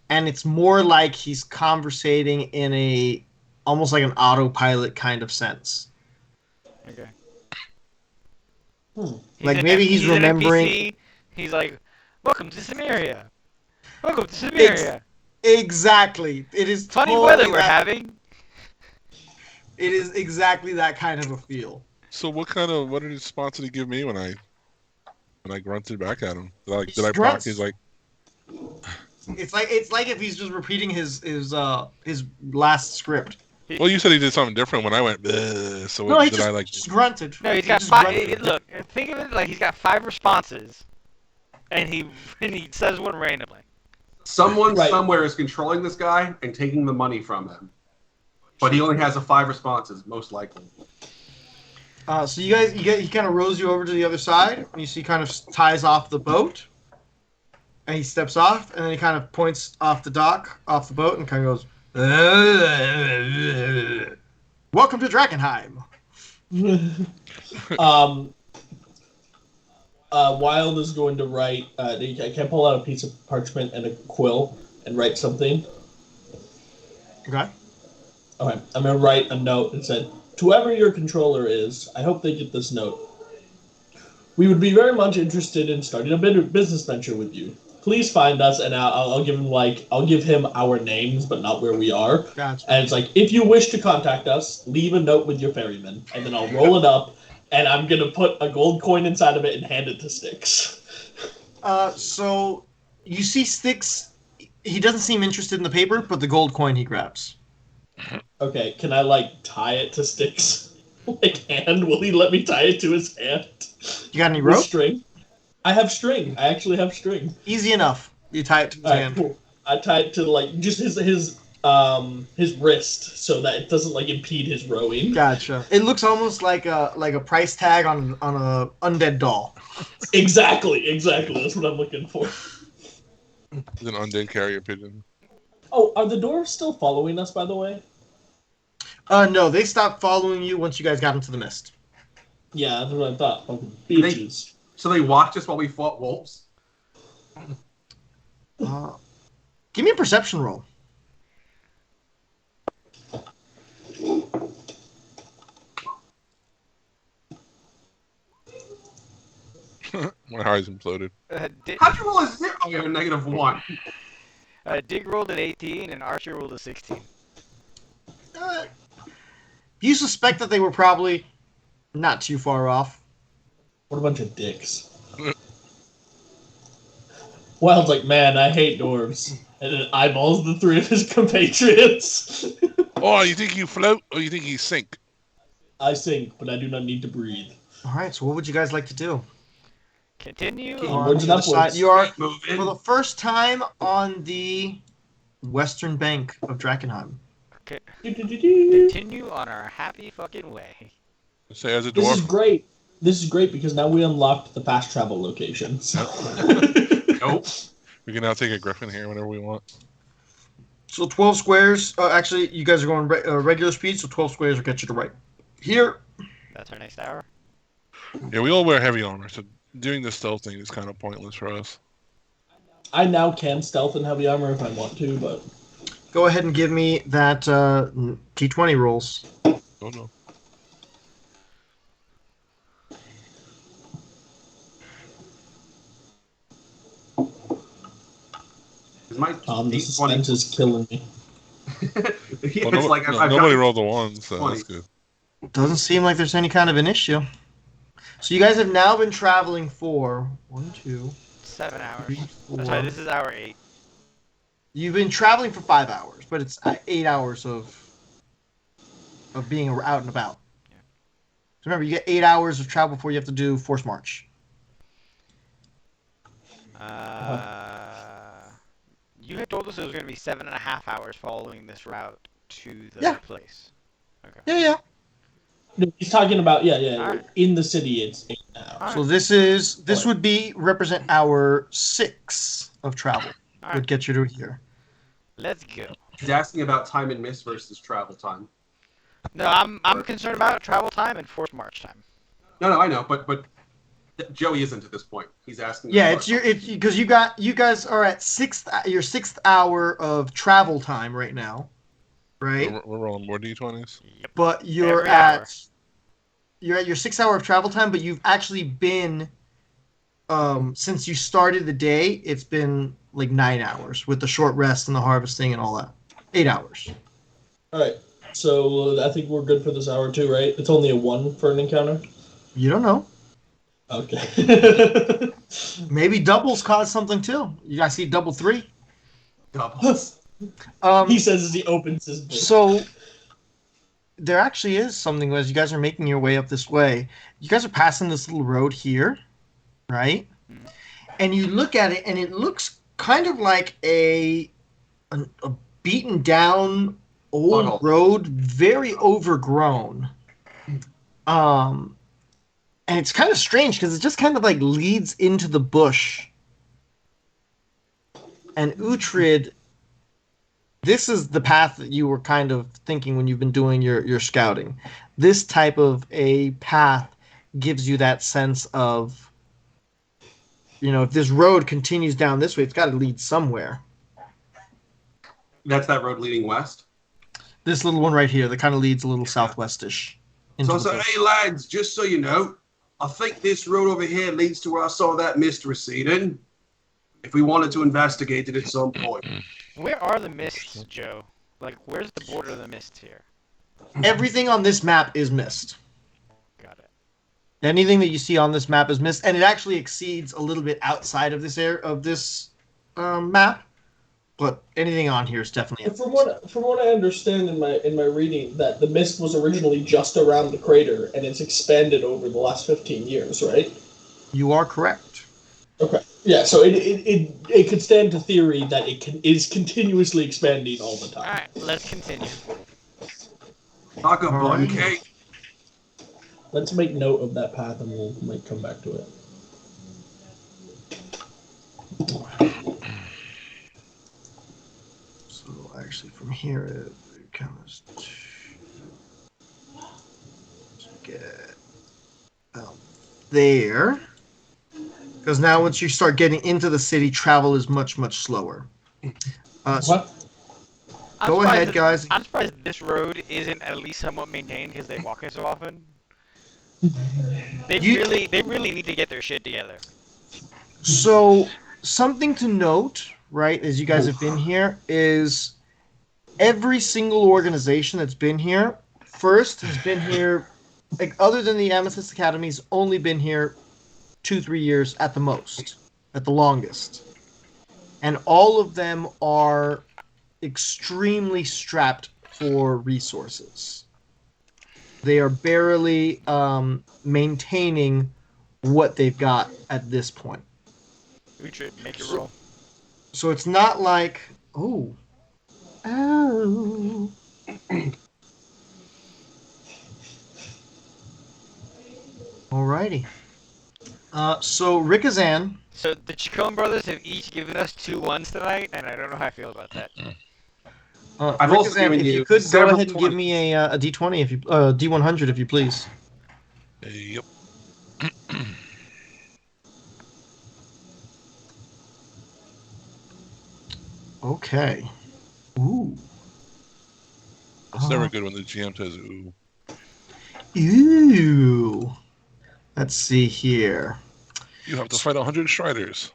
and it's more like he's conversating in almost like an autopilot kind of sense. Okay. Like maybe he's remembering. NPC. He's like, "Welcome to Samaria. Welcome to Samaria." Exactly. It is Funny totally weather we're having. It is exactly that kind of a feel. So what did his response did he give me when I grunted back at him? Did I proc? Grunts. He's like, It's like if he's just repeating his last script. well, you said he did something different when I went. Bleh. So No, he did just, I like? just grunted. No, he's He got just 5. grunted. Look, think of it like he's got 5 responses, and he says one randomly. Someone Right. somewhere is controlling this guy and taking the money from him. But he only has 5 responses, most likely. So he kind of rows you over to the other side, and you see he kind of ties off the boat, and he steps off, and then he kind of points off the boat, and kind of goes, "Welcome to Drakenheim." Wild is going to write. I can pull out a piece of parchment and a quill and write something. Okay. Okay, I'm gonna write a note that said, "To whoever your controller is, I hope they get this note. We would be very much interested in starting a business venture with you. Please find us, and I'll give him our names, but not where we are. Gotcha. And it's like, if you wish to contact us, leave a note with your ferryman, and then I'll roll it up, and I'm gonna put a gold coin inside of it and hand it to Sticks." So you see Sticks. He doesn't seem interested in the paper, but the gold coin he grabs. Okay, can I tie it to Sticks' hand? Will he let me tie it to his hand? You got any With rope? string? I have string. I actually have string. Easy enough. You tie it to his All right, hand. cool. I tie it to just his his wrist so that it doesn't like impede his rowing. Gotcha. It looks almost like a price tag on a undead doll. Exactly. That's what I'm looking for. He's an undead carrier pigeon. Oh, are the dwarves still following us, by the way? No, they stopped following you once you guys got into the mist. Yeah, that's what I thought. Oh, bitches. So they watched us while we fought wolves? Give me a perception roll. My heart's imploded. How'd you roll a 0? Oh, you're a -1. Dig rolled an 18 and Archer rolled a 16. You suspect that they were probably not too far off. What a bunch of dicks. Wild's like, man, I hate dwarves. And then eyeballs the three of his compatriots. Oh, you think you float or you think you sink? I sink, but I do not need to breathe. All right, so what would you guys like to do? Continue. Onwards and On the other upwards. side, you are, Moving. for the first time, on the western bank of Drakenheim. Okay. Do-do-do-do. Continue on our happy fucking way. Say as a This is dwarf. great. This is great because now we unlocked the fast travel locations. Nope. We can now take a griffin here whenever we want. So 12 squares. Actually, you guys are going regular speed, so 12 squares will get you to right here. That's our next hour. Yeah, we all wear heavy armor, so doing the stealth thing is kind of pointless for us. I now can stealth and heavy armor if I want to, but Go ahead and give me that T20 rolls. Oh no. My the suspense is killing me. It's Well, like I've nobody got rolled the one, so 20. that's good. Doesn't seem like there's any kind of an issue. So you guys have now been traveling for 1, 2, 7 hours. 3, 4. Sorry, this is hour 8. You've been traveling for 5 hours, but it's 8 hours of being out and about. Yeah. So remember, you get 8 hours of travel before you have to do forced march. You had told us it was going to be 7.5 hours following this route to the Yeah. place. Okay. Yeah. No, he's talking about Alright. in the city it's 8 now. Alright. So this would be represent hour 6 of travel. Alright. Would get you to here. Let's go. He's asking about time and mist versus travel time. No, I'm concerned about travel time and forced march time. No, I know, but Joey isn't at this point. He's asking. Yeah, about it's because you guys are at your 6th hour of travel time right now, right? We're rolling more d20s. But you're Every hour. at your 6th hour of travel time, but you've actually been since you started the day, it's been like 9 hours with the short rest and the harvesting and all that. 8 hours. Alright, so I think we're good for this hour too, right? It's only a 1 for an encounter? You don't know. Okay. Maybe doubles cause something too. You guys see double 3. doubles. He says as he opens his book. So there actually is something as you guys are making your way up this way. You guys are passing this little road here, right? Mhm. And you look at it, and it looks kind of like a beaten down old Funnel. road, very overgrown. And it's kind of strange because it just kind of like leads into the bush. And Uhtred, this is the path that you were kind of thinking when you've been doing your scouting. This type of a path gives you that sense of, if this road continues down this way, it's got to lead somewhere. That's that road leading west. This little one right here that kind of leads a little southwestish. into So the bush. hey lads, just so you know, I think this road over here leads to where I saw that mist receding. If we wanted to investigate it at some point. Where are the mists, Joe? Like, where's the border of the mists here? Everything on this map is mist. Got it. Anything that you see on this map is mist, and it actually exceeds a little bit outside of this map. But anything on here is definitely. From what I understand in my reading, that the mist was originally just around the crater, and it's expanded over the last 15 years, right? You are correct. Okay. Yeah, so it could stand to theory that is continuously expanding all the time. All right, let's continue. Like a bun Alrighty. cake. Let's make note of that path, and we'll might come back to it. So actually, from here it comes to get out there. Because now, once you start getting into the city, travel is much slower. So What? go ahead, guys. I'm surprised this road isn't at least somewhat maintained because they walk it so often. They really need to get their shit together. So something to note, right, as you guys have been here, is every single organization that's been here first has been here, like other than the Amethyst Academy's only been here 2-3 years at the most, at the longest. And all of them are extremely strapped for resources. They are barely maintaining what they've got at this point. We should make it roll. So it's not like, Alrighty. So Rikazan. So the Chacon brothers have each given us 2 1s tonight, and I don't know how I feel about that. I've also Rikazan, given if you you could go several ahead and give me a D20 if you D100 if you please. Yep. Okay. Ooh. It's never good when the GM says ooh. Ooh. Let's see here. You have to fight 100 Striders.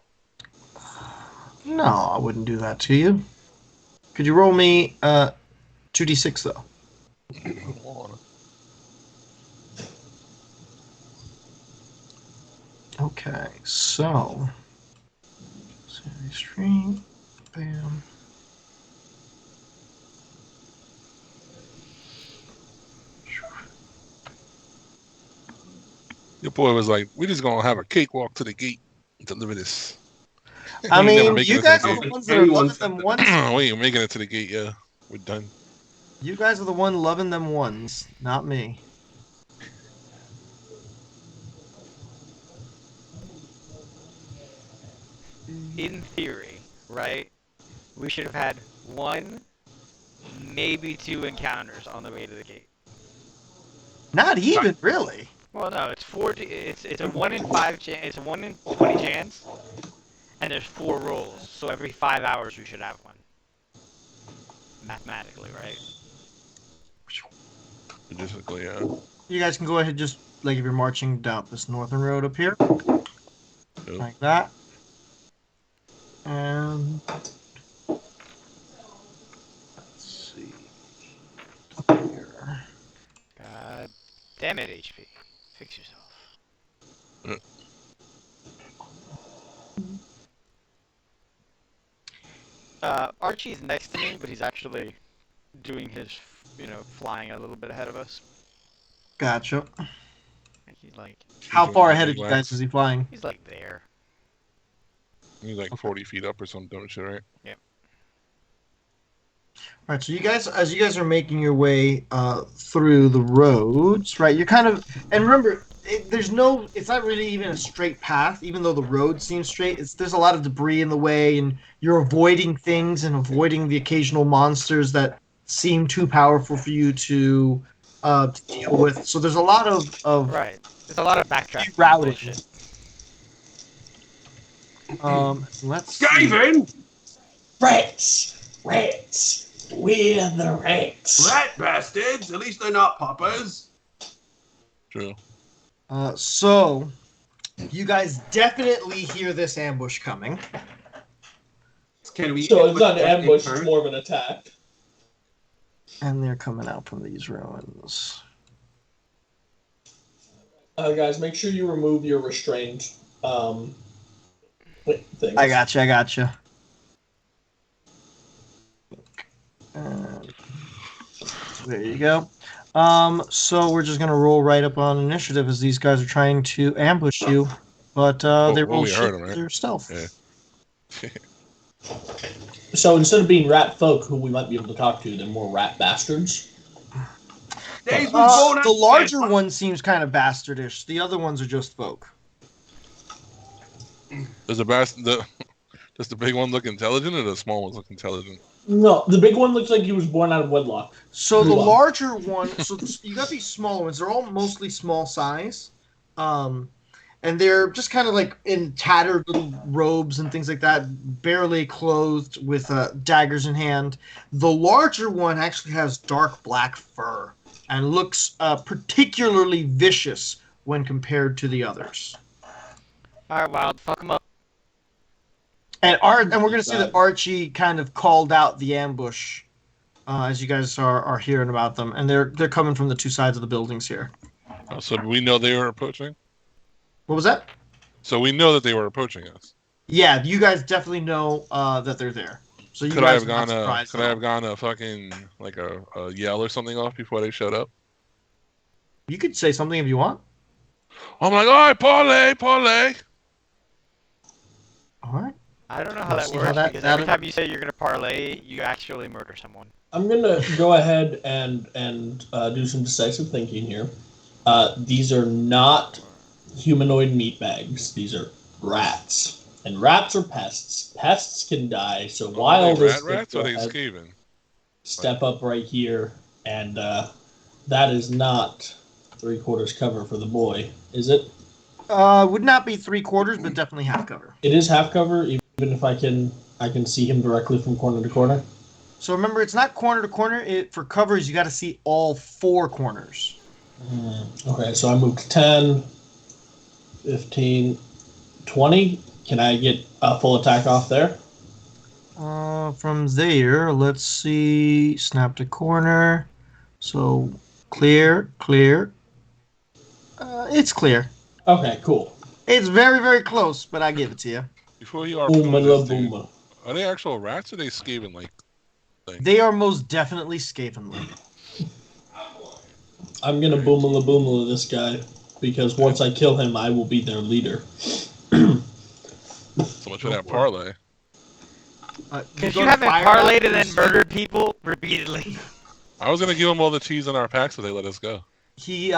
No, I wouldn't do that to you. Could you roll me 2d6 though? Hold on. Okay, so stream, bam. Your boy was like, "We just gonna have a cakewalk to the gate and deliver this." I We ain't never mean, making you it to guys the are gate. the ones that are loving them once. We ain't making it to the gate. Yeah, we're done. You guys are the one loving them ones, not me. In theory, right? We should have had 1, maybe 2 encounters on the way to the gate. Not even, really. Well, no, it's 40. It's a 1 in 5 chance. It's a 1 in 20 chance, and there's 4 rolls. So every 5 hours we should have 1. Mathematically, right? Logistically, yeah. You guys can go ahead, just like if you're marching down this northern road up here, Yep. like that, and let's see here. God damn it, HP. Fix yourself. Archie's next to me, but he's actually doing his, flying a little bit ahead of us. Gotcha. He's like, How doing far the ahead of you guys relax. is he flying? he's like there. He's like 40 feet up or some dumb shit, right? All right, so you guys, as you guys are making your way through the roads, right? You're kind of, and remember, it's not really even a straight path, even though the road seems straight. There's a lot of debris in the way, and you're avoiding things and avoiding the occasional monsters that seem too powerful for you to deal with. So there's a lot of Right. There's a lot of backtracking. Routing. Bullshit. let's see. Gavin! Rats! We're the rats! Rat bastards! At least they're not poppers. True. So you guys definitely hear this ambush coming. Can we So it's not an ambush, turn? it's more of an attack. And they're coming out from these ruins. Guys, make sure you remove your restrained things. I gotcha. There you go. So we're just gonna roll right up on initiative as these guys are trying to ambush you. but they Well, rolled we shit heard 'em, for right? their stealth. Yeah. So instead of being rat folk who we might be able to talk to, they're more rat bastards. Days was born The out larger there. one seems kind of bastardish. The other ones are just folk. Does the does the big one look intelligent or the small ones look intelligent? No, the big one looks like he was born out of wedlock. So the Move on. larger one, you got these smaller ones. They're all mostly small size, and they're just kind of like in tattered little robes and things like that, barely clothed with daggers in hand. The larger one actually has dark black fur and looks particularly vicious when compared to the others. All right, Wild, fuck him up. And we're gonna say that Archie kind of called out the ambush, as you guys are hearing about them, and they're coming from the two sides of the buildings here. Oh, so we know they were approaching. What was that? So we know that they were approaching us. Yeah, you guys definitely know that they're there. So you Could I guys have are not gone? surprised Could at I all. have gone a fucking like a yell or something off before they showed up? You could say something if you want. I'm like, all right, parlay. All right. I don't know how Let's that see how works that- because that- every time you say you're gonna parlay, you actually murder someone. I'm gonna go ahead and do some decisive thinking here. These are not humanoid meat bags. These are rats, and rats are pests. Pests can die. So while Are they this rats or are they has- Skaven? step up right here, and that is not 3/4 cover for the boy, is it? Would not be 3/4, but definitely half cover. It is half cover, even if I can see him directly from corner to corner. So remember, it's not corner to corner. For covers, you got to see all four corners. Okay, so I moved to 10, 15, 20. Can I get a full attack off there? From there, let's see. Snap to corner. So clear. It's clear. Okay, cool. It's very, very close, but I give it to you. Before you are Booma la booma. are they actual rats or are they Skaven like things? They are most definitely Skavenly. I'm gonna booma la booma this guy, because once I kill him, I will be their leader. So much for that parlay. Because you haven't parlayed and then murdered people repeatedly. I was gonna give them all the cheese in our packs, so they let us go. He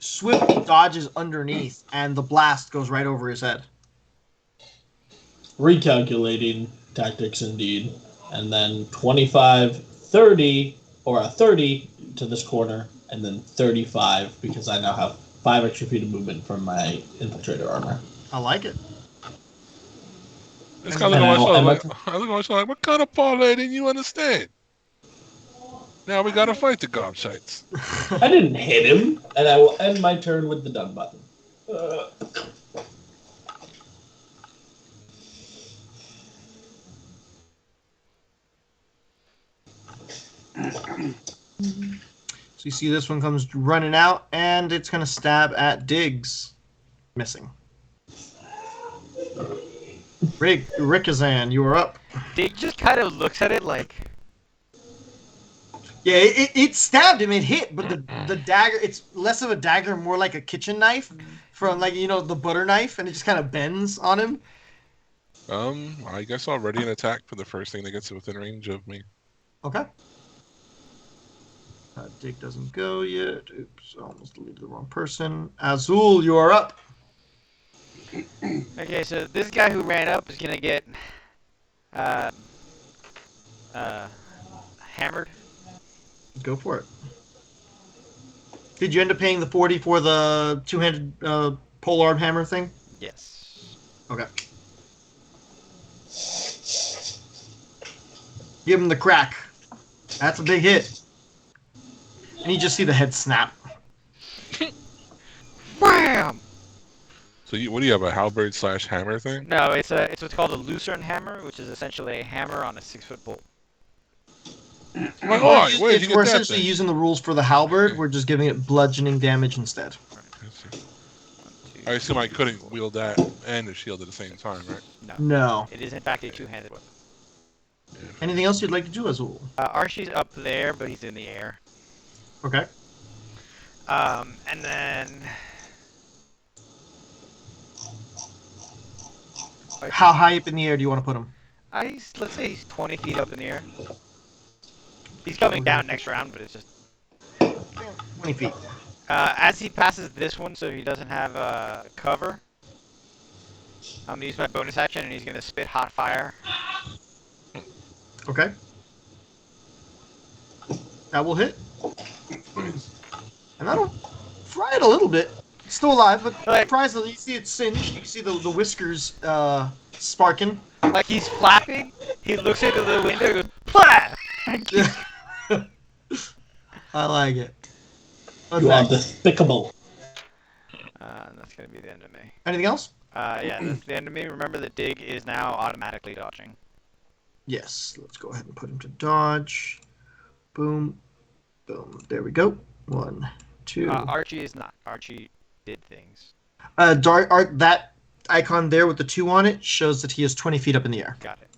swiftly dodges underneath, and the blast goes right over his head. Recalculating tactics indeed. And then 25, 30, or a 30 to this corner, and then 35 because I now have 5 extra feet of movement from my infiltrator armor. I like it. It's kind of like And I look at myself like, what kind of parlay didn't you understand? Now we gotta fight the gobshites. I didn't hit him, and I will end my turn with the done button. So you see this one comes running out, and it's going to stab at Diggs. Missing. Rickazan, you are up. Dig just kind of looks at it like, Yeah, it stabbed him. It hit, but the dagger, it's less of a dagger, more like a kitchen knife from, like, the butter knife, and it just kind of bends on him. I guess I'll ready an attack for the first thing that gets within range of me. Okay. Dig doesn't go yet. Oops, I almost deleted the wrong person. Azul, you are up. okay, so this guy who ran up is gonna get hammered. Go for it. Did you end up paying the 40 for the two-handed polearm hammer thing? Yes. Okay. Give him the crack. That's a big hit. And you just see the head snap. Wham! So what do you have, a halberd / hammer thing? No, it's what's called a lucerne hammer, which is essentially a hammer on a 6-foot pole. My lord, where did you get We're that essentially thing? using the rules for the halberd. We're just giving it bludgeoning damage instead. I assume I couldn't wield that and the shield at the same time, right? No. It is in fact a two-handed weapon. Anything else you'd like to do, Azul? Archie's up there, but he's in the air. Okay. And then How high up in the air do you want to put him? Let's say he's 20 feet up in the air. He's coming down next round, but it's just 20 feet. as he passes this one, so he doesn't have cover. I'm gonna use my bonus action, and he's gonna spit hot fire. Okay. That will hit. And that'll fry it a little bit. It's still alive, but Like- fries it. You see it singed. You can see the whiskers sparking. Like he's flapping. He looks into the window and goes, "Plah!" I like it. You are despicable. That's gonna be the end of me. Anything else? Yeah, that's the end of me. Remember, the dig is now automatically dodging. Yes. Let's go ahead and put him to dodge. Boom. Boom. There we go. 1, 2. Archie is not. Archie did things. That icon there with the 2 on it shows that he is 20 feet up in the air. Got it.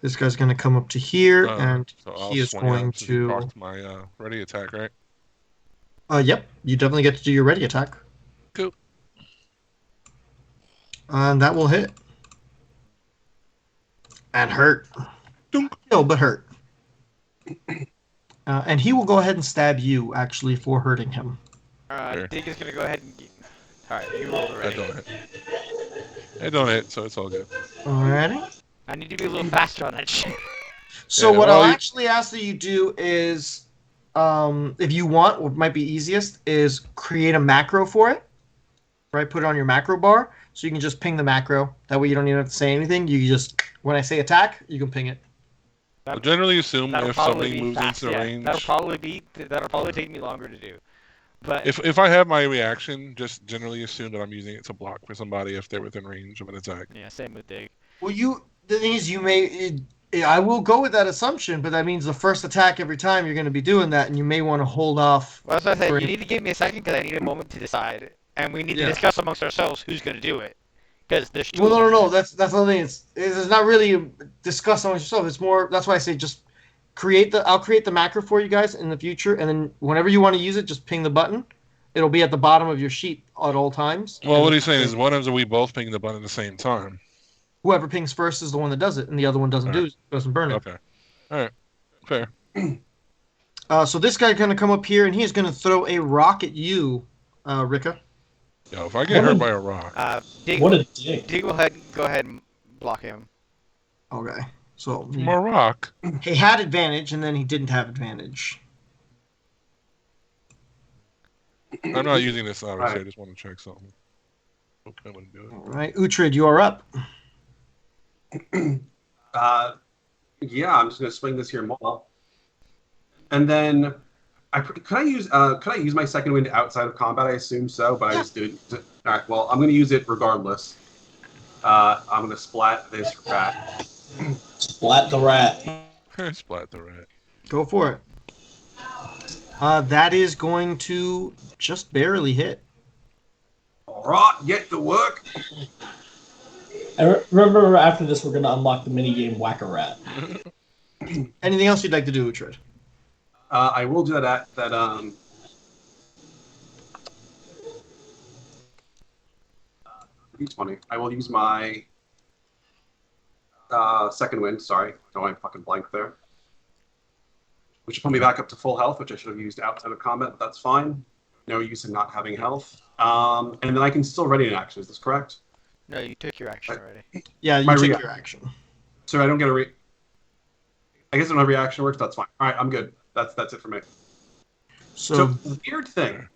This guy's going to come up to here, and So I'll he is swing going out to to... proc my ready attack, right? Yep, you definitely get to do your ready attack. Cool. And that will hit. And hurt. Dunk. No, but hurt. And he will go ahead and stab you, actually, for hurting him. Sure. Dig is gonna go ahead and. Alright, you rolled That already. don't hit. It don't hit, so it's all good. Alrighty. I need to be a little faster on that shit. So Yeah, what well, I'll you- actually ask that you do is, if you want, what might be easiest is create a macro for it. Right, put it on your macro bar, so you can just ping the macro. That way you don't even have to say anything. You just, when I say attack, you can ping it. I'll generally assume That'll if probably something be moves fast, into yeah. range. That'll probably take me longer to do. But If I have my reaction, just generally assume that I'm using it to block for somebody if they're within range of an attack. yeah, same with dig. Well, the thing is, I will go with that assumption, but that means the first attack every time you're going to be doing that, and you may want to hold off. Well, that's what I said. for You any- need to give me a second because I need a moment to decide, and we need Yeah. to discuss amongst ourselves who's gonna do it. Because there's two. Well, of no. us. That's the thing. It's not really discuss amongst yourself. It's more. That's why I say just I'll create the macro for you guys in the future, and then whenever you want to use it, just ping the button. It'll be at the bottom of your sheet at all times. Well, And what he's saying is one of them we both ping the button at the same time. whoever pings first is the one that does it, and the other one doesn't doesn't burn it. Okay. All right. Fair. So this guy's gonna come up here, and he's gonna throw a rock at you, Rika. Yo, if I get hurt by a rock, Dig, What a dick. dig, go ahead and block him. Okay. So from a rock. he had advantage, and then he didn't have advantage. I'm not using this obviously. Right. I just want to check something. Okay, I wouldn't do it. All right, Uhtred, you are up. Yeah, I'm just gonna swing this here maul, and then could I use my second wind outside of combat? I assume so, but I just do it. All right, well, I'm gonna use it regardless. I'm gonna splat this rat. Splat the rat. Splat the rat. Go for it. That is going to just barely hit. All right, get to work. And remember, after this, we're going to unlock the minigame Whack-A-Rat. Anything else you'd like to do, Uhtred? I will do that. D20. I will use my second wind. Sorry, no, I'm fucking blank there. Which will put me back up to full health, which I should have used outside of combat, but that's fine. No use in not having health. And then I can still ready an action. Is this correct? No, you took your action already. Yeah, you My took rea- your action. So I don't get a I guess when a reaction works, that's fine. All right, I'm good. That's it for me. So, So weird thing.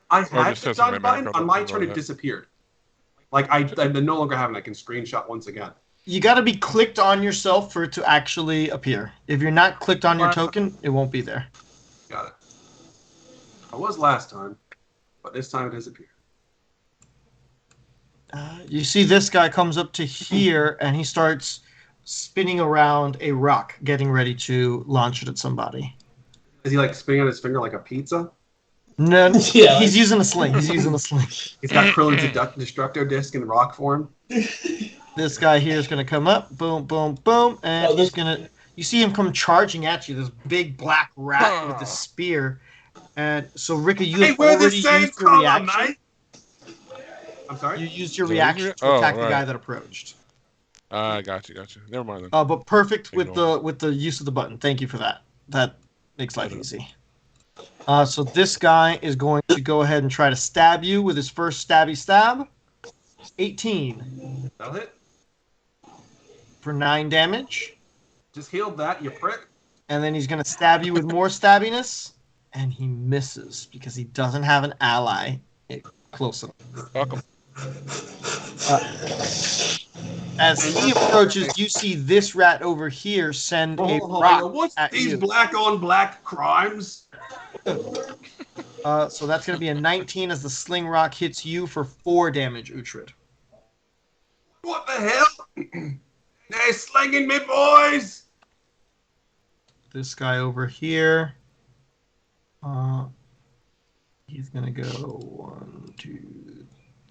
I Or had just the says in my done button. macro On my button turn, on it it. disappeared. Like I no longer have it. I can screenshot once again. you got to be clicked on yourself for it to actually appear. If you're not clicked on your token, it won't be there. Got it. I was last time, but this time it disappeared. You see this guy comes up to here, and he starts spinning around a rock, getting ready to launch it at somebody. Is he like spinning on his finger like a pizza? No, Yeah. he's using a sling. He's using a sling. He's got Krillin's Destructo disc in rock form. This guy here is going to come up, boom, boom, boom, and Oh, he's going to... You see him come charging at you, this big black rat with a spear. And so, Rika, you Hey, have we're the already same used the color, reaction. mate. I'm sorry? You used your So reaction to oh, attack the right. guy that approached. Got you. Never mind then. But perfect with Ignore the use of the button. Thank you for that. That makes life Okay. easy. So this guy is going to go ahead and try to stab you with his first stabby stab. 18 That'll hit. for 9 damage. Just healed that, you prick. And then he's going to stab you with more stabbiness. And he misses because he doesn't have an ally close enough. Fuck 'em. As he approaches, you see this rat over here send a rock What's at these you. black on black crimes? So that's going to be a 19 as the sling rock hits you for 4 damage, Uhtred. What the hell? They're slinging me, boys! This guy over here. He's going to go 1, 2,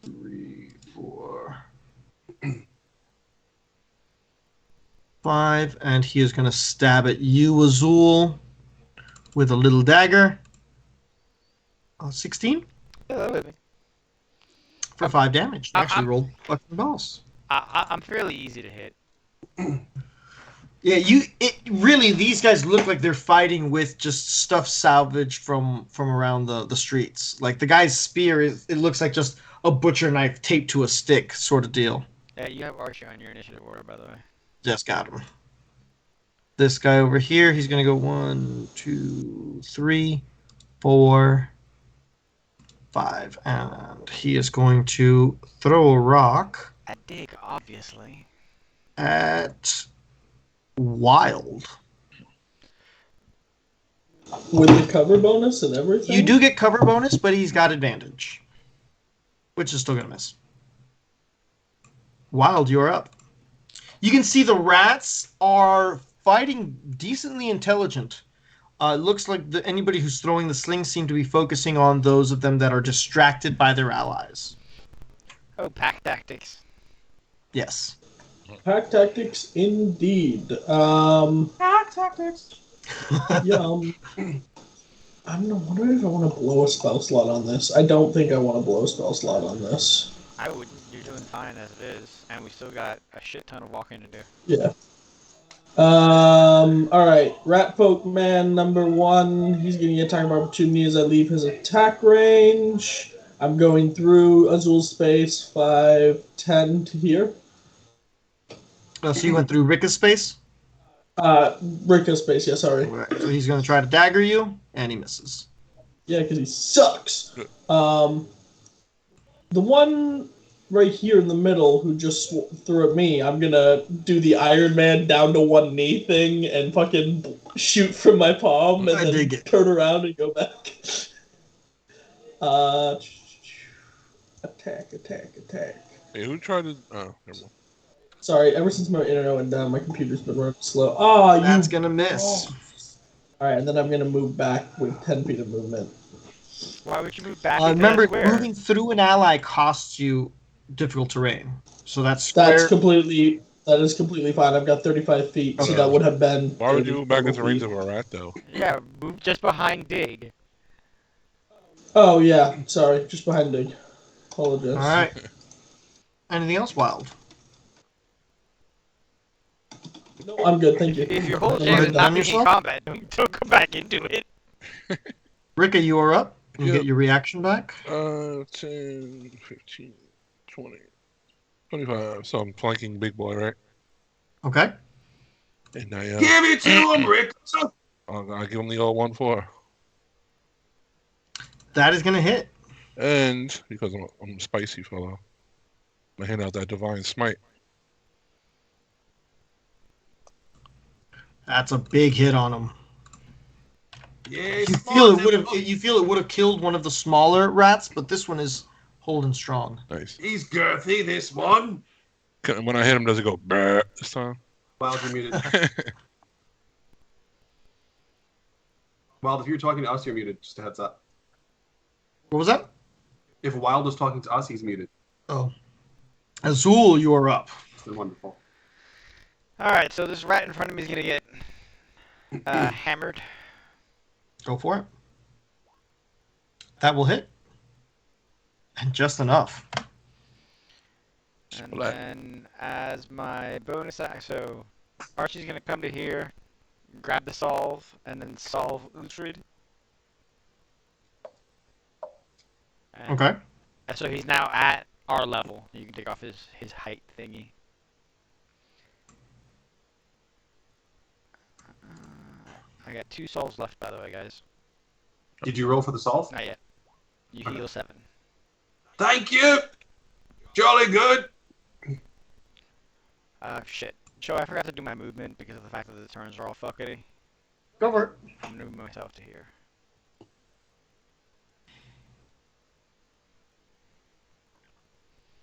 3, 4, 5. And he is going to stab at you, Azul, with a little dagger. 16 Yeah, that would be. for 5 damage. Actually rolled fucking balls. I'm fairly easy to hit. Yeah, really, these guys look like they're fighting with just stuff salvaged from around the streets. Like the guy's spear it looks like just a butcher knife taped to a stick sort of deal. Yeah, you have Archer on your initiative order, by the way. Just got him. This guy over here, he's gonna go 1, 2, 3, 4, 5, and he is going to throw a rock At Dig, obviously. at Wild. With the cover bonus and everything? You do get cover bonus, but he's got advantage. Which is still going to miss. Wild, you're up. You can see the rats are fighting decently intelligent. It looks like anybody who's throwing the sling seem to be focusing on those of them that are distracted by their allies. Oh, pack tactics. Yes. Pack tactics, indeed. Pack tactics. Yeah, I'm wondering if I want to blow a spell slot on this. I don't think I want to blow a spell slot on this. I wouldn't. You're doing fine as it is. And we still got a shit ton of walking to do. Yeah. Alright. Rat Folk Man number 1. He's getting an attack of opportunity as I leave his attack range. I'm going through Azul's space 5, 10 to here. So you went through Rika's space? Rika's space, yeah, sorry. Right. So he's going to try to dagger you, and he misses. Yeah, because he sucks. The one right here in the middle who just threw at me, I'm gonna do the Iron Man down to one knee thing and fucking shoot from my palm and then turn around and go back. Attack. Hey, who tried to? Oh, never mind. Sorry, ever since my internet went down, my computer's been running slow. Oh, That's going to miss. Alright, and then I'm gonna move back with 10 feet of movement. Why would you move back? Remember, moving through an ally costs you difficult terrain. So that's That is completely fine. I've got 35 feet, so that would have been. Why would you move back into range of a rat, though? Yeah, move just behind Dig. Oh yeah, sorry, just behind Dig. Apologize. All right. Anything else wild? No, I'm good, thank you. If your whole You jam good is on not being in yourself? combat, don't come back into it. Rika, you are up. You Yep. get your reaction back. 10, 15, 20, 25. So I'm flanking big boy, right? Okay. And I, Give it to him, Rick! I'll give him the old 1-4. That is going to hit. And because I'm a spicy fellow, I hand out that divine smite. That's a big hit on him. Yeah, You feel it would have killed one of the smaller rats, but this one is holding strong. Nice. He's girthy, this one. When I hit him, does it go brrr this time? Wild, you're muted. Wild, if you're talking to us, you're muted. Just a heads up. What was that? If Wild is talking to us, he's muted. Oh. Azul, you are up. Wonderful. Alright, so this rat in front of me is going to get hammered. Go for it. That will hit. And just enough. And Splat. then as my bonus action, so Archie's gonna come to here, grab the solve, and then solve Uhtred. And Okay. so he's now at our level. You can take off his height thingy. I got 2 souls left, by the way, guys. Did you roll for the solve? Not yet. You Okay. heal 7. Thank you. Jolly good. Shit. Joe, I forgot to do my movement because of the fact that the turns are all fuckety. Go for it. I'm gonna move myself to here.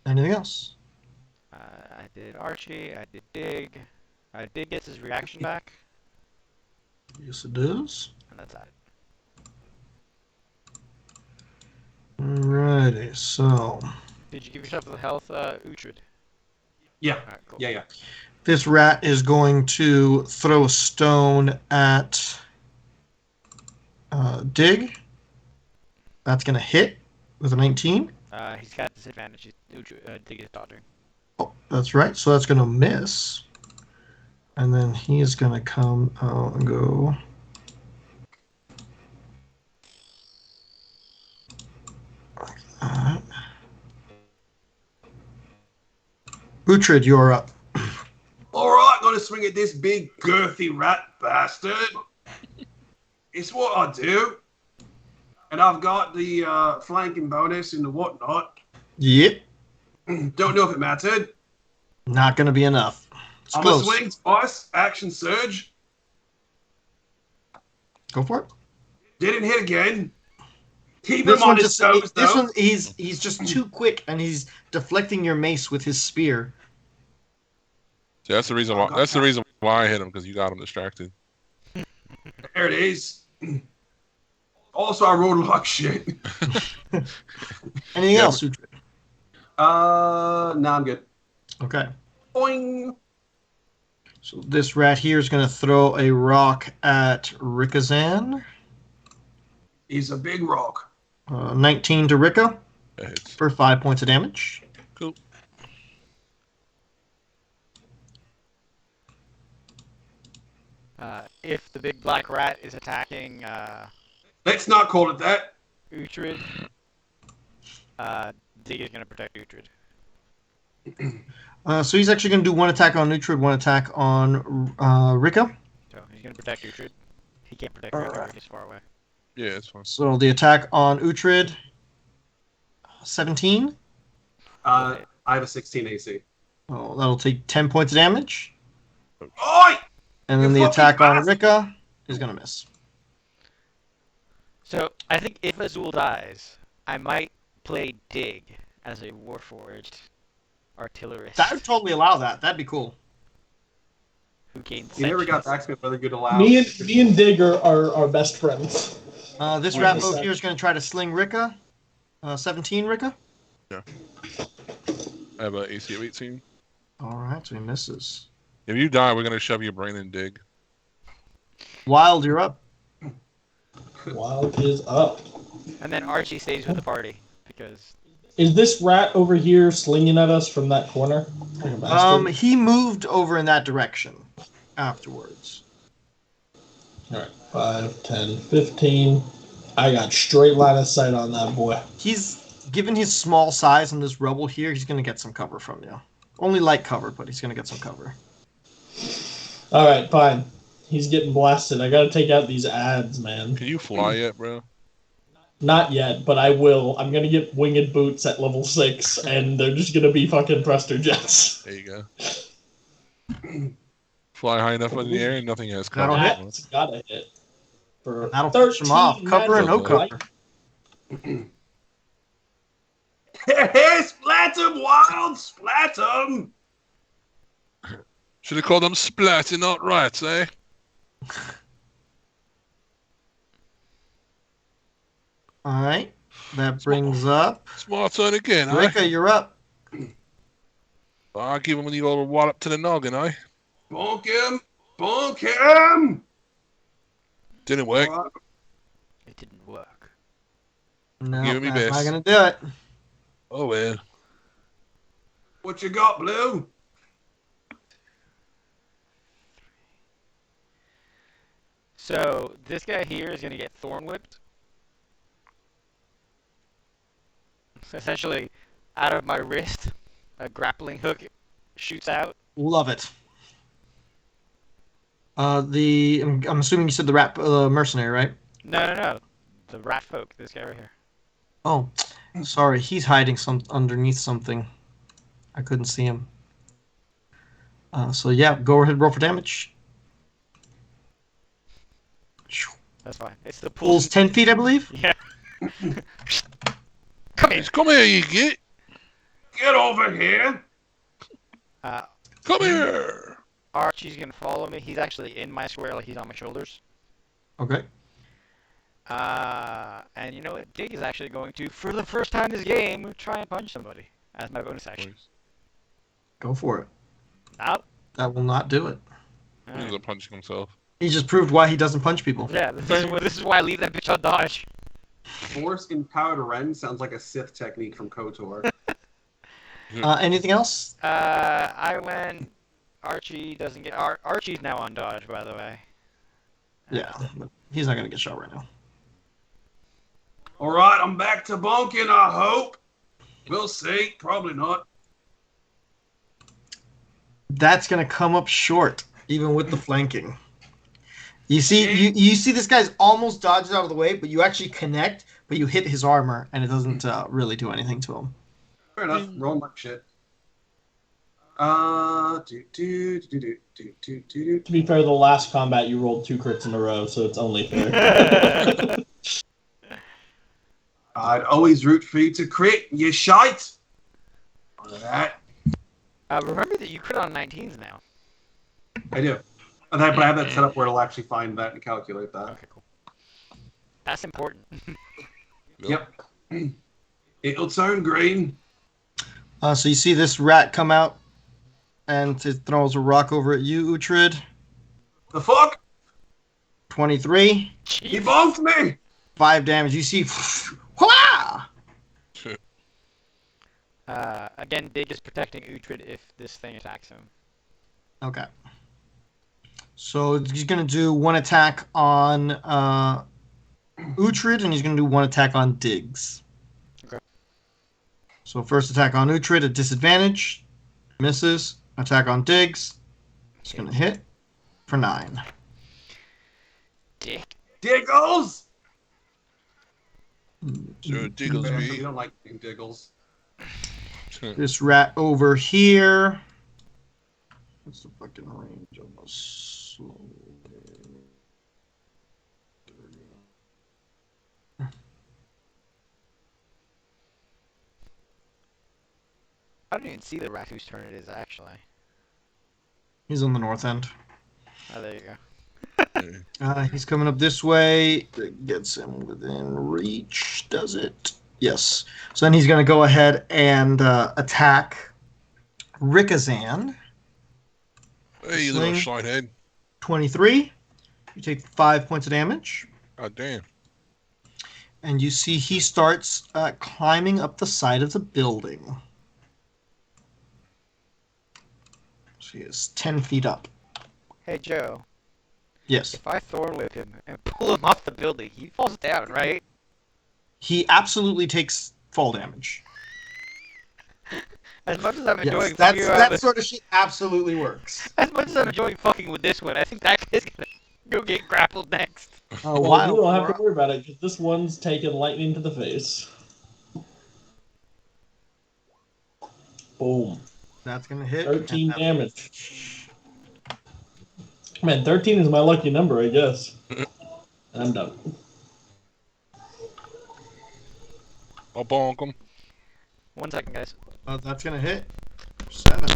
Anything else? I did Archie. I did Dig. Dig gets his reaction back, Yes, it does. and that's that. Alrighty, so Did you give yourself the health, Uhtred? Yeah. Alright, cool. Yeah. this rat is going to throw a stone at Dig. That's going to hit with a 19. He's got disadvantage. Dig is dodging. Oh, that's right. So that's going to miss. And then he is going to come out and go. Like that. Uhtred, you're up. All right, gonna swing at this big girthy rat bastard. It's what I do. And I've got the flanking bonus and the whatnot. Yep. Don't know if it mattered. Not going to be enough. It's I'm gonna close. swing twice. Action surge. Go for it. Didn't hit again. Keep This him on one his just toes, this though. one he's just too quick and he's deflecting your mace with his spear. See, that's the reason why. That's the reason why I hit him, because you got him distracted. There it is. Also, I rolled like shit. Anything Yeah, else, Uhtred? No, I'm good. Okay. Boing. So this rat here is going to throw a rock at Rikazan. He's a big rock. 19 to Rika That hits. for 5 points of damage. Cool. If the big black rat is attacking Let's not call it that. Uhtred, Dig is gonna protect Uhtred. So he's actually going to do one attack on Uhtred, one attack on Rika. So he's gonna protect Uhtred. He can't protect Rika, he's far away. Yeah, it's fine. So the attack on Uhtred, 17. I have a 16 AC. Oh, that'll take 10 points of damage. Oi! And then You the fucking attack on bastard. Rika is going to miss. So I think if Azul dies, I might play Dig as a Warforged artillerist That would totally allow that. That'd be cool. who gains You never got to sentience. ask me whether good allow. Me and Dig are best friends. This Wait rat a boat sec. here is going to try to sling Rika. 17, Rika. I have an AC of 18. All right, so he misses. If you die, we're gonna shove your brain in Dig. Wild, you're up. Wild is up. And then Archie stays with the party because Is this rat over here slinging at us from that corner? Like a bastard? He moved over in that direction afterwards. Alright, 5, 10, 15. I got straight line of sight on that boy. He's given his small size and this rubble here. He's going to get some cover from you. Only light cover, but he's going to get some cover. Alright, fine. He's getting blasted. I gotta take out these ads, man. Can you fly yet, bro? Not yet, but I will. I'm gonna get winged boots at level 6, and they're just gonna be fucking thruster jets. There you go. Fly high enough in the air and nothing has That'll cover. hit. That's gotta hit. For That'll push him off. 13 Cover and no magic cover. Hey, splat him, Wild! Splat him! Should have called them splats and not rats, eh? All right. That brings up Smart son again, eh? Rika, you're up. I'll give him the old wallop to the noggin, eh? Bonk him! Bonk him! Didn't work. Alright. it didn't work. No, Give me that's not best. going to do it. Oh well. What you got, Blue? So this guy here is going to get thorn whipped. Essentially, out of my wrist, a grappling hook shoots out. Love it. I'm assuming you said the rat mercenary, right? No. The rat folk, this guy right here. Oh, sorry. He's hiding underneath something. I couldn't see him. So yeah, go ahead, roll for damage. That's fine. It's the Pulls 10 feet, I believe. Yeah. Come here. Come here, you get. Get over here. Come here. Archie's gonna follow me. He's actually in my square, like he's on my shoulders. Okay. And you know what? Dig is actually going to, for the first time this game, try and punch somebody as my bonus action. Go for it. Nope. That will not do it. He ends up punching himself. He just proved why he doesn't punch people. Yeah, this is why I leave that bitch on dodge. Force empowered Ren sounds like a Sith technique from KOTOR. Anything else? I went. Archie doesn't get. Archie's now on dodge, by the way. Yeah, but he's not gonna get shot right now. All right, I'm back to bonking, I hope. We'll see. Probably not. That's gonna come up short, even with the flanking. You see, you see this guy's almost dodges out of the way, but you actually connect, but you hit his armor, and it doesn't really do anything to him. Fair enough. Roll my shit. To To be fair, the last combat you rolled 2 crits in a row, so it's only fair. I'd always root for you to crit, you shite. That. Remember that you crit on 19s now. I do. But I have that set up where it'll actually find that and calculate that. Okay, cool. That's important. Yep. It'll turn green. So you see this rat come out, and it throws a rock over at you, Uhtred. The fuck? 23. He bonked me! 5 damage. You see, Hwah! Again, Dig is protecting Uhtred if this thing attacks him. Okay. So he's going to do 1 attack on Uhtred, and he's going to do 1 attack on Diggs. Okay. So first attack on Uhtred at disadvantage. Misses. Attack on Diggs. It's going to hit for 9. Dick. Diggles! Sure, Diggles You me. don't like being Diggles. This rat over here. What's the fucking range of this? I don't even see the rat whose turn it is, actually. He's on the north end. Oh, there you go. He's coming up this way. That gets him within reach. Does it? Yes. So then he's going to go ahead and attack Rikazan. Hey, you little shithead. 23. You take 5 points of damage. God damn. And you see he starts climbing up the side of the building. So he is 10 feet up. Hey, Joe. Yes. If I thorn whip him and pull him off the building, he falls down, right? He absolutely takes fall damage. As much as I'm enjoying Yes, fucking that sort of shit absolutely works. as much as I'm enjoying fucking with this one, I think that guy's gonna go get grappled next. Oh, Well, you don't have to worry about it, because this one's taking lightning to the face. Boom. That's going to hit. 13 damage. Man, 13 is my lucky number, I guess. I'm done. I'll bonk him. 1 second, guys. That's going to hit. 7.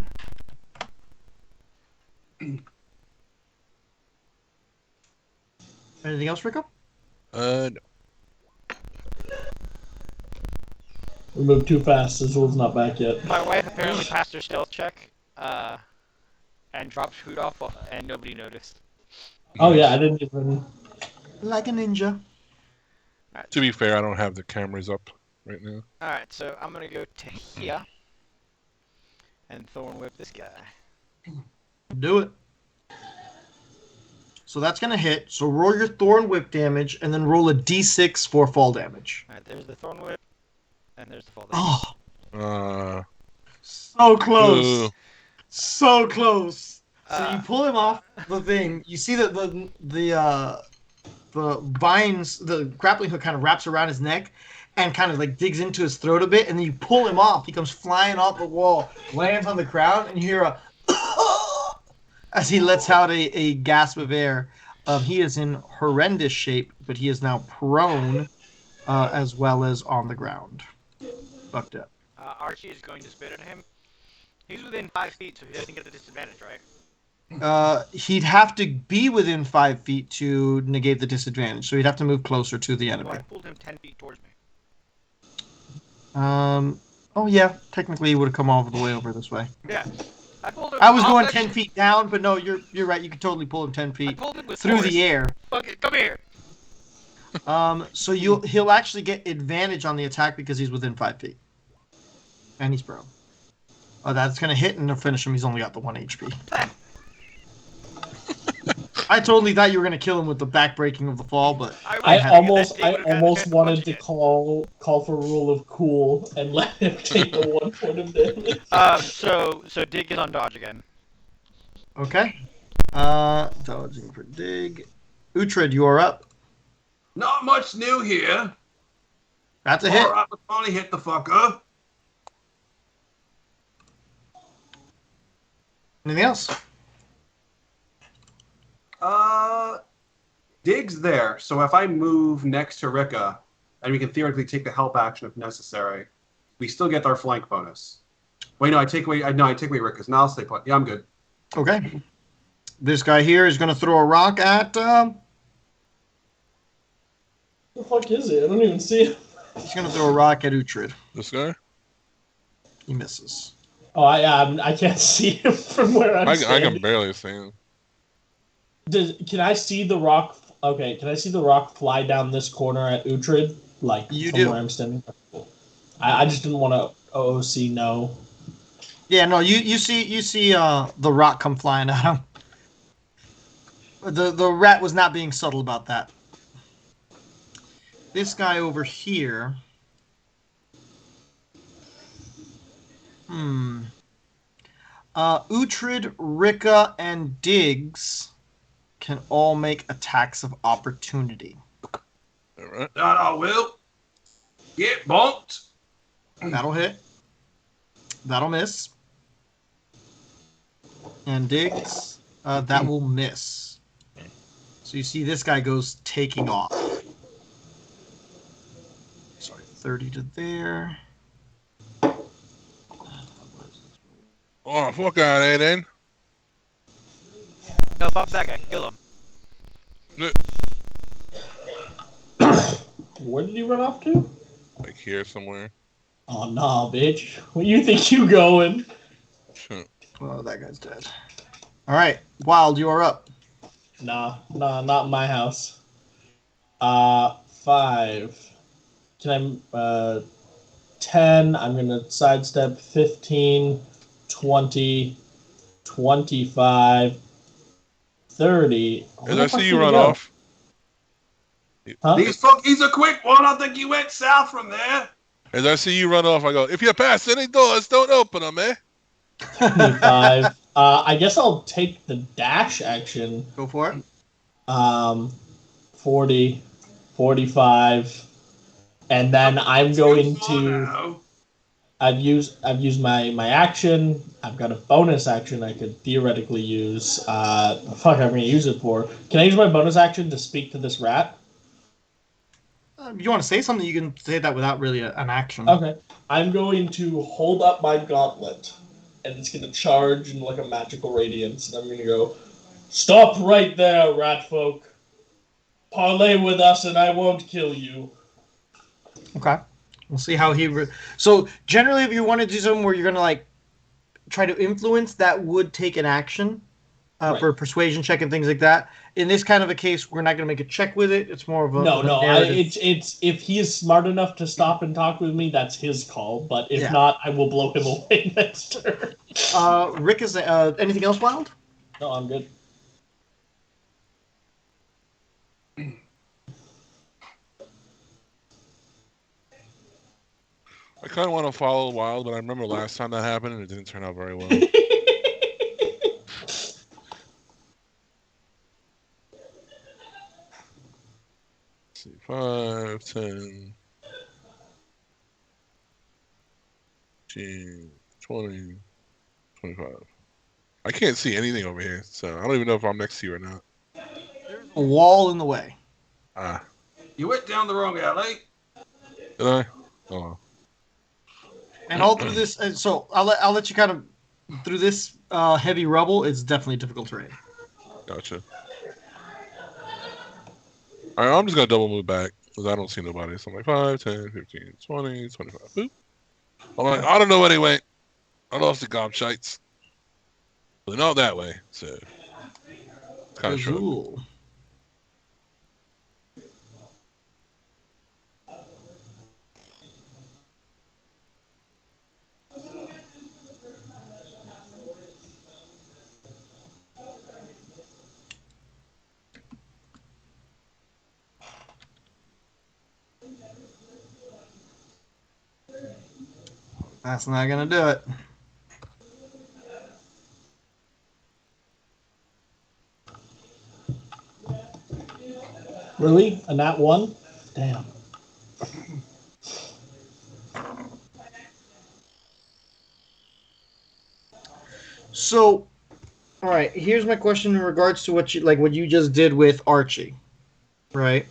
Anything else, Rico? No. We moved too fast. This one's not back yet. My wife apparently passed her stealth check, and dropped food off, and nobody noticed. Oh yeah, I didn't even. Like a ninja. To be fair, I don't have the cameras up right now. Alright, so I'm gonna go to here. and Thorn Whip this guy. Do it. So that's going to hit. So roll your Thorn Whip damage, and then roll a d6 for fall damage. Alright, there's the Thorn Whip, and there's the fall damage. Oh, so close. Ooh. So close. So you Uh, pull him off the thing. You see that the vines, the grappling hook kind of wraps around his neck and kind of like digs into his throat a bit, and then you pull him off. He comes flying off the wall, lands on the ground, and you hear a as he lets out a gasp of air. He is in horrendous shape, but he is now prone as well as on the ground. Fucked up. Archie is going to spit at him. He's within 5 feet, so he doesn't get the disadvantage, right? He'd have to be within 5 feet to negate the disadvantage, so he'd have to move closer to the enemy. Well, I pulled him 10 feet towards me. Oh yeah, technically he would have come all the way over this way. Yeah. I pulled him. I was I'll going bet 10 you- feet down, but no, you're right. You could totally pull him 10 I feet pulled him with through force. the air. Fuck it, come here. So he'll actually get advantage on the attack because he's within 5 feet, and he's prone. Oh, that's gonna hit and finish him. He's only got the 1 HP. I totally thought you were gonna kill him with the backbreaking of the fall, but I had- almost that thing would've got a almost chance wanted punch to it. call for rule of cool and let him take the 1 point of damage. So Dig is on dodge again. okay. Dodging for dig. Uhtred, you are up. Not much new here. That's a hit. Alright, let's only hit the fucker. Anything else? Dig's there, so if I move next to Rika, and we can theoretically take the help action if necessary, we still get our flank bonus. Wait, no, I take away Rika's. Now I'll stay put. Yeah, I'm good. Okay. This guy here is going to throw a rock at. What the fuck is it? I don't even see it. He's going to throw a rock at Uhtred. This guy? He misses. Oh, I can't see him from where I'm I standing. can barely see him. Can I see the rock? Okay, can I see the rock fly down this corner at Uhtred? Like You from do. where I'm standing? I just didn't want to OOC no. Yeah, no, you see the rock come flying at him. The rat was not being subtle about that. This guy over here. Uhtred, Rika, and Diggs can all make attacks of opportunity. Alright. That I will. Get bonked. That'll hit. That'll miss. And Diggs, that will miss. So you see this guy goes taking off. Sorry, 30 to there. Oh, fuck out of there then. No, fuck that guy. Kill him. Where did he run off to? Like here somewhere. Oh nah, bitch. Where you think you going? Well, that guy's dead. All right, Wild, you are up. Nah, not in my house. 5. Can I 10, I'm gonna sidestep 15, 20, 25, 30. Where As the I fuck see did you he run go? off. Huh? He's a quick one. I think he went south from there. As I see you run off, I go, if you pass any doors, don't open them, eh? 25. I guess I'll take the dash action. Go for it. 40, 45, and then I'm going to. Now. I've used my action. I've got a bonus action I could theoretically use. Fuck, I'm gonna use it for. Can I use my bonus action to speak to this rat? If you want to say something, you can say that without really an action. Okay. I'm going to hold up my gauntlet, and it's gonna charge in like a magical radiance, and I'm gonna go, "Stop right there, rat folk. Parlay with us, and I won't kill you." Okay. We'll see how he. So generally, if you want to do something where you're gonna like try to influence, that would take an action. Right. for a persuasion check and things like that. In this kind of a case, we're not going to make a check with it. It's more of a No, of a no. narrative. It's if he is smart enough to stop and talk with me, that's his call. But if Yeah. not, I will blow him away next turn. Rick, is anything else wild? No, I'm good. I kind of want to follow Wild, but I remember last time that happened and it didn't turn out very well. Let's see, 5, 10, 15, 20, 25. I can't see anything over here, so I don't even know if I'm next to you or not. There's a wall in the way. Ah, You went down the wrong alley. did I? Oh, And all through this, so I'll let you kind of through this heavy rubble. It's definitely difficult terrain. gotcha. All right, I'm just gonna double move back because I don't see nobody. So I'm like 5, 10, 15, 20, 25. Boop. I'm like, I don't know where they went. I lost the gobshites. But not that way, so it's kind of short. Azul. That's not gonna do it. Really? A nat 1? Damn. So, all right. Here's my question in regards to what you just did with Archie, right?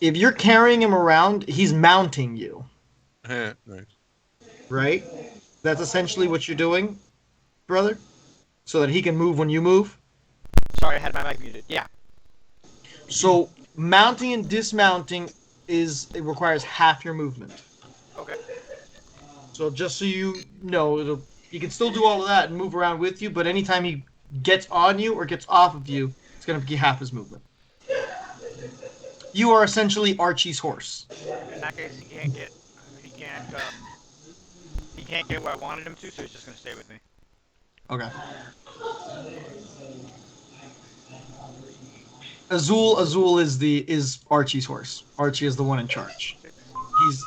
If you're carrying him around, he's mounting you, Yeah, nice. right? That's essentially what you're doing, brother, so that he can move when you move. Sorry, I had my mic muted. Yeah. So mounting and dismounting it requires half your movement. Okay. So just so you know, you can still do all of that and move around with you, but anytime he gets on you or gets off of you, it's going to be half his movement. You are essentially Archie's horse. In that case, he can't get where I wanted him to, so he's just gonna stay with me. Okay. Azul is Archie's horse. Archie is the one in charge. He's.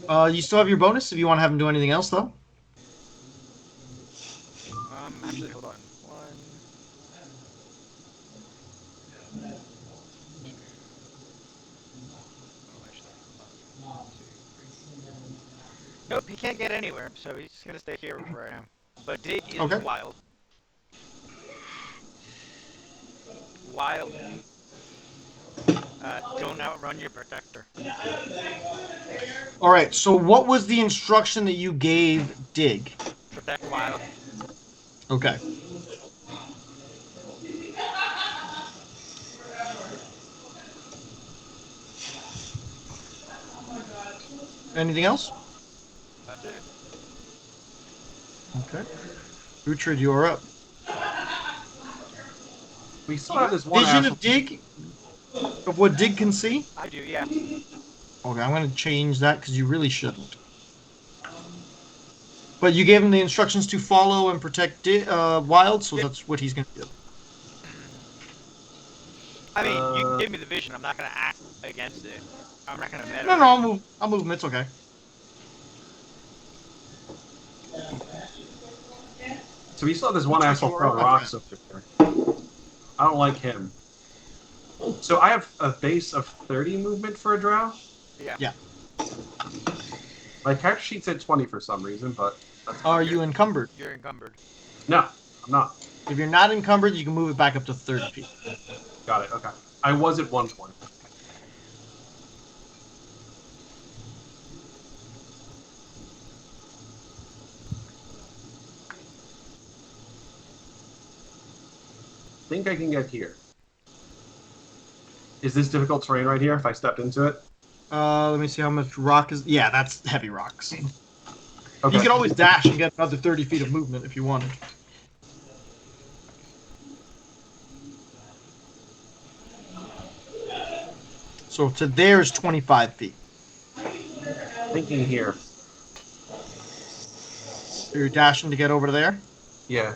You still have your bonus if you want to have him do anything else, though. Actually, hold on. Nope, he can't get anywhere, so he's gonna stay here where I am. But Dig is Okay. wild. Wild. Don't outrun your protector. All right. So, what was the instruction that you gave Dig? Protect Wild. Okay. Anything else? That's it. Okay. Uhtred, you are up. We still have this one Vision asshole. of Dig? Of what Dig can see? I do, yeah. Okay, I'm going to change that because you really shouldn't. But you gave him the instructions to follow and protect Wild, so that's what he's going to do. I mean, you can give me the vision. I'm not gonna act against it. I'm not gonna meta. No, I'll move him. It's okay. So we still have this one Which asshole one? throwing rocks up there. I don't like him. So I have a base of 30 movement for a drow. Yeah. My character sheet said 20 for some reason, but that's Are you encumbered? You're encumbered. no, I'm not. If you're not encumbered, you can move it back up to 30 feet. Got it. Okay. I was at 120. Think I can get here. Is this difficult terrain right here if I stepped into it? Let me see how much rock is. Yeah, that's heavy rocks. Okay. You could always dash and get another 30 feet of movement if you wanted. So to there is 25 feet. Thinking here. So you're dashing to get over to there? Yeah.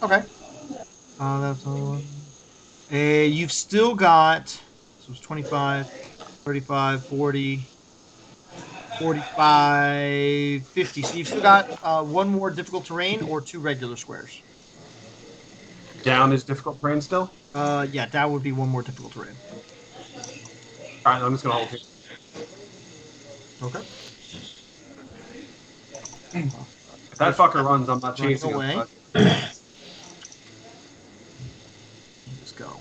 Okay. That's all. You've still got, so it's 25, 35, 40, 45, 50. So you've still got one more difficult terrain or two regular squares. Down is difficult terrain still. Yeah, that would be one more difficult terrain. All right, I'm just gonna hold it. Okay. If that fucker runs, I'm not Running chasing him. away. But... He's going.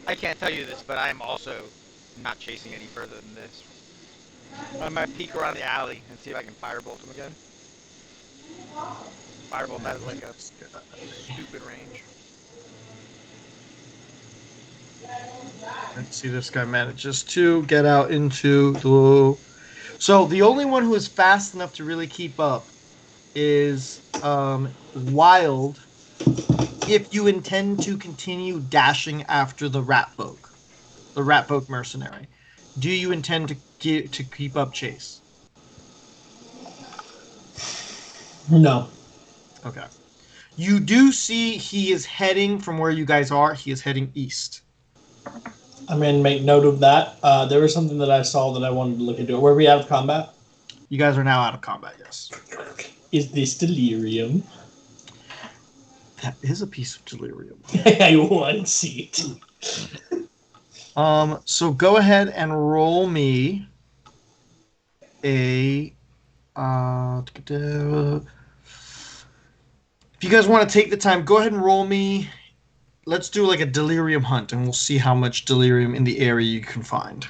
I can't tell you this, but I am also not chasing any further than this. I might peek around the alley and see if I can firebolt him again. Firebolt has like a stupid range. Let's see, this guy manages to get out into the. So the only one who is fast enough to really keep up is Wild. If you intend to continue dashing after the rat folk mercenary, do you intend to keep up chase? No. Okay. You do see he is heading from where you guys are. He is heading east. I'm going to make note of that. There was something that I saw that I wanted to look into. Were we out of combat? You guys are now out of combat, yes. Is this delirium? That is a piece of delirium. I want to see it. So go ahead and roll me a. If you guys want to take the time, go ahead and roll me. Let's do like a delirium hunt, and we'll see how much delirium in the area you can find.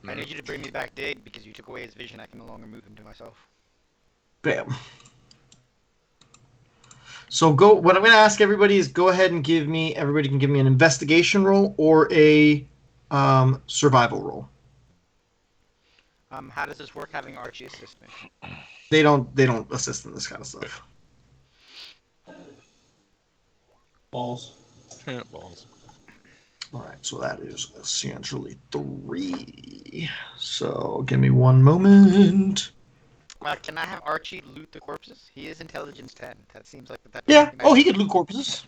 I need you to bring me back Dig because you took away his vision. I can no longer move him to myself. Bam. So go. What I'm going to ask everybody is go ahead and give me. Everybody can give me an investigation roll or a survival roll. How does this work? Having Archie assist me? They don't assist in this kind of stuff. Balls. Balls. All right, so that is essentially 3. So give me one moment. Can I have Archie loot the corpses? He is intelligence 10. That seems like the type of Yeah. thing Oh, he could loot corpses.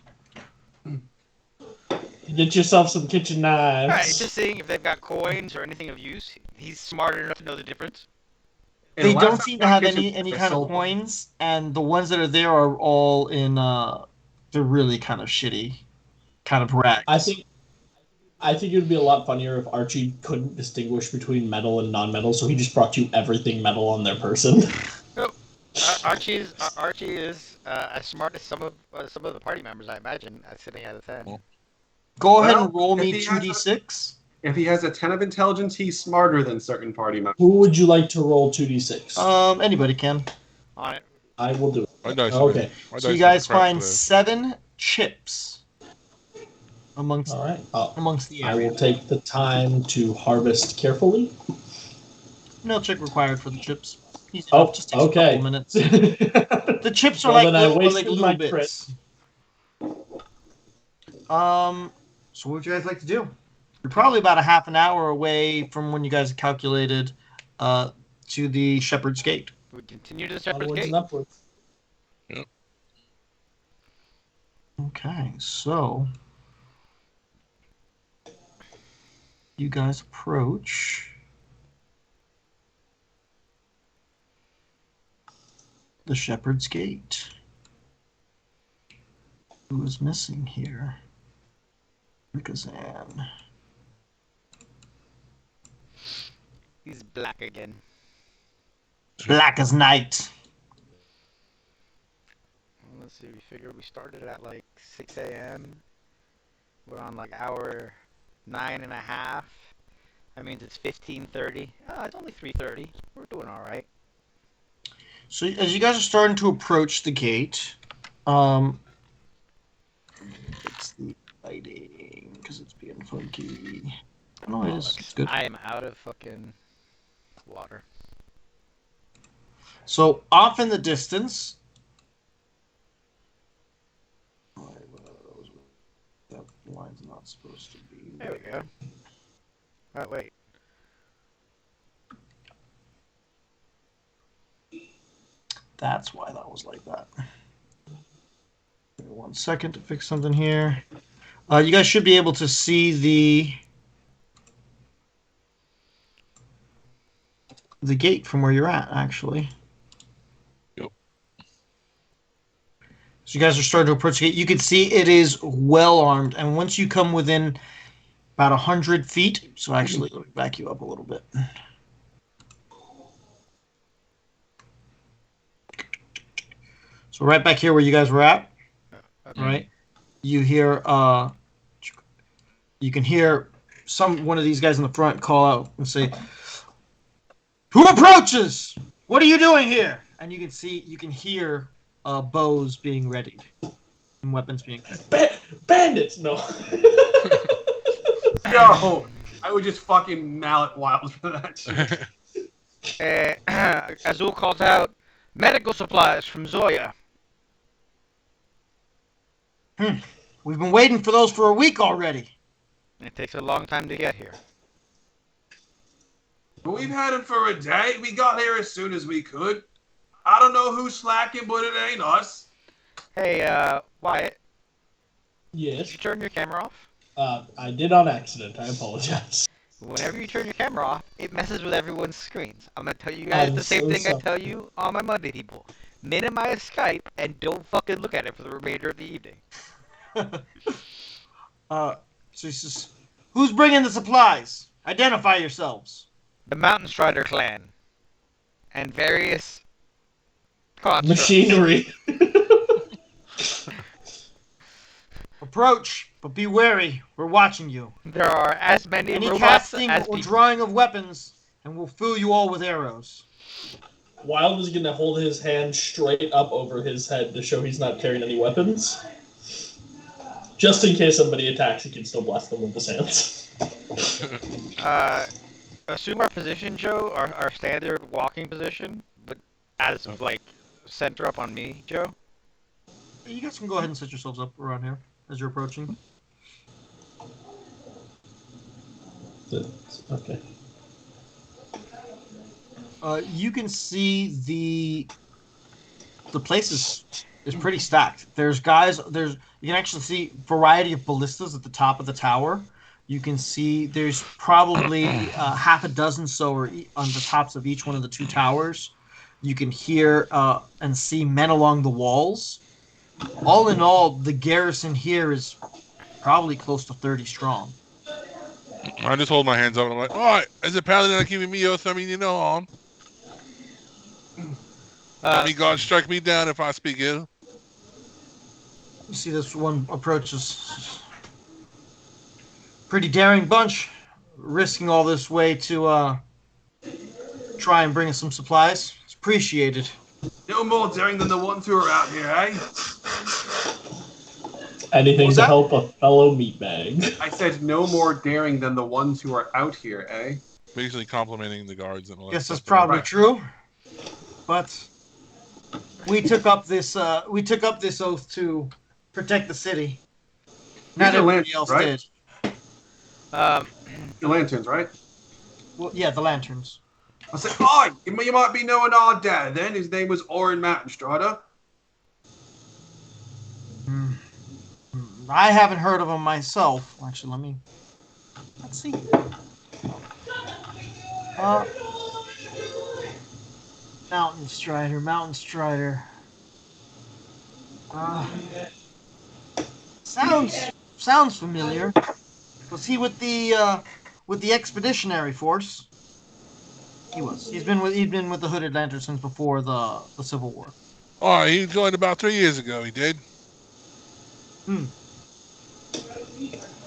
Get yourself some kitchen knives. Alright, just seeing if they've got coins or anything of use. He's smart enough to know the difference. And They the don't last seem to time I have got any kitchen, kind of sold them. coins, and the ones that are there are all in. They're really kind of shitty, kind of rags. I think it would be a lot funnier if Archie couldn't distinguish between metal and non-metal, so he just brought you everything metal on their person. Archie is as smart as some of the party members, I imagine, sitting at a 10. Go ahead Well, and roll if me he has 2d6. If he has a 10 of intelligence, he's smarter than certain party members. Who would you like to roll 2d6? Anybody can. On it. I will do it. My dice Okay. So you guys find 7 chips amongst All right. amongst the I area. will take the time to harvest carefully. No check required for the chips. Easy Oh, enough, just takes okay. a couple minutes. The chips are Well, like then I little, wasted little my bits. So what would you guys like to do? You're probably about a half an hour away from when you guys calculated to the Shepherd's Gate. We continue to the Shepherd's Onwards Gate. and upwards. Okay, so you guys approach the Shepherd's Gate. Who is missing here? Rikazan. He's black again. Black as night. Let's see, we figured we started at like 6 a.m. We're on like hour 9.5. That means it's 15:30. It's only 3:30. We're doing all right. So as you guys are starting to approach the gate, it's the lighting because it's being funky. No, it is. It's good. I am out of fucking water. So off in the distance, not supposed to be. There we go. Oh, wait. That's why that was like that. Give me 1 second to fix something here. You guys should be able to see the gate from where you're at, actually. Yep. So you guys are starting to approach the gate. You can see it is well armed, and once you come within about 100 feet, so actually let me back you up a little bit. So right back here where you guys were at, right? You hear you can hear one of these guys in the front call out and say, "Who approaches? What are you doing here?" And you can hear bows being readied and weapons being readied. Bandits, no. Yo, I would just fucking mallet wild for that shit. Azul calls out, medical supplies from Zoya. We've been waiting for those for a week already. It takes a long time to get here. But we've had them for a day. We got here as soon as we could. I don't know who's slacking, but it ain't us. Hey, Wyatt, did Yes. you turn your camera off? I did on accident. I apologize. Whenever you turn your camera off, it messes with everyone's screens. I'm gonna tell you guys I'm the same so thing I sorry. tell you on my Monday people. Minimize Skype and don't fucking look at it for the remainder of the evening. So he says, "Who's bringing the supplies? Identify yourselves." The Mountain Strider clan. And various constructs. Machinery. Approach, but be wary. We're watching you. There are as many Any robots casting as or people. drawing of weapons, and we'll fill you all with arrows. Wild is gonna hold his hand straight up over his head to show he's not carrying any weapons. Just in case somebody attacks, he can still blast them with his hands. Assume our position, Joe, our standard walking position, but as like center up on me, Joe. You guys can go ahead and set yourselves up around here as you're approaching. Okay. You can see the place is pretty stacked. You can actually see variety of ballistas at the top of the tower. You can see there's probably half a dozen on the tops of each one of the two towers. You can hear and see men along the walls. All in all, the garrison here is probably close to 30 strong. I just hold my hands up and I'm like, all right, as a paladin, I'm keeping me oath. I mean, you know, on. I mean, God strike me down if I speak ill. You see this one approaches. Pretty daring bunch, risking all this way to try and bring us some supplies. It's appreciated. No more daring than the ones who are out here, eh? Anything What's to that? help a fellow meatbag. I said no more daring than the ones who are out here, eh? Basically complimenting the guards and all that Guess that's stuff. probably Right. true. But we took up this oath to protect the city. Not These are everybody lanterns, else right? did. The lanterns, right? Well, yeah, the lanterns. I said, oh, you might be knowing our dad then. His name was Orin Mountain Strider. I haven't heard of him myself. Actually, let's see. Mountain Strider. Sounds familiar. Was he with the expeditionary force? He was. He'd been with the Hooded Lantern since before the Civil War. All right, he joined about 3 years ago. He did.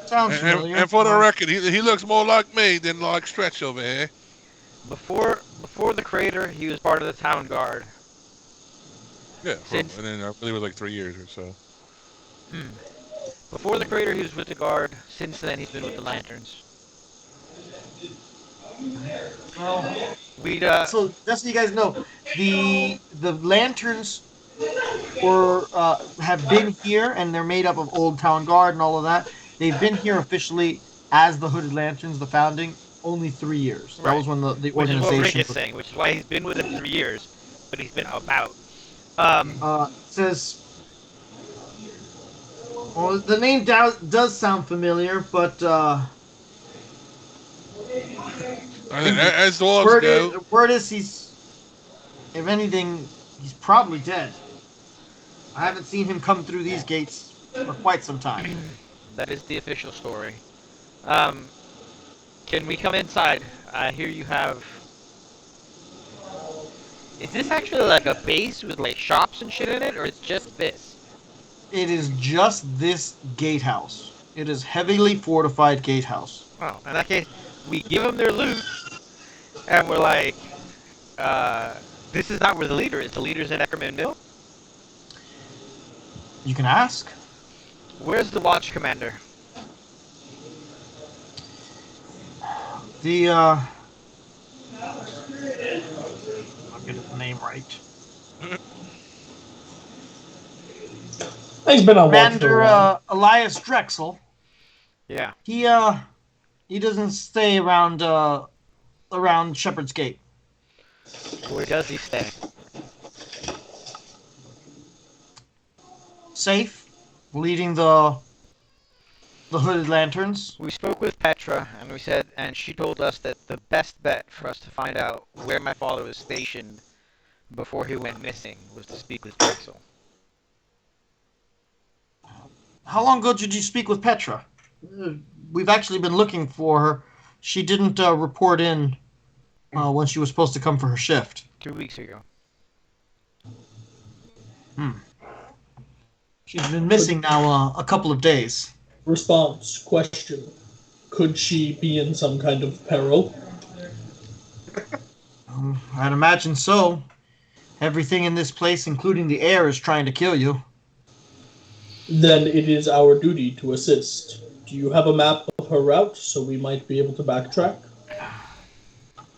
Sounds familiar. And for the record, he looks more like me than like Stretch over here. Before the crater, he was part of the town guard. Yeah, Since- and then I believe it was like 3 years or so. Before the crater, he was with the guard. Since then, he's been with the lanterns. Well, We'd so just so you guys know, the lanterns have been here, and they're made up of old town guard and all of that. They've been here officially as the Hooded Lanterns, the founding, only 3 years. That Right. was when the Which is what Rick organization is saying, which is why he's been with him 3 years, but he's been about. Um, says, well, the name does sound familiar, but As dogs go. word is he's, if anything, he's probably dead. I haven't seen him come through these gates for quite some time. that is the official story. Um, can we come inside? I hear you have. Is this actually like a base with like shops and shit in it, or it's just this? It is just this gatehouse. It is heavily fortified gatehouse. Oh, in that case, we give them their loot, and we're like, this is not where the leader is. The leader's in Eckerman Mill. You can ask. Where's the watch commander? I'll get his name right. He's been on watch for a Commander while. Elias Drexel. Yeah. He doesn't stay around Shepherd's Gate. Where does he stay? Safe, leading the Hooded Lanterns. We spoke with Petra, and she told us that the best bet for us to find out where my father was stationed before he went missing was to speak with Drexel. How long ago did you speak with Petra? We've actually been looking for her. She didn't report in when she was supposed to come for her shift. 2 weeks ago. She's been missing now a couple of days. Response, question. Could she be in some kind of peril? I'd imagine so. Everything in this place, including the air, is trying to kill you. Then it is our duty to assist. Do you have a map of her route so we might be able to backtrack?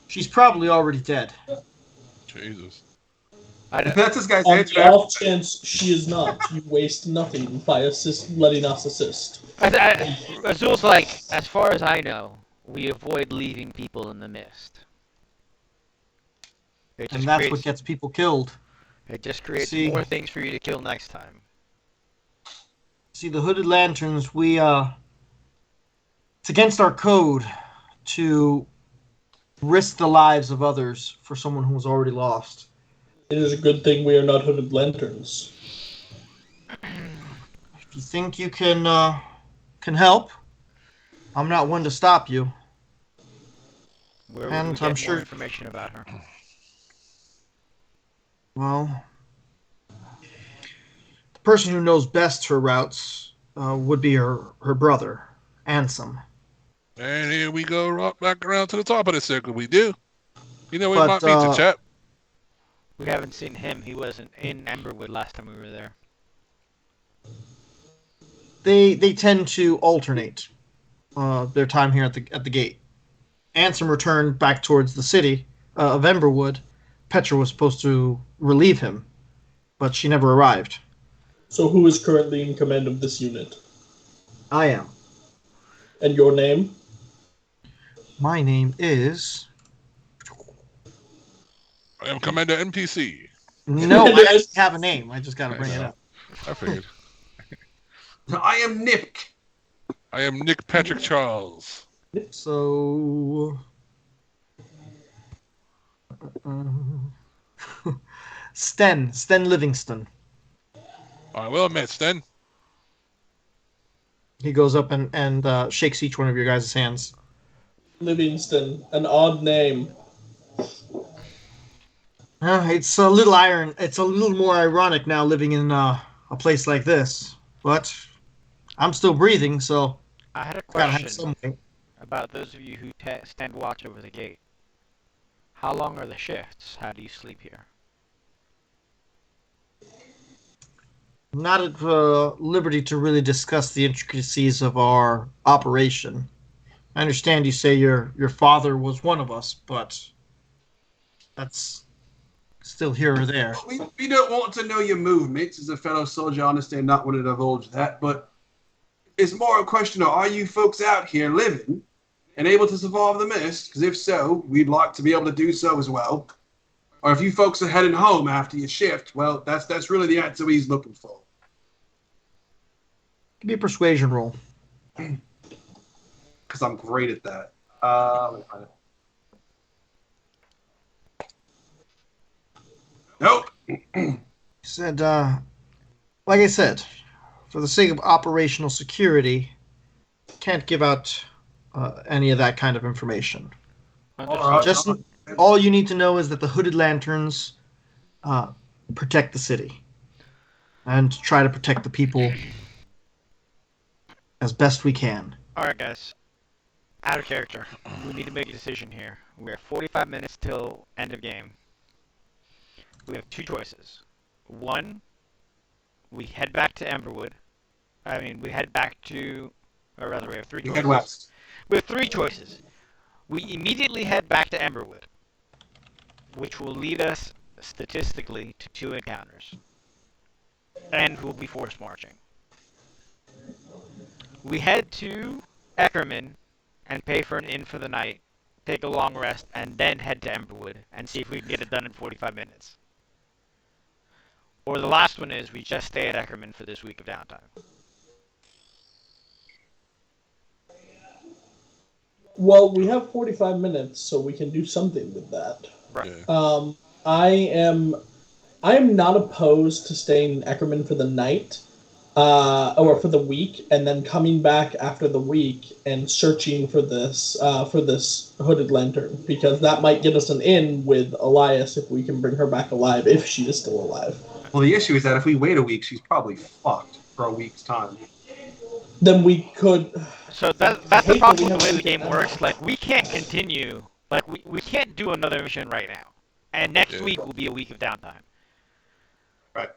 She's probably already dead. Jesus. That's this guy's On answer. the off chance she is not, you waste nothing by letting us assist. Azul's like, as far as I know, we avoid leaving people in the mist. And that's what gets people killed. It just creates See- more things for you to kill next time. See, the Hooded Lanterns, it's against our code to risk the lives of others for someone who was already lost. It is a good thing we are not hooded lanterns. If you think you can help, I'm not one to stop you. Where And would we I'm get sure- more information about her? Well, the person who knows best her routes would be her brother, Ansem. And here we go right back around to the top of the circle. We do. You know, we But, might meet the chap. We haven't seen him. He wasn't in Emberwood last time we were there. They tend to alternate their time here at the gate. Ansem returned back towards the city of Emberwood. Petra was supposed to relieve him, but she never arrived. So who is currently in command of this unit? I am. And your name? My name is... I am Commander NPC. No, I actually have a name. I just got to bring it up. I figured. I am Nick. I am Nick Patrick Charles. So... Sten Livingston. All right, well met, Sten. He goes up and shakes each one of your guys' hands. Livingston, an odd name. It's a little more ironic now living in a place like this. But I'm still breathing, so I had a gotta have question something. about those of you who stand watch over the gate. How long are the shifts? How do you sleep here? I'm not at liberty to really discuss the intricacies of our operation. I understand you say your father was one of us, but that's still here or there. We don't want to know your movements as a fellow soldier. I understand not wanting to divulge that, but It's more a question of, are you folks out here living and able to survive the mist? Because if so, we'd like to be able to do so as well. Or if you folks are heading home after your shift, well, that's really the answer he's looking for. Give me a persuasion roll. Because I'm great at that. Let me find it. Nope. He said, like I said, for the sake of operational security, can't give out any of that kind of information. Alright. Just all you need to know is that the hooded lanterns protect the city and try to protect the people as best we can. Alright, guys. Out of character. We need to make a decision here. We have 45 minutes till end of game. We have two choices. One, we head back to Emberwood. We head back to... Or rather, we have three You choices. head west. We have three choices. We immediately head back to Emberwood, which will lead us, statistically, to 2 encounters. And we'll be forced marching. We head to Eckerman and pay for an inn for the night, take a long rest, and then head to Emberwood and see if we can get it done in 45 minutes. Or the last one is we just stay at Eckerman for this week of downtime. Well, we have 45 minutes, so we can do something with that. Right. Yeah. I am not opposed to staying in Eckerman for the night, or for the week, and then coming back after the week and searching for this hooded lantern, because that might get us an in with Elias if we can bring her back alive, if she is still alive. Well, the issue is that if we wait a week, she's probably fucked for a week's time. Then we could. So that's the problem with the way the game works. Like, we can't continue. Like, we can't do another mission right now. And next week will be a week of downtime. Right.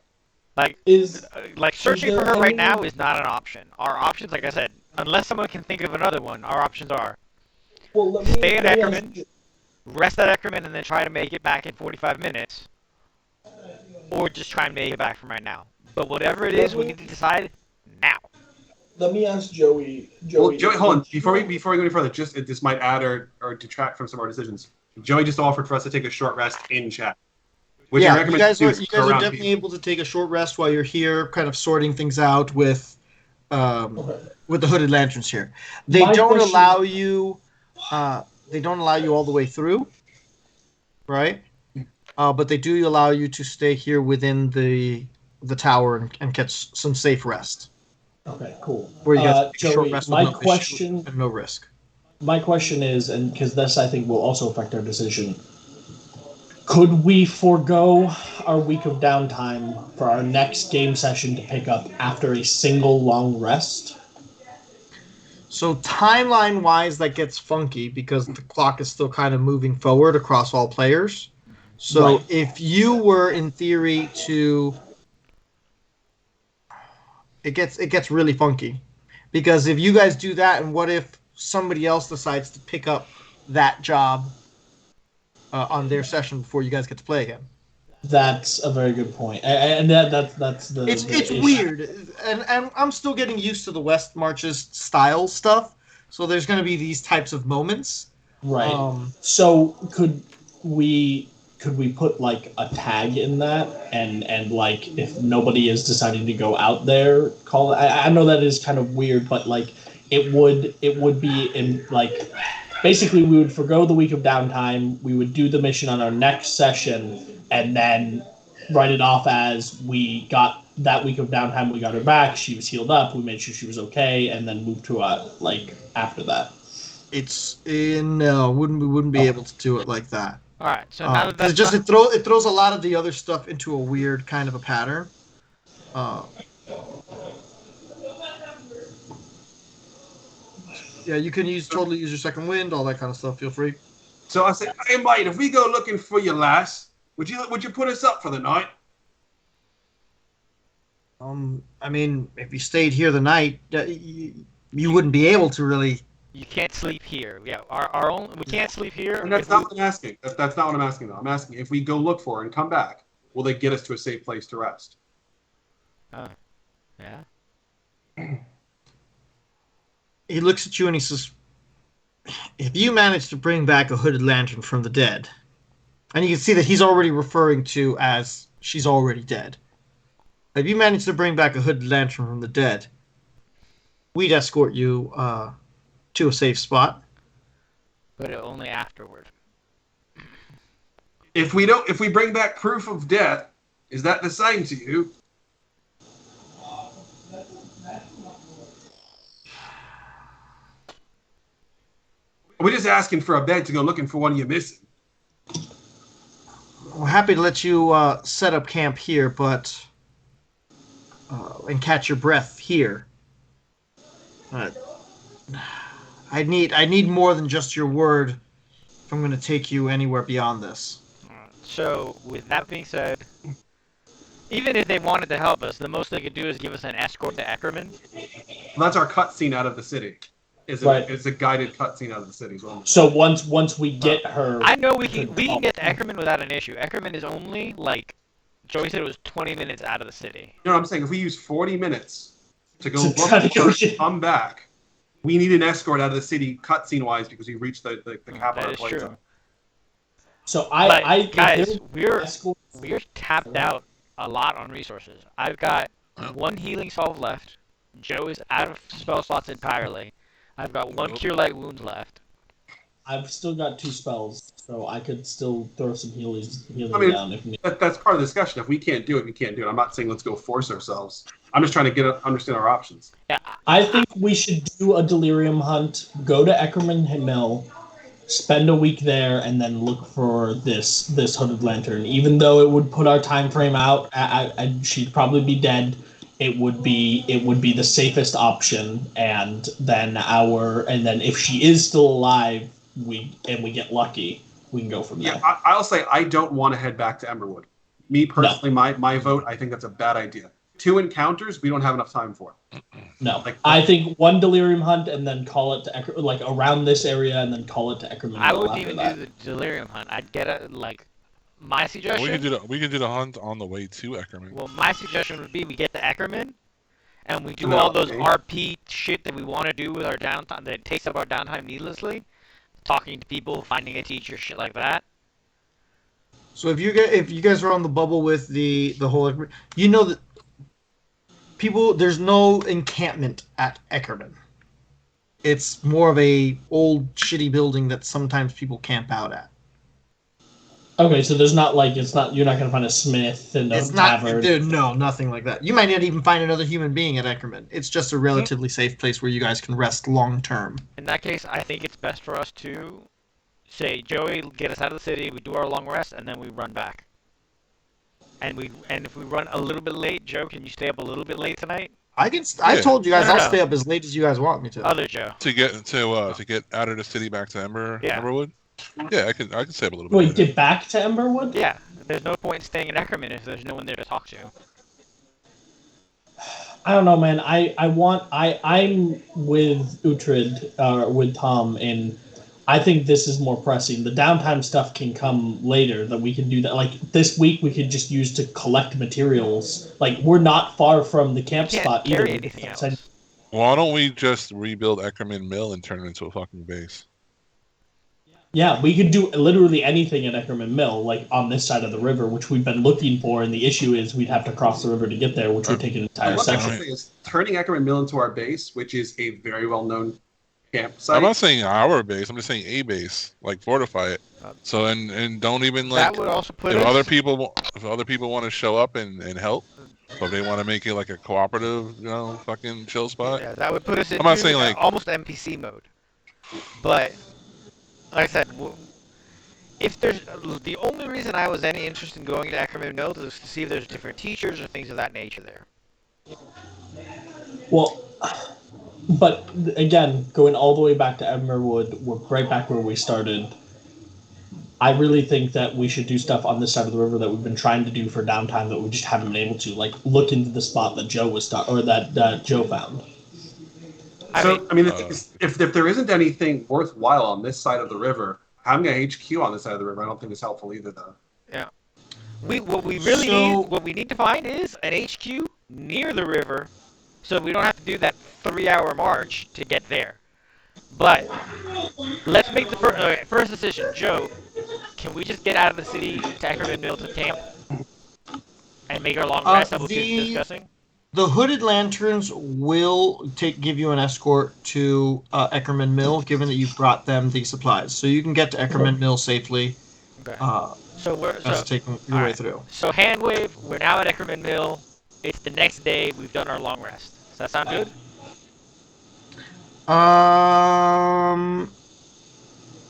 Like, searching for her right now is not an option. Our options, like I said, unless someone can think of another one, our options are stay at Eckerman, rest at Eckerman, and then try to make it back in 45 minutes. Or just try and make it back from right now. But whatever it is, we need to decide now. Let me ask Joey. Well, Joey, hold on. Before we go any further, this might add or detract from some of our decisions. Joey just offered for us to take a short rest in chat. Which Yeah, I recommend you guys do are around definitely people. able to take a short rest while you're here, kind of sorting things out with the hooded lanterns here. They don't allow you. They don't allow you all the way through, right? But they do allow you to stay here within the tower and catch some safe rest. Okay, cool. Where you guys take a short Joey, rest my with question and no risk. My question is, and because this I think will also affect our decision, could we forego our week of downtime for our next game session to pick up after a single long rest? So timeline-wise, that gets funky because the clock is still kind of moving forward across all players. So Right. if you were, in theory, to... It gets really funky. Because if you guys do that, and what if somebody else decides to pick up that job on their session before you guys get to play again? That's a very good point, and that's the. It's issue. weird, and I'm still getting used to the West Marches style stuff. So there's going to be these types of moments, Right. So could we put like a tag in that, and like if nobody is deciding to go out there, call it. I know that is kind of weird, but like it would be in like. Basically, we would forgo the week of downtime. We would do the mission on our next session, and then write it off as we got that week of downtime. We got her back. She was healed up. We made sure she was okay, and then move to like after that. No, we wouldn't be able to do it like that. All right. So now that that's it throws a lot of the other stuff into a weird kind of a pattern. Yeah, you can totally use your second wind, all that kind of stuff. Feel free. So I said, hey mate, if we go looking for your lass, would you put us up for the night? If you stayed here the night, you wouldn't be able to really. You can't sleep here. Yeah, our own. We can't sleep here. And that's not what I'm asking. That's not what I'm asking though. I'm asking if we go look for her and come back, will they get us to a safe place to rest? Yeah. he looks at you and he says, if you manage to bring back a hooded lantern from the dead, and you can see that he's already referring to as she's already dead. If you manage to bring back a hooded lantern from the dead, we'd escort you to a safe spot. But only afterward. If we bring back proof of death, is that the same to you? We're just asking for a bed to go looking for one you're missing. We're happy to let you set up camp here, but and catch your breath here. I need more than just your word if I'm going to take you anywhere beyond this. So, with that being said, even if they wanted to help us, the most they could do is give us an escort to Eckerman. Well, that's our cutscene out of the city. It's a guided cutscene out of the city. So once we get her, I know we can get to Eckerman without an issue. Eckerman is only like Joey said, it was 20 minutes out of the city. You know what I'm saying? If we use 40 minutes to go To try look to for her, come back, we need an escort out of the city cutscene wise because we reached the capital. That is true. So guys, we're tapped out a lot on resources. I've got one healing salve left. Joe is out of spell slots entirely. I've got one cure light wounds left. I've still got 2 spells, so I could still throw some healing down if needed. That's part of the discussion. If we can't do it, we can't do it. I'm not saying let's go force ourselves. I'm just trying to understand our options. Yeah, I think we should do a delirium hunt, go to Eckerman Mill, spend a week there, and then look for this hooded lantern. Even though it would put our time frame out, she'd probably be dead. It would be the safest option, and then if she is still alive, we get lucky, we can go from there. Yeah, I'll say I don't want to head back to Emberwood. Me personally, my vote, I think that's a bad idea. 2 encounters, we don't have enough time for. No, I think 1 delirium hunt and then call it to around this area, and then call it to Eckerman. I wouldn't even do the delirium hunt. I'd get my suggestion. We could do the hunt on the way to Eckerman. Well, my suggestion would be we get to Eckerman, and we do all those RP shit that we want to do with our downtime that takes up our downtime needlessly, talking to people, finding a teacher, shit like that. So if you guys are on the bubble with the whole, you know that there's no encampment at Eckerman. It's more of a old shitty building that sometimes people camp out at. Okay, so there's not you're not gonna find a smith and a tavern. No, nothing like that. You might not even find another human being at Eckerman. It's just a relatively safe place where you guys can rest long term. In that case, I think it's best for us to say, Joey, get us out of the city, we do our long rest, and then we run back. And if we run a little bit late, Joe, can you stay up a little bit late tonight? I told you guys I'll stay up as late as you guys want me to. Other Joe. To get out of the city back to Emberwood? Yeah, I can stay up a little bit. Wait, get back to Emberwood? Yeah. There's no point in staying in Eckerman if there's no one there to talk to. I don't know, man. I'm with Uhtred, with Tom, and I think this is more pressing. The downtime stuff can come later, that we can do that. Like, this week we could just use to collect materials. Like, we're not far from the camp spot either. Anything else. Why don't we just rebuild Eckerman Mill and turn it into a fucking base? Yeah, we could do literally anything at Eckerman Mill, like on this side of the river, which we've been looking for, and the issue is we'd have to cross the river to get there, which would take an entire section. Is turning Eckerman Mill into our base, which is a very well-known campsite. I'm not saying our base. I'm just saying a base, like fortify it. So and don't even that would also put if other people want to show up and help, or they want to make it like a cooperative, fucking chill spot. Yeah, that would put us in almost NPC mode. But like I said, if there's the only reason I was any interest in going to Eckerman Mill is to see if there's different teachers or things of that nature there. Well, but again, going all the way back to Emberwood, we're right back where we started. I really think that we should do stuff on this side of the river that we've been trying to do for downtime that we just haven't been able to, like look into the spot that Joe that Joe found. The thing is, if there isn't anything worthwhile on this side of the river, having a HQ on this side of the river, I don't think is helpful either, though. Yeah. What we need to find is an HQ near the river, so we don't have to do that 3-hour march to get there. But let's make the first decision. Joe, can we just get out of the city to Eckerman Mill to camp and make our long rest that we'll keep The discussing? the hooded lanterns will give you an escort to Eckerman Mill, given that you've brought them the supplies, so you can get to Eckerman Mill safely. Okay. Uh, So we're as taking your all way right. through. So hand wave. We're now at Eckerman Mill. It's the next day. We've done our long rest. Does that sound good?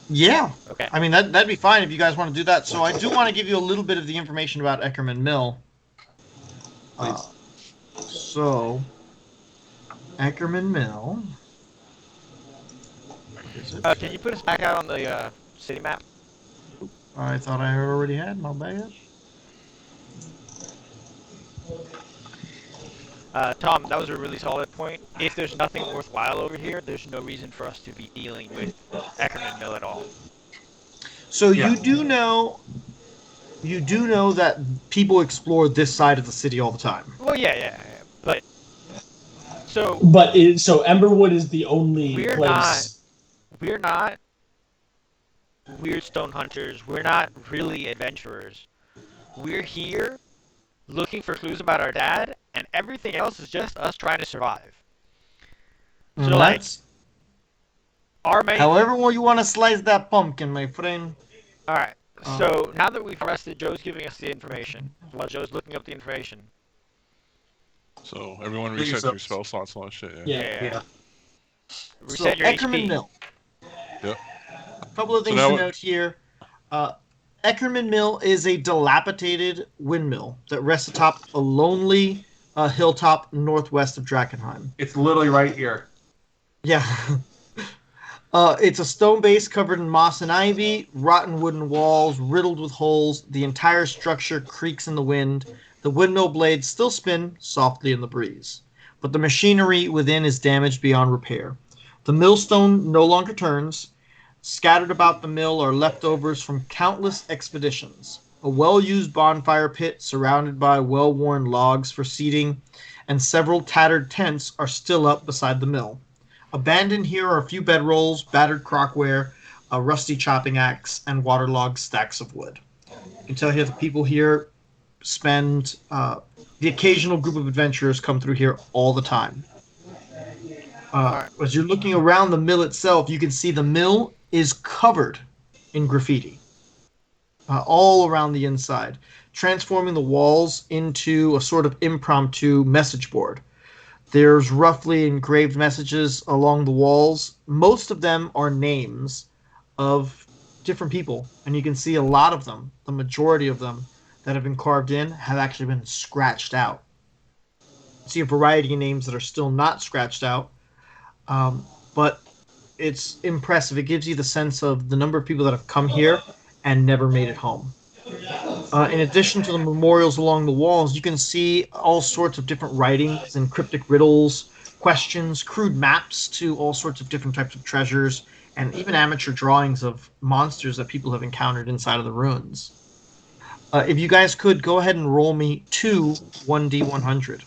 Yeah. Okay. I mean, that'd be fine if you guys want to do that. So I do want to give you a little bit of the information about Eckerman Mill. So, Eckerman Mill. Is it? Can you put us back out on the city map? I thought I already had. My bad. Tom, that was a really solid point. If there's nothing worthwhile over here, there's no reason for us to be dealing with Eckerman Mill at all. So Yeah. you do know that people explore this side of the city all the time. Well, yeah. But so But so Emberwood is the only we're place. we're not weird stone hunters. We're not really adventurers. We're here looking for clues about our dad, and everything else is just us trying to survive. So, And like, that's our main. however you want to slice that pumpkin, my friend. All right. So now that we've rested, Joe's giving us the information. While Joe's looking up the information. So everyone Get reset yourself- their spell slots and all that shit. Yeah. Yeah. So Reset your Eckerman HP. Mill. Yep. A couple of things now to what- note here. Eckerman Mill is a dilapidated windmill that rests atop a lonely hilltop northwest of Drakenheim. It's literally right here. Yeah. It's a stone base covered in moss and ivy, rotten wooden walls riddled with holes. The entire structure creaks in the wind. The windmill blades still spin softly in the breeze, but the machinery within is damaged beyond repair. The millstone no longer turns. Scattered about the mill are leftovers from countless expeditions. A well-used bonfire pit surrounded by well-worn logs for seating, and several tattered tents are still up beside the mill. Abandoned here are a few bedrolls, battered crockware, a rusty chopping axe, and waterlogged stacks of wood. You can tell here the people here spend the occasional group of adventurers come through here all the time. As you're looking around the mill itself, you can see the mill is covered in graffiti all around the inside, transforming the walls into a sort of impromptu message board. There's roughly engraved messages along the walls. Most of them are names of different people, and you can see a lot of them, the majority of them that have been carved in, have actually been scratched out. You see a variety of names that are still not scratched out, but it's impressive. It gives you the sense of the number of people that have come here and never made it home. In addition to the memorials along the walls, you can see all sorts of different writings and cryptic riddles, questions, crude maps to all sorts of different types of treasures, and even amateur drawings of monsters that people have encountered inside of the ruins. If you guys could, go ahead and roll me 2 1d100.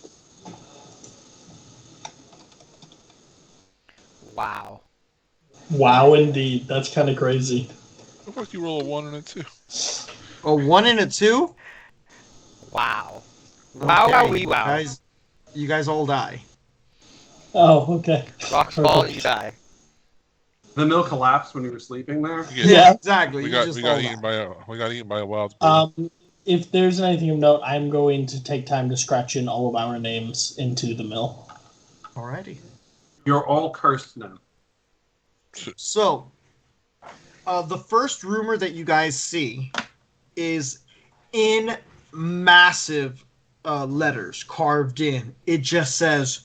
Wow. Wow, indeed. That's kind of crazy. What if you roll a 1 and a 2? A 1 and a 2? Wow. Wow, Okay, wee, wow. You guys all die. Oh, okay. Rocks fall, you die. The mill collapsed when you were sleeping there. Yeah. Exactly. We you got just we all got die. eaten by a wild bird. If there's anything of note, I'm going to take time to scratch in all of our names into the mill. Alrighty. You're all cursed now. So, the first rumor that you guys see is in massive letters carved in. It just says,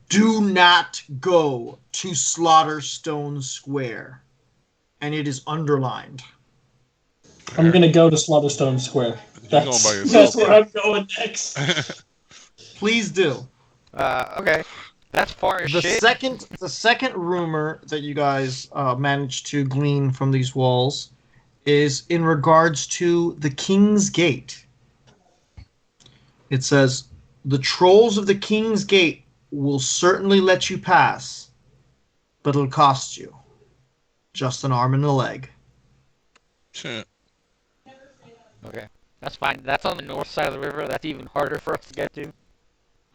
"Do not go to Slaughterstone Square." And it is underlined. I'm going to go to Slaughterstone Square. You're going by yourself. That's where I'm going next. Please do. Okay. That's far as The shit. second rumor that you guys managed to glean from these walls is in regards to the King's Gate. It says, "The trolls of the King's Gate will certainly let you pass, but it'll cost you just an arm and a leg. Shit. Okay, that's fine. That's on the north side of the river. That's even harder for us to get to.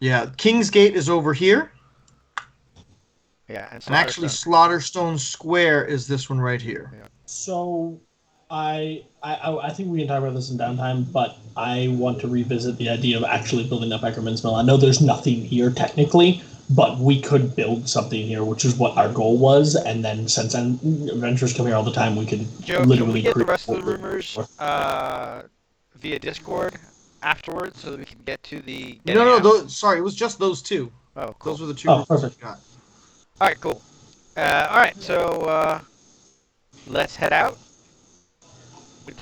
Yeah, King's Gate is over here, Yeah, and actually Slaughterstone. Slaughterstone Square is this one right here. Yeah. So, I think we can talk about this in downtime, but I want to revisit the idea of actually building up Eckerman's Mill. I know there's nothing here technically, but we could build something here, which is what our goal was. And then since adventurers come here all the time, we could Joe, can literally we get the create rest of the rumors via Discord afterwards so that we can get to the... No, sorry, it was just those two. Oh, cool. Those were the two. Oh, perfect. We got. All right, cool. All right, so let's head out.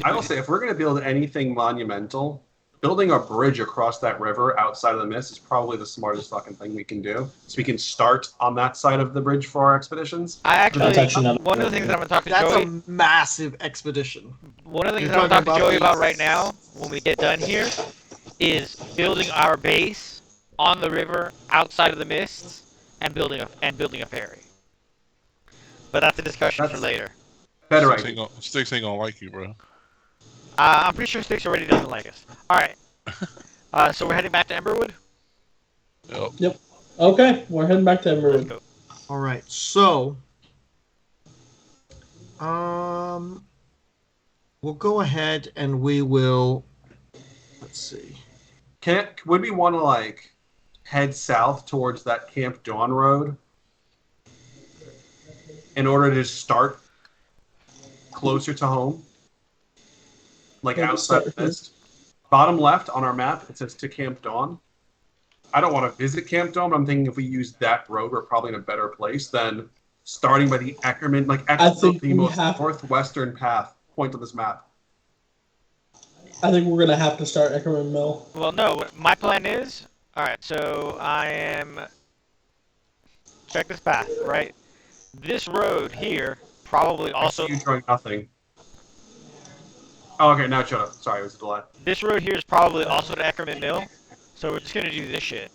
I will say, if we're going to build anything monumental, building a bridge across that river outside of the mist is probably the smartest fucking thing we can do. So we can start on that side of the bridge for our expeditions. That's actually one of the things that I'm going to talk to Joey. That's a massive expedition. One of the things that I'm going to talk to Joey about right now, when we get done here, is building our base on the river outside of the mists and building a ferry. But that's a discussion for later. Better idea. Sticks ain't gonna like you, bro. I'm pretty sure Sticks already doesn't like us. All right. So we're heading back to Emberwood? Yep. Okay, we're heading back to Emberwood. All right. So, we'll go ahead and we will. Let's see. Would we want to head south towards that Camp Dawn road in order to start closer to home? Outside the mist. Bottom left on our map, it says to Camp Dawn. I don't want to visit Camp Dawn, but I'm thinking if we use that road, we're probably in a better place than starting by the Eckerman. I think the most northwestern path point on this map. I think we're going to have to start Eckerman Mill. Well, no. My plan is... Alright, so I am... Check this path, right? This road here probably also... You drawing nothing. Oh, okay, now shut up. Sorry, it was a delay. This road here is probably also to Eckerman Mill, so we're just gonna do this shit.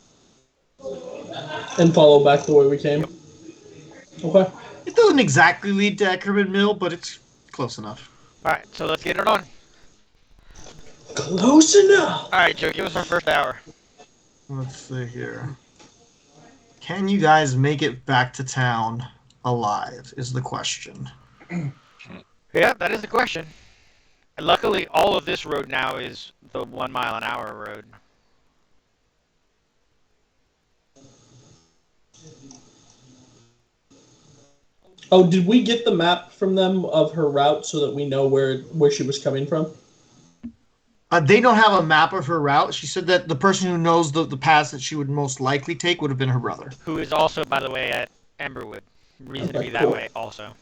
And follow back the way we came. Yep. Okay. It doesn't exactly lead to Eckerman Mill, but it's close enough. Alright, so let's get it on. Close enough! Alright, Joe, give us our first hour. Let's see here. Can you guys make it back to town alive, is the question. Yeah, that is the question. And luckily, all of this road now is the 1 mile an hour road. Oh, did we get the map from them of her route so that we know where she was coming from? They don't have a map of her route. She said that the person who knows the paths that she would most likely take would have been her brother. Who is also, by the way, at Emberwood. Reason to be that way, also.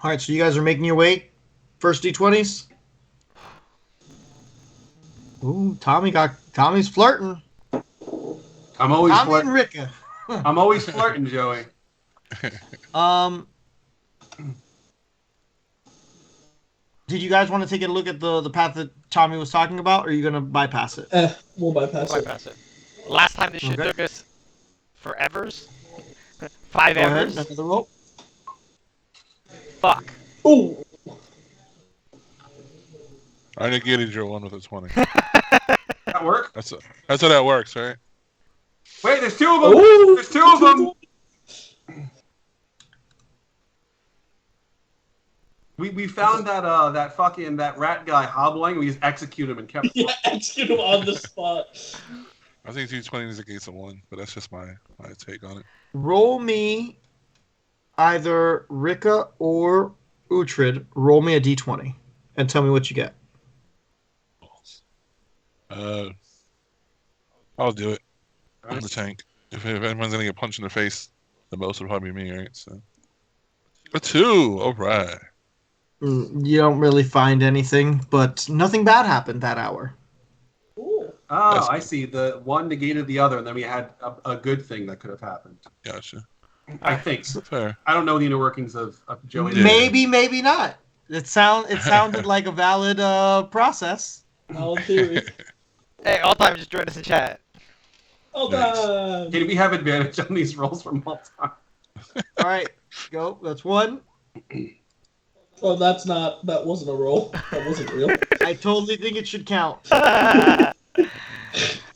All right, so you guys are making your way. First D20s. Ooh, Tommy's flirting. I'm always Tommy flirting. and Ricka. I'm always flirting, Joey. Did you guys want to take a look at the path that Tommy was talking about, or are you going to bypass it? We'll bypass it. Last time this shit took us forevers. 5 Go ahead, evers. another roll. Fuck. Ooh. I negated your one with a 20. That work? That's how that works, right? Wait, there's 2 of them. Ooh. There's 2 of them. We found that rat guy hobbling. We just execute him and kept. Yeah, execute him on the spot. I think 220 is against a 1, but that's just my take on it. Roll me either Ricka or Uhtred. Roll me a D20 and tell me what you get. I'll do it. I'm the tank. If anyone's gonna get punched in the face, the most would probably be me, right? So a 2. All right. You don't really find anything, but nothing bad happened that hour. Ooh. Oh, I see. The one negated the other, and then we had a good thing that could have happened. Gotcha. I think. Fair. I don't know the inner workings of Joey. Yeah. Maybe not. It sounded like a valid process. Valid theory. Hey, all time, just join us in chat. All Nice. time. Did we have advantage on these rolls from all time? All right, go. That's one. Oh, that wasn't a roll. That wasn't real. I totally think it should count. Did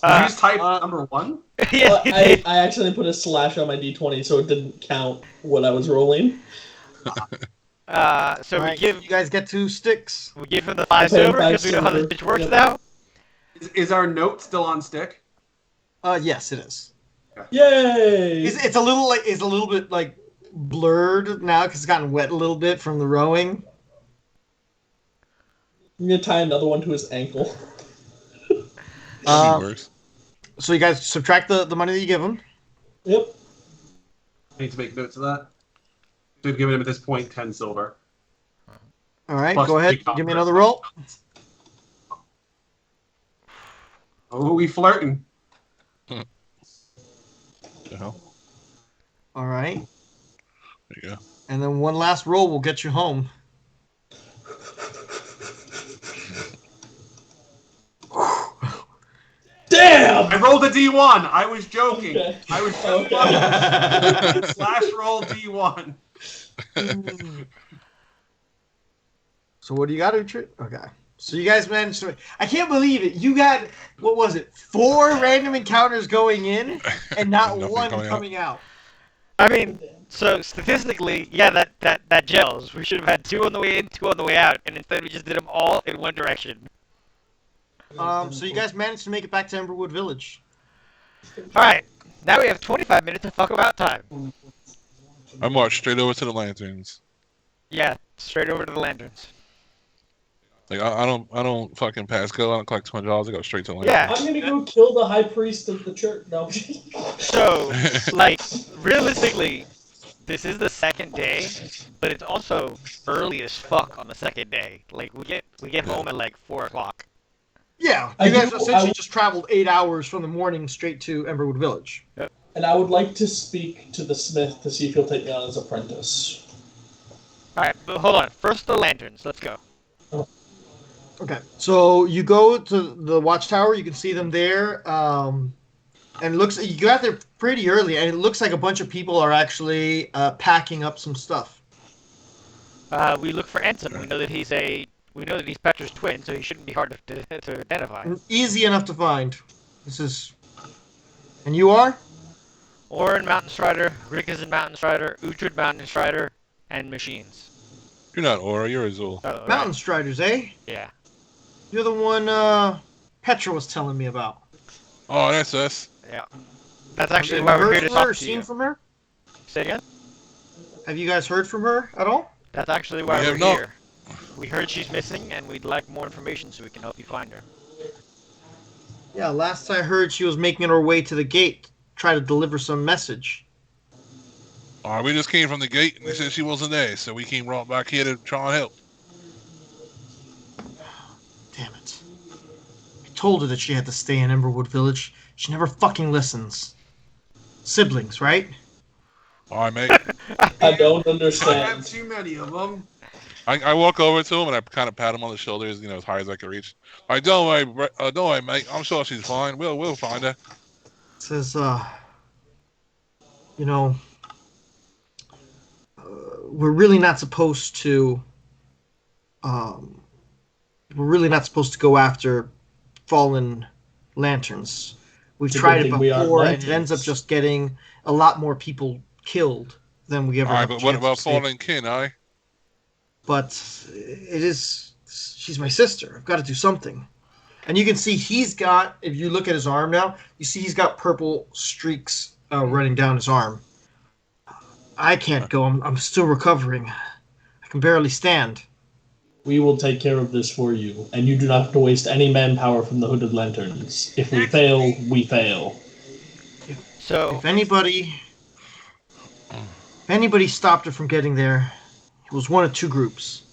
you just type number 1? Yes, you I did. accidentally put a slash on my d20, so it didn't count what I was rolling. So All right, you guys get 2 sticks. we give him the 5 I pay him silver 5 because we know how this silver. bitch works Yep. now. Is our note still on stick? Yes, it is. Yay! It's a little bit like blurred now because it's gotten wet a little bit from the rowing. I'm gonna tie another one to his ankle. That'd be worse. So you guys subtract the money that you give him. Yep. I need to make notes of that. We've given him at this point 10 silver. All right, Plus go ahead. three Give me copper. another roll. Oh, we flirting. The hell? All right, There you go. and then one last roll will get you home. Damn! I rolled a D1. I was joking. Okay. I was Okay. slash roll D1. So what do you got, Uhtred? Okay. So you guys managed to. I can't believe it. You got, what was it? 4 random encounters going in, and not Nothing one coming out. coming out. I mean, so statistically, yeah, that gels. We should have had 2 on the way in, 2 on the way out, and instead we just did them all in one direction. So you guys managed to make it back to Emberwood Village. All right, now we have 25 minutes to fuck about time. I marched straight over to the lanterns. Yeah, straight over to the lanterns. Like I don't fucking pass go. I don't collect $20. I go straight to the Yeah. lanterns. I'm gonna go kill the high priest of the church. No. So, like, realistically, this is the second day, but it's also early as fuck on the second day. Like, we get home at like 4 o'clock. Yeah, I you guys do- essentially I- just traveled 8 hours from the morning straight to Emberwood Village. And I would like to speak to the smith to see if he'll take me on as apprentice. All right, but hold on. First the lanterns. Let's go. Okay, so you go to the watchtower. You can see them there, and it looks you got there pretty early, and it looks like a bunch of people are actually packing up some stuff. We look for Ensign. We know that he's Petra's twin, so he shouldn't be hard to identify. Easy enough to find. And you are? Orin Mountain Strider, Rick is in Mountain Strider, Uhtred Mountain Strider, and Machines. You're not Aura. You're Azul. Oh, right. Mountain Striders, eh? Yeah. You're the one Petra was telling me about. Oh, that's us. Yeah. That's actually Have why you we're heard here to from her talk or to seen you. from her? Say again? Have you guys heard from her at all? That's actually why We we're have not. here. We heard she's missing, and we'd like more information so we can help you find her. Yeah, last I heard she was making her way to the gate, try to deliver some message. We just came from the gate and they said she wasn't there, so we came right back here to try and help. Damn it. I told her that she had to stay in Emberwood Village. She never fucking listens. Siblings, right? All right, mate. I don't I have understand. too many of them. I walk over to him and I kind of pat him on the shoulders, as high as I can reach. Like, don't worry, mate. I'm sure she's fine. We'll find her. Says, you know, we're really not supposed to, go after fallen lanterns. We've It's a tried good it thing we aren't before, and it ends up lanterns. just getting a lot more people killed than we ever All right, have a but what chance about to save. fallen kin, eh? But she's my sister. I've got to do something. And you can see he's got, if you look at his arm now, you see he's got purple streaks running down his arm. I can't go. I'm still recovering. I can barely stand. We will take care of this for you, and you do not have to waste any manpower from the Hooded Lanterns. If we fail, we fail. So, If anybody stopped her from getting there, it was one of two groups.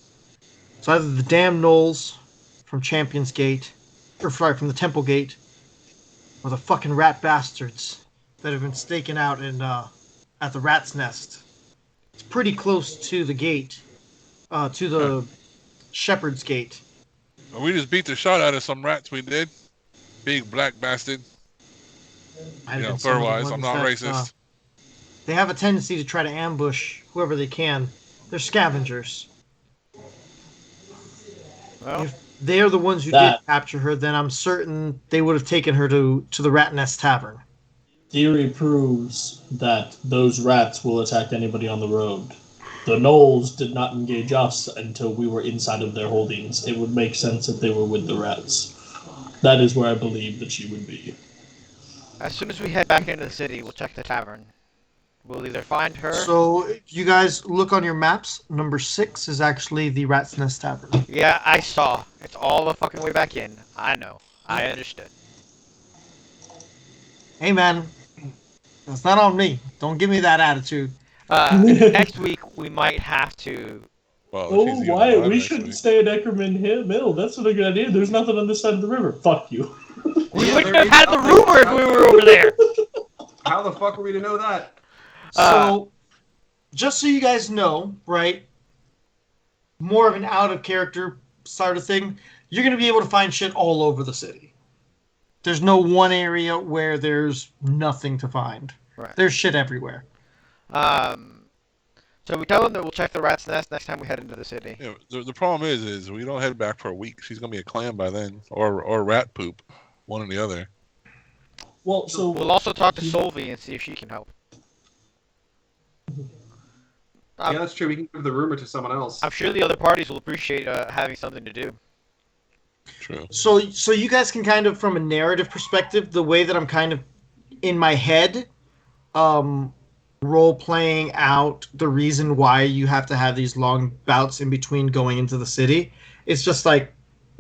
It's either the damn Knolls from Champion's Gate, from the Temple Gate, or the fucking rat bastards that have been staking out at the Rat's Nest. It's pretty close to the gate, to the Shepherd's Gate. Well, we just beat the shot out of some rats. We did. Big black bastard. Might have been some of the Fur-wise, I'm ones not that, racist. They have a tendency to try to ambush whoever they can. They're scavengers. Well, If they're the ones who did That capture her, then I'm certain they would have taken her to the Rat Nest Tavern. theory proves that those rats will attack anybody on the road. The gnolls did not engage us until we were inside of their holdings. It would make sense if they were with the rats. That is where I believe that she would be. as soon as we head back into the city, we'll check the tavern. We'll either find her. So, if you guys look on your maps, number 6 is actually the Rat's Nest Tavern. Yeah, I saw. It's all the fucking way back in. I know. I understood. Hey, man. That's not on me. Don't give me that attitude. Next week, we might have to. Well, if Oh, he's even why? alive We next shouldn't week. stay at Eckerman Mill. That's not a good idea. There's nothing on this side of the river. Fuck you. We wouldn't have had the rumor if we were over there. How the fuck are we to know that? So, just so you guys know, right? More of an out of character sort of thing. You're going to be able to find shit all over the city. There's no one area where there's nothing to find. Right. There's shit everywhere. So we tell them that we'll check the rat's nest next time we head into the city. Yeah, the problem is we don't head back for a week. She's gonna be a clam by then, or rat poop, one or the other. Well, so We'll also talk to Solvi and see if she can help. Yeah, that's true. We can give the rumor to someone else. I'm sure the other parties will appreciate having something to do. True. So you guys can kind of, from a narrative perspective, the way that I'm kind of in my head, role playing out the reason why you have to have these long bouts in between going into the city. It's just like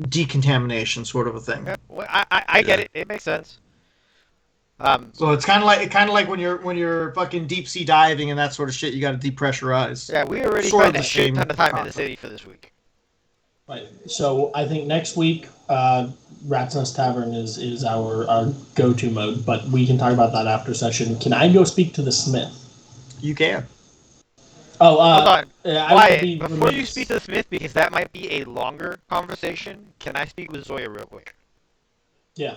decontamination sort of a thing. Yeah, well, I get it. It makes sense. So it's kind of like when you're fucking deep sea diving and that sort of shit. You got to depressurize. Yeah, we already Sort of spent a the shit same ton of time in the concept. city for this week. right. So I think next week, Rat's Nest Tavern is our go-to mode, but we can talk about that after session. Can I go speak to the smith? You can. Oh, Hold on. I would Wyatt, be before you remiss. speak to the Smith, because that might be a longer conversation, can I speak with Zoya real quick? Yeah.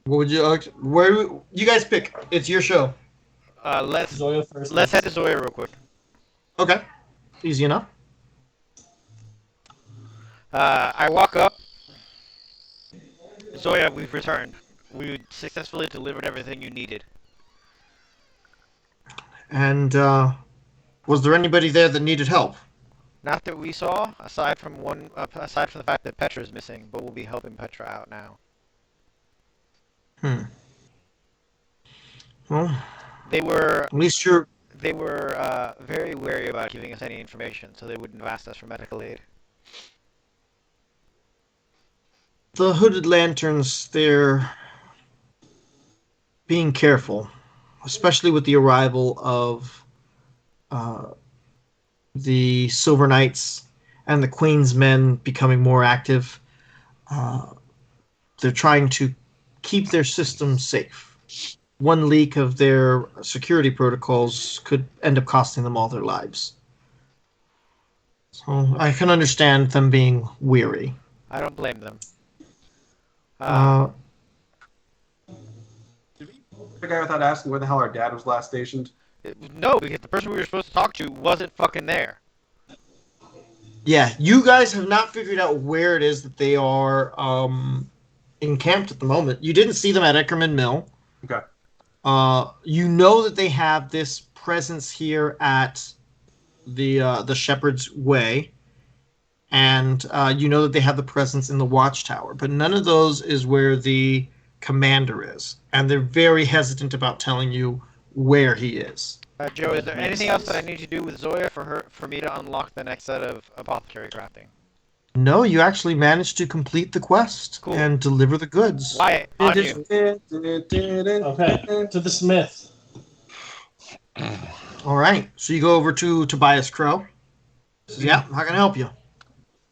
What would you? Where you guys pick? It's your show. Let's Zoya first. head to Zoya real quick. Okay. Easy enough. I walk up. Zoya, we've returned. We successfully delivered everything you needed. And was there anybody there that needed help? Not that we saw, aside from the fact that Petra's missing, but we'll be helping Petra out now. Well, They were at least you're. very wary about giving us any information, so they wouldn't have asked us for medical aid. The hooded lanterns, they're being careful, especially with the arrival of the Silver Knights and the Queen's men becoming more active. They're trying to keep their system safe. One leak of their security protocols could end up costing them all their lives. So I can understand them being weary. I don't blame them. Uh, The guy without asking where the hell our dad was last stationed. No, because the person we were supposed to talk to wasn't fucking there. Yeah, you guys have not figured out where it is that they are encamped at the moment. You didn't see them at Eckerman Mill. Okay. You know that they have this presence here at the Shepherd's Way, and you know that they have the presence in the Watchtower. But none of those is where the commander is, and they're very hesitant about telling you where he is. Joe, is there anything else that I need to do with Zoya for me to unlock the next set of apothecary crafting? No, you actually managed to complete the quest Cool. and deliver the goods. Wyatt, on you. Okay. To the smith. All right, so you go over to Tobias Crow. Says, yeah, how can I help you?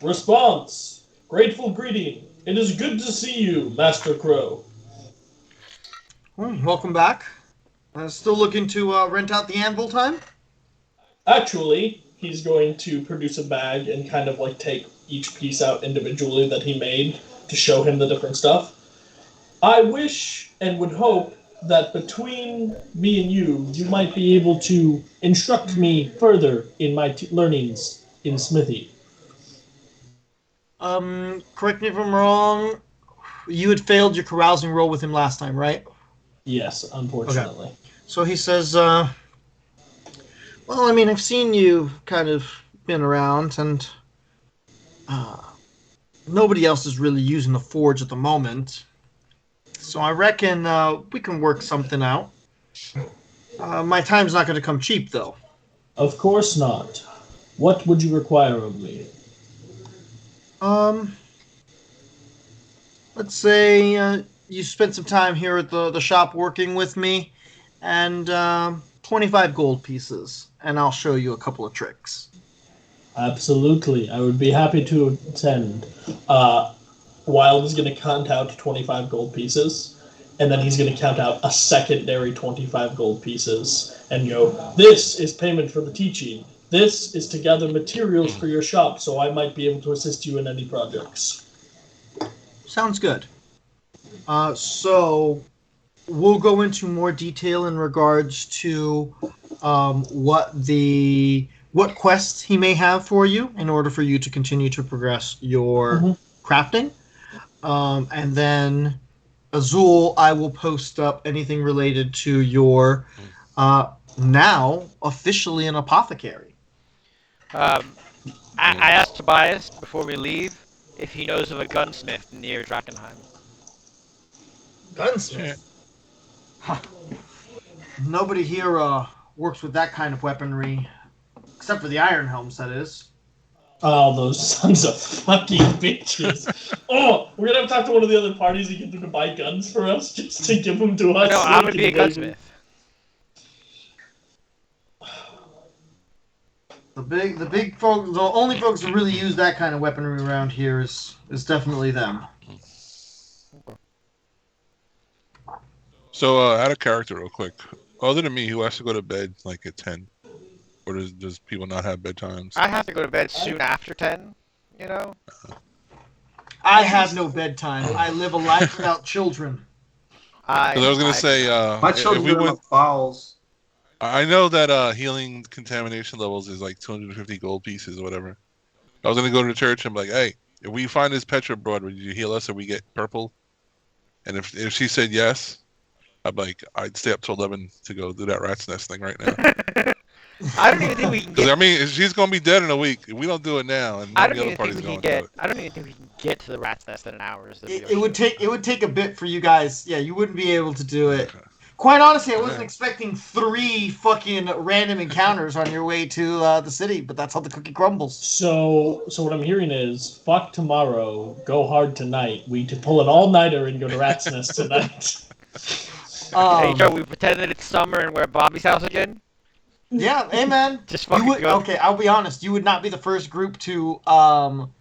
Response. Grateful greeting. It is good to see you, Master Crow. Well, welcome back. Still looking to rent out the anvil time? Actually, he's going to produce a bag and kind of like take each piece out individually that he made to show him the different stuff. I wish and would hope that between me and you might be able to instruct me further in my learnings in smithy. Correct me if I'm wrong. You had failed your carousing roll with him last time, right? Yes, unfortunately. So he says, well, I mean, I've seen you kind of been around, and uh, nobody else is really using the forge at the moment. So I reckon we can work something out. My time's not going to come cheap, though. Of course not. What would you require of me? Um, let's say you spent some time here at the shop working with me, and 25 gold pieces, and I'll show you a couple of tricks. Absolutely. I would be happy to attend. Wild is going to count out 25 gold pieces, and then he's going to count out a secondary 25 gold pieces and go, this is payment for the teaching. This is to gather materials for your shop, so I might be able to assist you in any projects. Sounds good. So we'll go into more detail in regards to what quests he may have for you in order for you to continue to progress your crafting. And then Azul, I will post up anything related to your now officially an apothecary. I asked Tobias before we leave if he knows of a gunsmith near Drakenheim. Gunsmith? Huh. Nobody here works with that kind of weaponry, except for the Iron Helms, that is. Oh, those sons of fucking bitches. Oh, we're gonna have to talk to one of the other parties and get them to buy guns for us just to give them to us. No, I'm gonna be a gunsmith. The big folks, the only folks that really use that kind of weaponry around here is definitely them. So, out of character, real quick. Other than me, who has to go to bed like at 10? Or does people not have bedtimes? I have to go to bed soon after 10, you know? I have no bedtime. I live a life without children. I was gonna say, my children if we would, bowels. I know that healing contamination levels is like 250 gold pieces or whatever. I was gonna go to the church and be like, hey, if we find this Petra broad, would you heal us or we get purple? And if she said yes, I'd stay up till 11 to go do that rat's nest thing right now. I don't even think we can get. Because I mean, she's gonna be dead in a week. If we don't do it now, and I the don't other even party's think we going can to get. do it. I don't even think we can get to the rat's nest in an hour. It would take a bit for you guys. Yeah, you wouldn't be able to do it. Okay. Quite honestly, I wasn't expecting 3 fucking random encounters on your way to the city, but that's how the cookie crumbles. So what I'm hearing is, fuck tomorrow, go hard tonight. We to pull an all-nighter and go to Rat's Nest tonight. Hey Joe, we pretend that it's summer and we're at Bobby's house again? Yeah, hey man. Just fucking go. Okay, I'll be honest. You would not be the first group to pull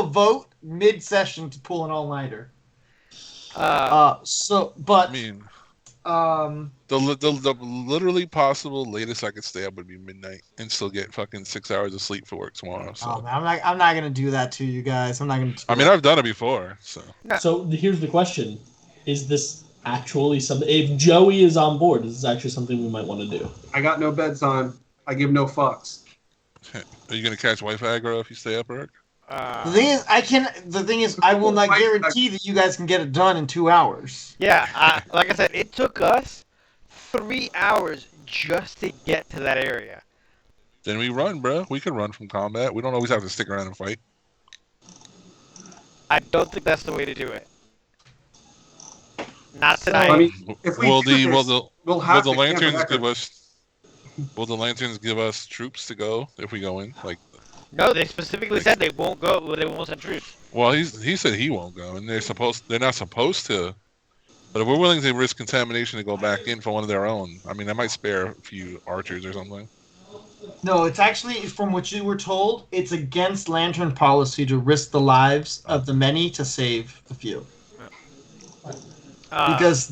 a vote mid-session to pull an all-nighter. I mean, the literally possible latest I could stay up would be midnight and still get fucking 6 hours of sleep for work tomorrow. So. Oh man, I'm not gonna do that to you guys. I'm not gonna. I mean, I've done it before. So here's the question: is this actually something? If Joey is on board, is this actually something we might want to do? I got no bedtime. I give no fucks. Are you gonna catch wife aggro if you stay up, Eric? The thing is, I will not guarantee that you guys can get it done in 2 hours. Yeah, like I said, it took us 3 hours just to get to that area. Then we run, bro. We can run from combat. We don't always have to stick around and fight. I don't think that's the way to do it. Not tonight. I mean, if we will the lanterns give us? Will the lanterns give us troops to go if we go in? Like. No, they specifically said they won't go. They won't send troops. Well, he said he won't go, and they're not supposed to. But if we're willing to risk contamination to go back in for one of their own, I mean, that might spare a few archers or something. No, it's actually, from what you were told, it's against Lantern policy to risk the lives of the many to save the few. Because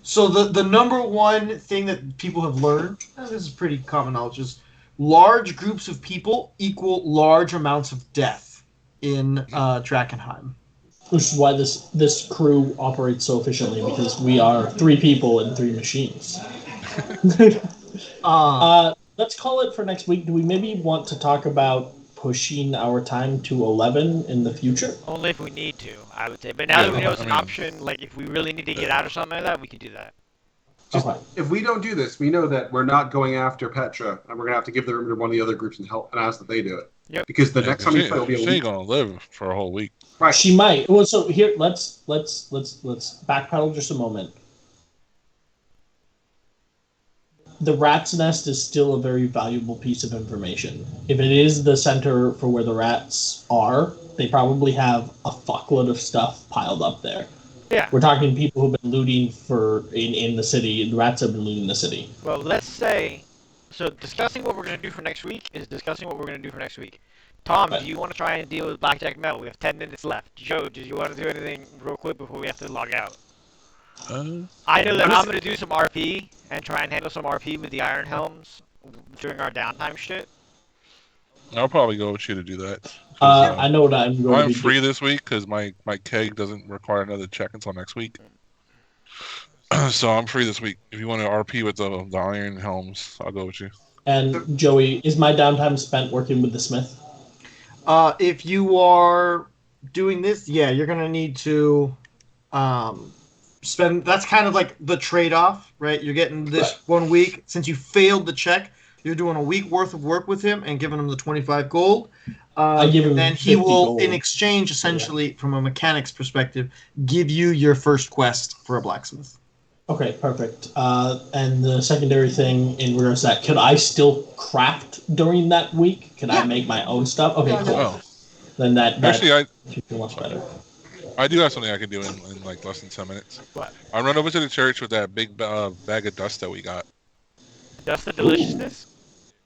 So the number one thing that people have learned, and this is pretty common knowledge, is large groups of people equal large amounts of death in Drakenheim. Which is why this crew operates so efficiently, because we are 3 people and 3 machines. Let's call it for next week. Do we maybe want to talk about pushing our time to 11 in the future? Only if we need to, I would say. But now that we know it's I an mean, option, like if we really need to get out or something like that, we can do that. Just, Okay. if we don't do this, we know that we're not going after Petra, and we're gonna have to give the room to one of the other groups and help and ask that they do it. Yep. Because the next time we play will be a she week. ain't gonna live for a whole week. Right. She might. Well, so here, let's backpedal just a moment. The rat's nest is still a very valuable piece of information. If it is the center for where the rats are, they probably have a fuckload of stuff piled up there. Yeah. We're talking people who've been looting in the city. The rats have been looting the city. Well, let's say, so discussing what we're going to do for next week is discussing what we're going to do for next week. Tom, Right. do you want to try and deal with Blackjack Metal? We have 10 minutes left. Joe, do you want to do anything real quick before we have to log out? I know that I'm going to do some RP and try and handle some RP with the Iron Helms during our downtime shit. I'll probably go with you to do that. I know what I'm going to I'm be free this week because my keg doesn't require another check until next week. So I'm free this week. If you want to RP with the Iron Helms, I'll go with you. And Joey, is my downtime spent working with the smith? If you are doing this, yeah, you're gonna need to spend. That's kind of like the trade-off, right? You're getting this 1 week since you failed the check. You're doing a week worth of work with him and giving him the 25 gold. I give him then he 50 will, gold. in exchange, essentially, from a mechanics perspective, give you your first quest for a blacksmith. Okay, perfect. And the secondary thing in regards to that, could I still craft during that week? Could I make my own stuff? Okay, cool. Well, Then that actually, should be much better. I do have something I can do in like less than 10 minutes. What? I run over to the church with that big bag of dust that we got. That's the deliciousness?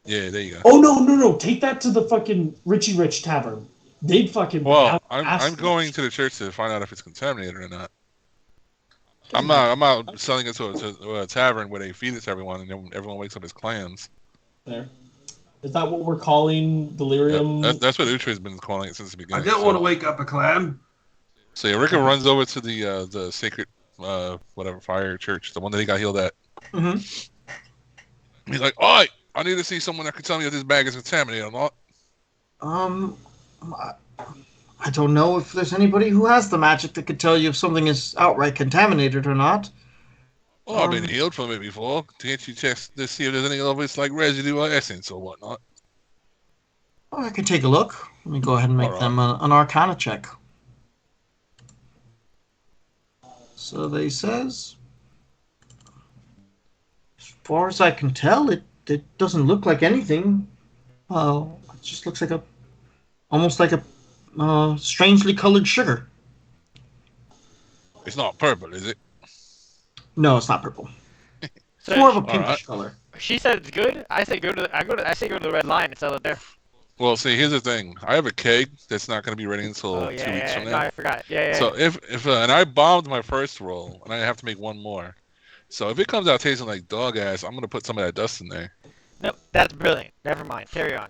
Yeah, there you go. Oh no! Take that to the fucking Richie Rich Tavern. They'd fucking. Well, I'm going to the church to find out if it's contaminated or not. I'm not selling it to a tavern where they feed it to everyone and then everyone wakes up as clans. There. Is that what we're calling delirium? Yeah, that's what Utra's been calling it since the I beginning. don't want to wake up a clan. So yeah, Rika runs over to the sacred whatever fire church, the one that he got healed at. Mm-hmm. He's like, "Oi, I need to see someone that can tell me if this bag is contaminated or not." I don't know if there's anybody who has the magic that could tell you if something is outright contaminated or not. Well, I've been healed from it before. Can't you test to see if there's any of it's like residue or essence or whatnot? Well, I can take a look. Let me go ahead and make Alright. them an Arcana check. So they says, as far as I can tell, it doesn't look like anything. It just looks like almost like a strangely colored sugar. It's not purple, is it? No, it's not purple. So It's more of a pinkish color. she said it's good. I say go to the Red Lion and sell it there. Well, see, here's the thing. I have a keg that's not going to be ready until Oh 2 yeah, weeks from no, now. I forgot. Yeah. So if and I bombed my first roll, and I have to make one more. So if it comes out tasting like dog ass, I'm gonna put some of that dust in there. Nope, that's brilliant. Never mind. Carry on.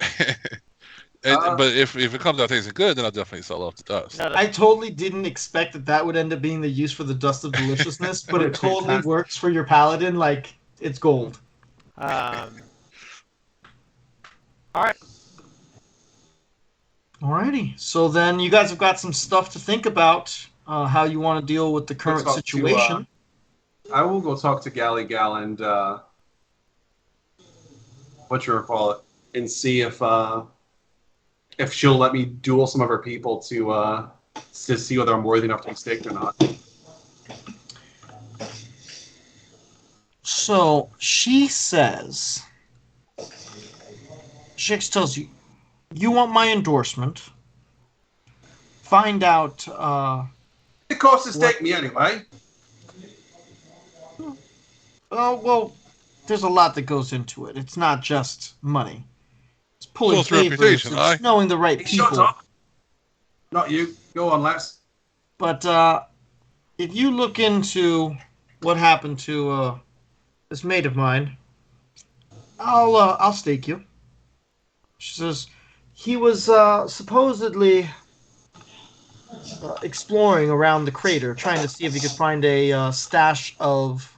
But if it comes out tasting good, then I'll definitely sell off the dust. No. I totally didn't expect that would end up being the use for the dust of deliciousness, but it totally works for your paladin like it's gold. All right. Alrighty. So then you guys have got some stuff to think about how you want to deal with the current Let's talk to, situation. I will go talk to Gally Gal and and see if she'll let me duel some of her people to see whether I'm worthy enough to be staked or not. So she says, Shix tells you, you want my endorsement. Find out. It costs to stake me anyway. Oh well, there's a lot that goes into it. It's not just money. It's pulling Close favors. reputation, It's knowing the right Hey, people. shut up. Not you. Go on, Les. But if you look into what happened to this mate of mine, I'll stake you. She says he was supposedly exploring around the crater, trying to see if he could find a stash of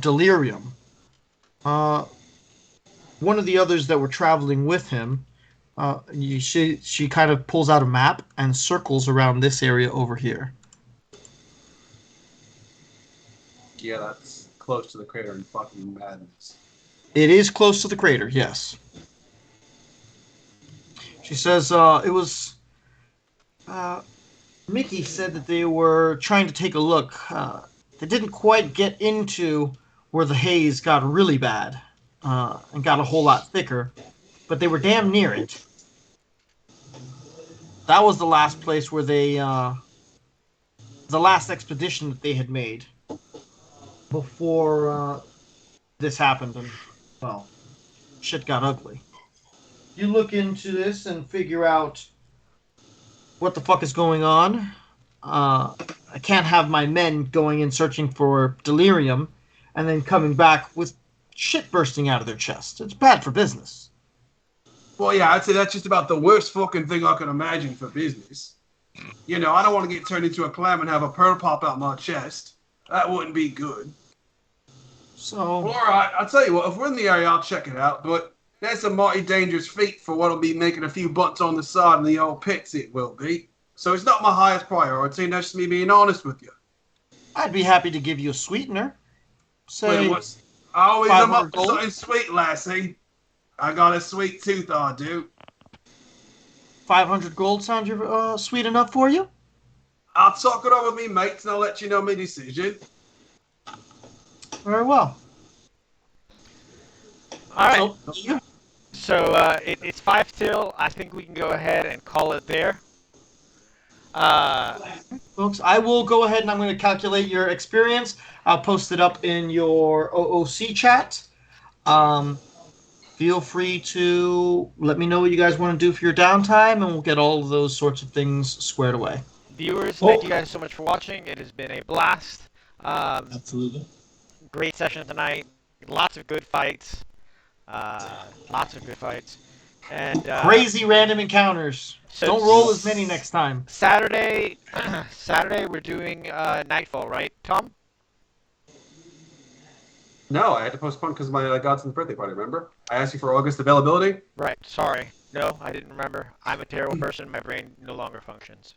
delirium. Uh, One of the others that were traveling with him, she kind of pulls out a map and circles around this area over here. Yeah, that's close to the crater in fucking madness. It is close to the crater, yes. She says it was. Mickey said that they were trying to take a look. They didn't quite get into where the haze got really bad and got a whole lot thicker, but they were damn near it. That was the last place where the last expedition that they had made before this happened, and well, shit got ugly. You look into this and figure out what the fuck is going on. I can't have my men going and searching for delirium and then coming back with shit bursting out of their chest. It's bad for business. Well, yeah, I'd say that's just about the worst fucking thing I can imagine for business. You know, I don't want to get turned into a clam and have a pearl pop out my chest. That wouldn't be good. So, Well, all right, I'll tell you what, if we're in the area, I'll check it out, but that's a mighty dangerous feat for what'll be making a few butts on the side in the old pits, it will be. So it's not my highest priority, and that's just me being honest with you. I'd be happy to give you a sweetener. Say, Wait, I always am 500 up for gold? something sweet, lassie. I got a sweet tooth, I do. 500 gold sound sweet enough for you? I'll talk it over with me mates, and I'll let you know my decision. Very well. All right. So, So it's 5 till. I think we can go ahead and call it there. folks, I will go ahead and I'm going to calculate your experience. I'll post it up in your OOC chat. Feel free to let me know what you guys want to do for your downtime, and we'll get all of those sorts of things squared away. Viewers, thank you guys so much for watching. It has been a blast. Absolutely. Great session tonight. Lots of good fights. Lots of good fights. And Crazy random encounters. so Don't roll as many next time. Saturday, Saturday we're doing Nightfall, right, Tom? No, I had to postpone because of my godson's birthday party, remember? I asked you for August availability. Right. Sorry. No, I didn't remember. I'm a terrible person. My brain no longer functions.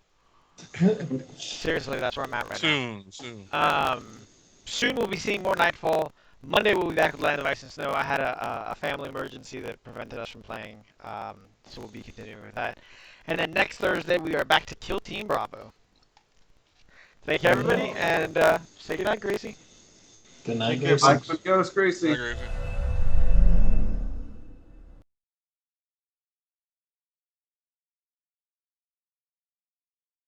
Seriously, that's where I'm at right now. Soon. Soon we'll be seeing more Nightfall. Monday we'll be back with Land of Ice and Snow. I had a family emergency that prevented us from playing, so we'll be continuing with that. And then next Thursday we are back to Kill Team Bravo. Thank you, everybody, and say goodnight, Gracie. Good night, Take care, guys. bye. Goes, Gracie. I agree with you.